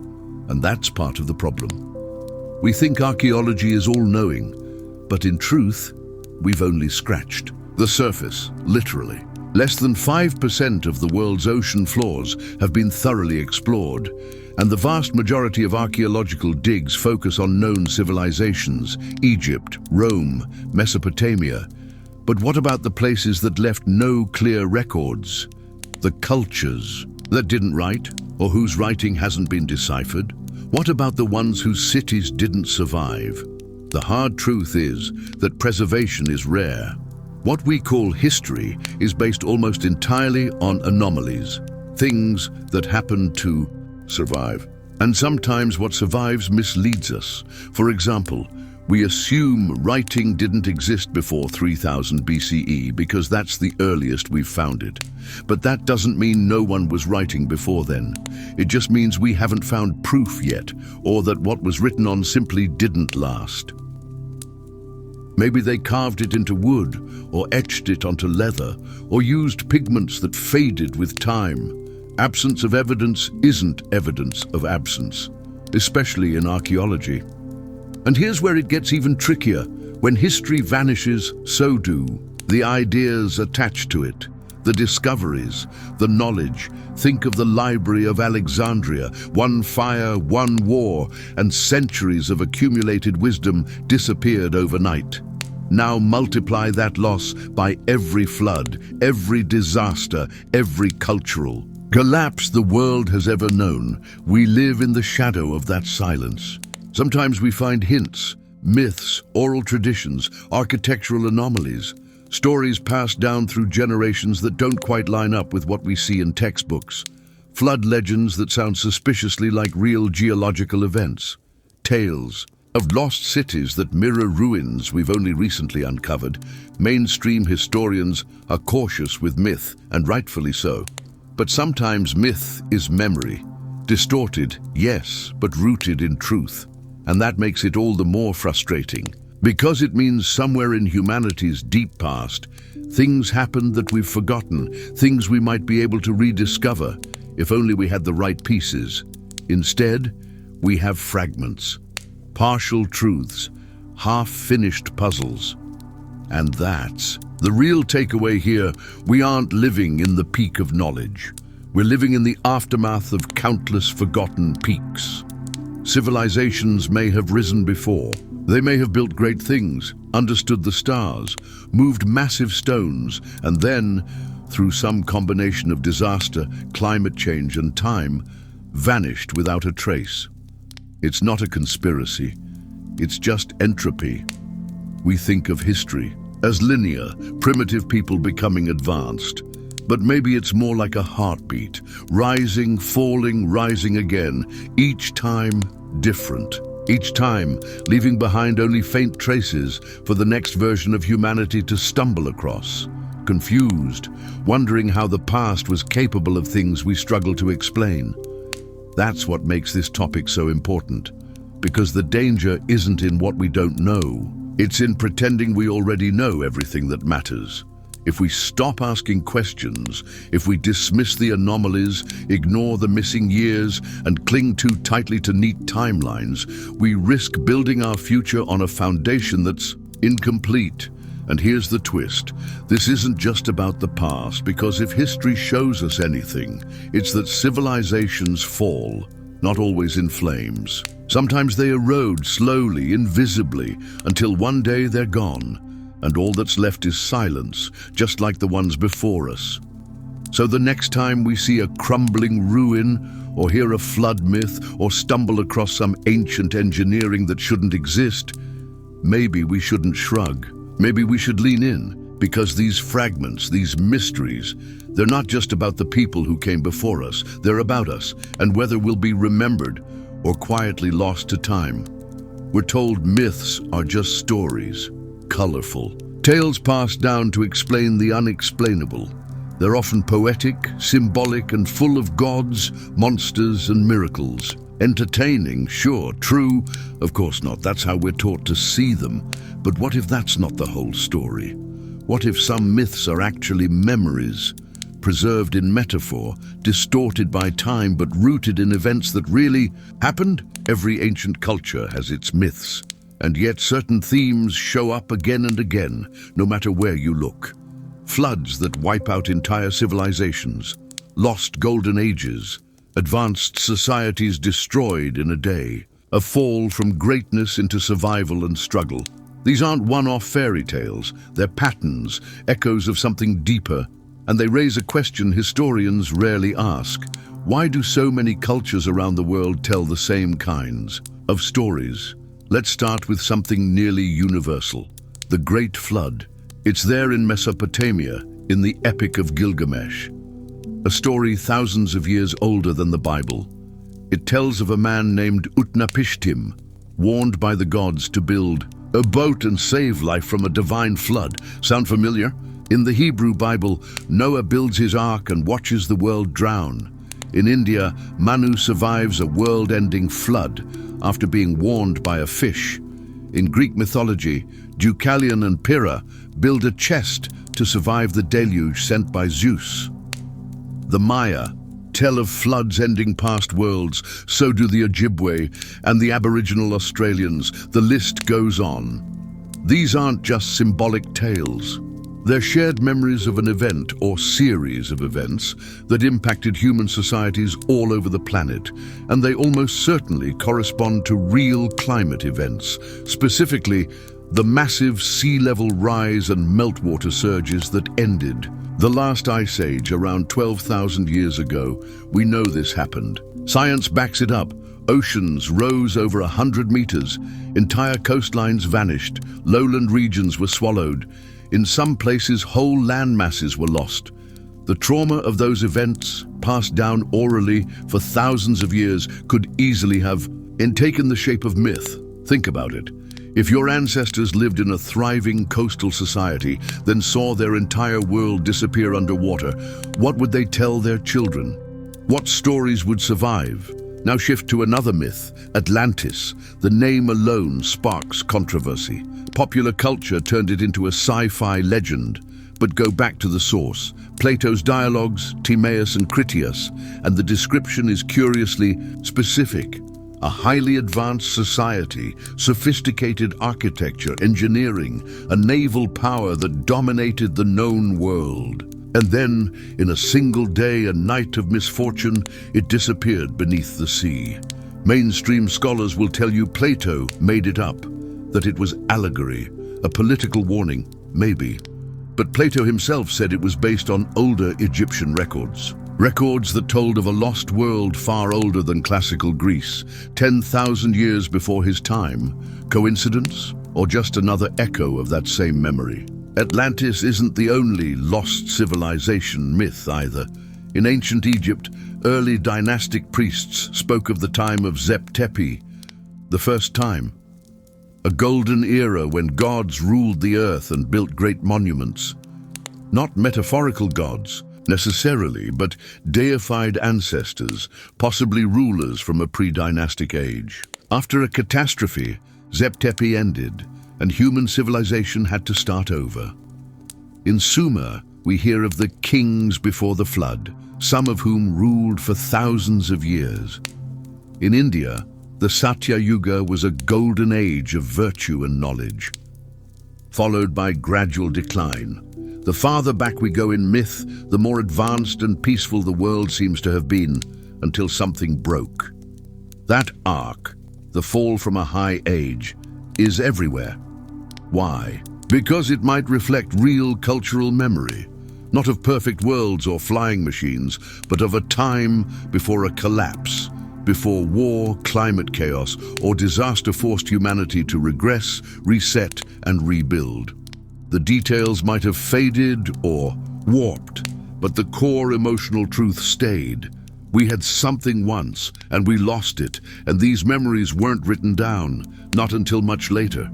And that's part of the problem. We think archaeology is all-knowing, but in truth, we've only scratched the surface, literally. Less than 5% of the world's ocean floors have been thoroughly explored, and the vast majority of archaeological digs focus on known civilizations: Egypt, Rome, Mesopotamia. But what about the places that left no clear records? The cultures that didn't write, or whose writing hasn't been deciphered? What about the ones whose cities didn't survive? The hard truth is that preservation is rare. What we call history is based almost entirely on anomalies, things that happen to survive. And sometimes what survives misleads us. For example, we assume writing didn't exist before 3000 BCE because that's the earliest we've found it. But that doesn't mean no one was writing before then. It just means we haven't found proof yet, or that what was written on simply didn't last. Maybe they carved it into wood, or etched it onto leather, or used pigments that faded with time. Absence of evidence isn't evidence of absence, especially in archaeology. And here's where it gets even trickier. When history vanishes, so do the ideas attached to it, the discoveries, the knowledge. Think of the Library of Alexandria. One fire, one war, and centuries of accumulated wisdom disappeared overnight. Now multiply that loss by every flood, every disaster, every cultural collapse the world has ever known. We live in the shadow of that silence. Sometimes we find hints, myths, oral traditions, architectural anomalies, stories passed down through generations that don't quite line up with what we see in textbooks, flood legends that sound suspiciously like real geological events, tales of lost cities that mirror ruins we've only recently uncovered. Mainstream historians are cautious with myth, and rightfully so. But sometimes myth is memory. Distorted, yes, but rooted in truth. And that makes it all the more frustrating, because it means somewhere in humanity's deep past, things happened that we've forgotten, things we might be able to rediscover if only we had the right pieces. Instead, we have fragments, partial truths, half-finished puzzles. And that's the real takeaway here. We aren't living in the peak of knowledge. We're living in the aftermath of countless forgotten peaks. Civilizations may have risen before. They may have built great things, understood the stars, moved massive stones, and then, through some combination of disaster, climate change, and time, vanished without a trace. It's not a conspiracy. It's just entropy. We think of history as linear, primitive people becoming advanced. But maybe it's more like a heartbeat, rising, falling, rising again, each time different. Each time leaving behind only faint traces for the next version of humanity to stumble across. Confused, wondering how the past was capable of things we struggle to explain. That's what makes this topic so important, because the danger isn't in what we don't know. It's in pretending we already know everything that matters. If we stop asking questions, if we dismiss the anomalies, ignore the missing years, and cling too tightly to neat timelines, we risk building our future on a foundation that's incomplete. And here's the twist. This isn't just about the past, because if history shows us anything, it's that civilizations fall, not always in flames. Sometimes they erode slowly, invisibly, until one day they're gone. And all that's left is silence, just like the ones before us. So the next time we see a crumbling ruin, or hear a flood myth, or stumble across some ancient engineering that shouldn't exist, maybe we shouldn't shrug. Maybe we should lean in, because these fragments, these mysteries, they're not just about the people who came before us, they're about us, and whether we'll be remembered or quietly lost to time. We're told myths are just stories. Colorful tales passed down to explain the unexplainable. They're often poetic, symbolic, and full of gods, monsters, and miracles. Entertaining, sure, true, of course not. That's how we're taught to see them. But what if that's not the whole story? What if some myths are actually memories, preserved in metaphor, distorted by time, but rooted in events that really happened? Every ancient culture has its myths, and yet certain themes show up again and again, no matter where you look. Floods that wipe out entire civilizations, lost golden ages, advanced societies destroyed in a day, a fall from greatness into survival and struggle. These aren't one-off fairy tales, they're patterns, echoes of something deeper, and they raise a question historians rarely ask. Why do so many cultures around the world tell the same kinds of stories? Let's start with something nearly universal, the Great Flood. It's there in Mesopotamia, in the Epic of Gilgamesh, a story thousands of years older than the Bible. It tells of a man named Utnapishtim, warned by the gods to build a boat and save life from a divine flood. Sound familiar? In the Hebrew Bible, Noah builds his ark and watches the world drown. In India, Manu survives a world-ending flood after being warned by a fish. In Greek mythology, Deucalion and Pyrrha build a chest to survive the deluge sent by Zeus. The Maya tell of floods ending past worlds, so do the Ojibwe and the Aboriginal Australians. The list goes on. These aren't just symbolic tales. They're shared memories of an event or series of events that impacted human societies all over the planet, and they almost certainly correspond to real climate events, specifically the massive sea level rise and meltwater surges that ended the last ice age around 12,000 years ago. We know this happened. Science backs it up. Oceans rose over 100 meters. Entire coastlines vanished. Lowland regions were swallowed. In some places, whole land masses were lost. The trauma of those events, passed down orally for thousands of years, could easily have taken the shape of myth. Think about it. If your ancestors lived in a thriving coastal society, then saw their entire world disappear underwater, what would they tell their children? What stories would survive? Now shift to another myth, Atlantis. The name alone sparks controversy. Popular culture turned it into a sci-fi legend. But go back to the source, Plato's dialogues, Timaeus and Critias, and the description is curiously specific. A highly advanced society, sophisticated architecture, engineering, a naval power that dominated the known world. And then, in a single day and night of misfortune, it disappeared beneath the sea. Mainstream scholars will tell you Plato made it up, that it was allegory, a political warning, maybe. But Plato himself said it was based on older Egyptian records. Records that told of a lost world far older than classical Greece, 10,000 years before his time. Coincidence? Or just another echo of that same memory? Atlantis isn't the only lost civilization myth either. In ancient Egypt, early dynastic priests spoke of the time of Zep Tepi, the first time. A golden era when gods ruled the earth and built great monuments. Not metaphorical gods, necessarily, but deified ancestors, possibly rulers from a pre-dynastic age. After a catastrophe, Zep Tepi ended, and human civilization had to start over. In Sumer, we hear of the kings before the flood, some of whom ruled for thousands of years. In India, the Satya Yuga was a golden age of virtue and knowledge, followed by gradual decline. The farther back we go in myth, the more advanced and peaceful the world seems to have been, until something broke. That arc, the fall from a high age, is everywhere. Why? Because it might reflect real cultural memory, not of perfect worlds or flying machines, but of a time before a collapse, before war, climate chaos, or disaster forced humanity to regress, reset, and rebuild. The details might have faded or warped, but the core emotional truth stayed. We had something once, and we lost it, and these memories weren't written down, not until much later.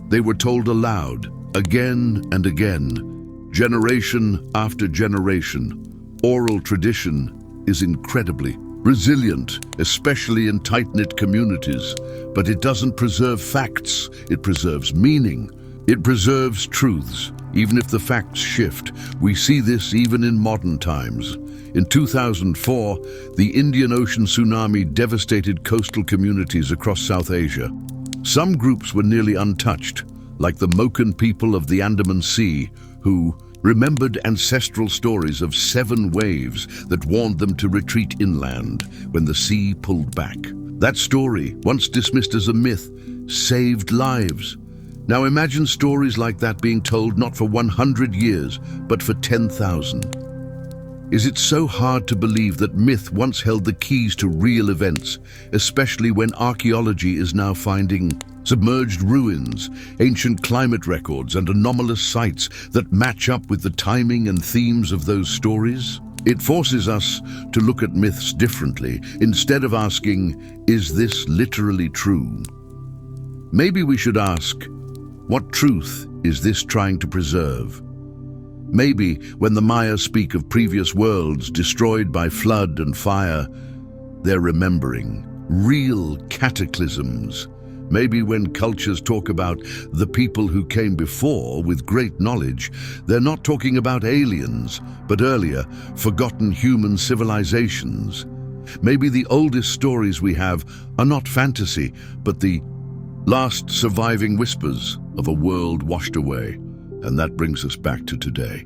They were told aloud, again and again, Generation after generation, oral tradition is incredibly resilient, especially in tight-knit communities. But it doesn't preserve facts, it preserves meaning. It preserves truths, even if the facts shift. We see this even in modern times. In 2004, the Indian Ocean tsunami devastated coastal communities across South Asia. Some groups were nearly untouched, like the Moken people of the Andaman Sea, who remembered ancestral stories of 7 waves that warned them to retreat inland when the sea pulled back. That story, once dismissed as a myth, saved lives. Now imagine stories like that being told not for 100 years, but for 10,000. Is it so hard to believe that myth once held the keys to real events, especially when archaeology is now finding submerged ruins, ancient climate records, and anomalous sites that match up with the timing and themes of those stories? It forces us to look at myths differently, instead of asking, is this literally true? Maybe we should ask, what truth is this trying to preserve? Maybe when the Maya speak of previous worlds destroyed by flood and fire, they're remembering real cataclysms. Maybe when cultures talk about the people who came before with great knowledge, they're not talking about aliens, but earlier, forgotten human civilizations. Maybe the oldest stories we have are not fantasy, but the last surviving whispers of a world washed away. And that brings us back to today.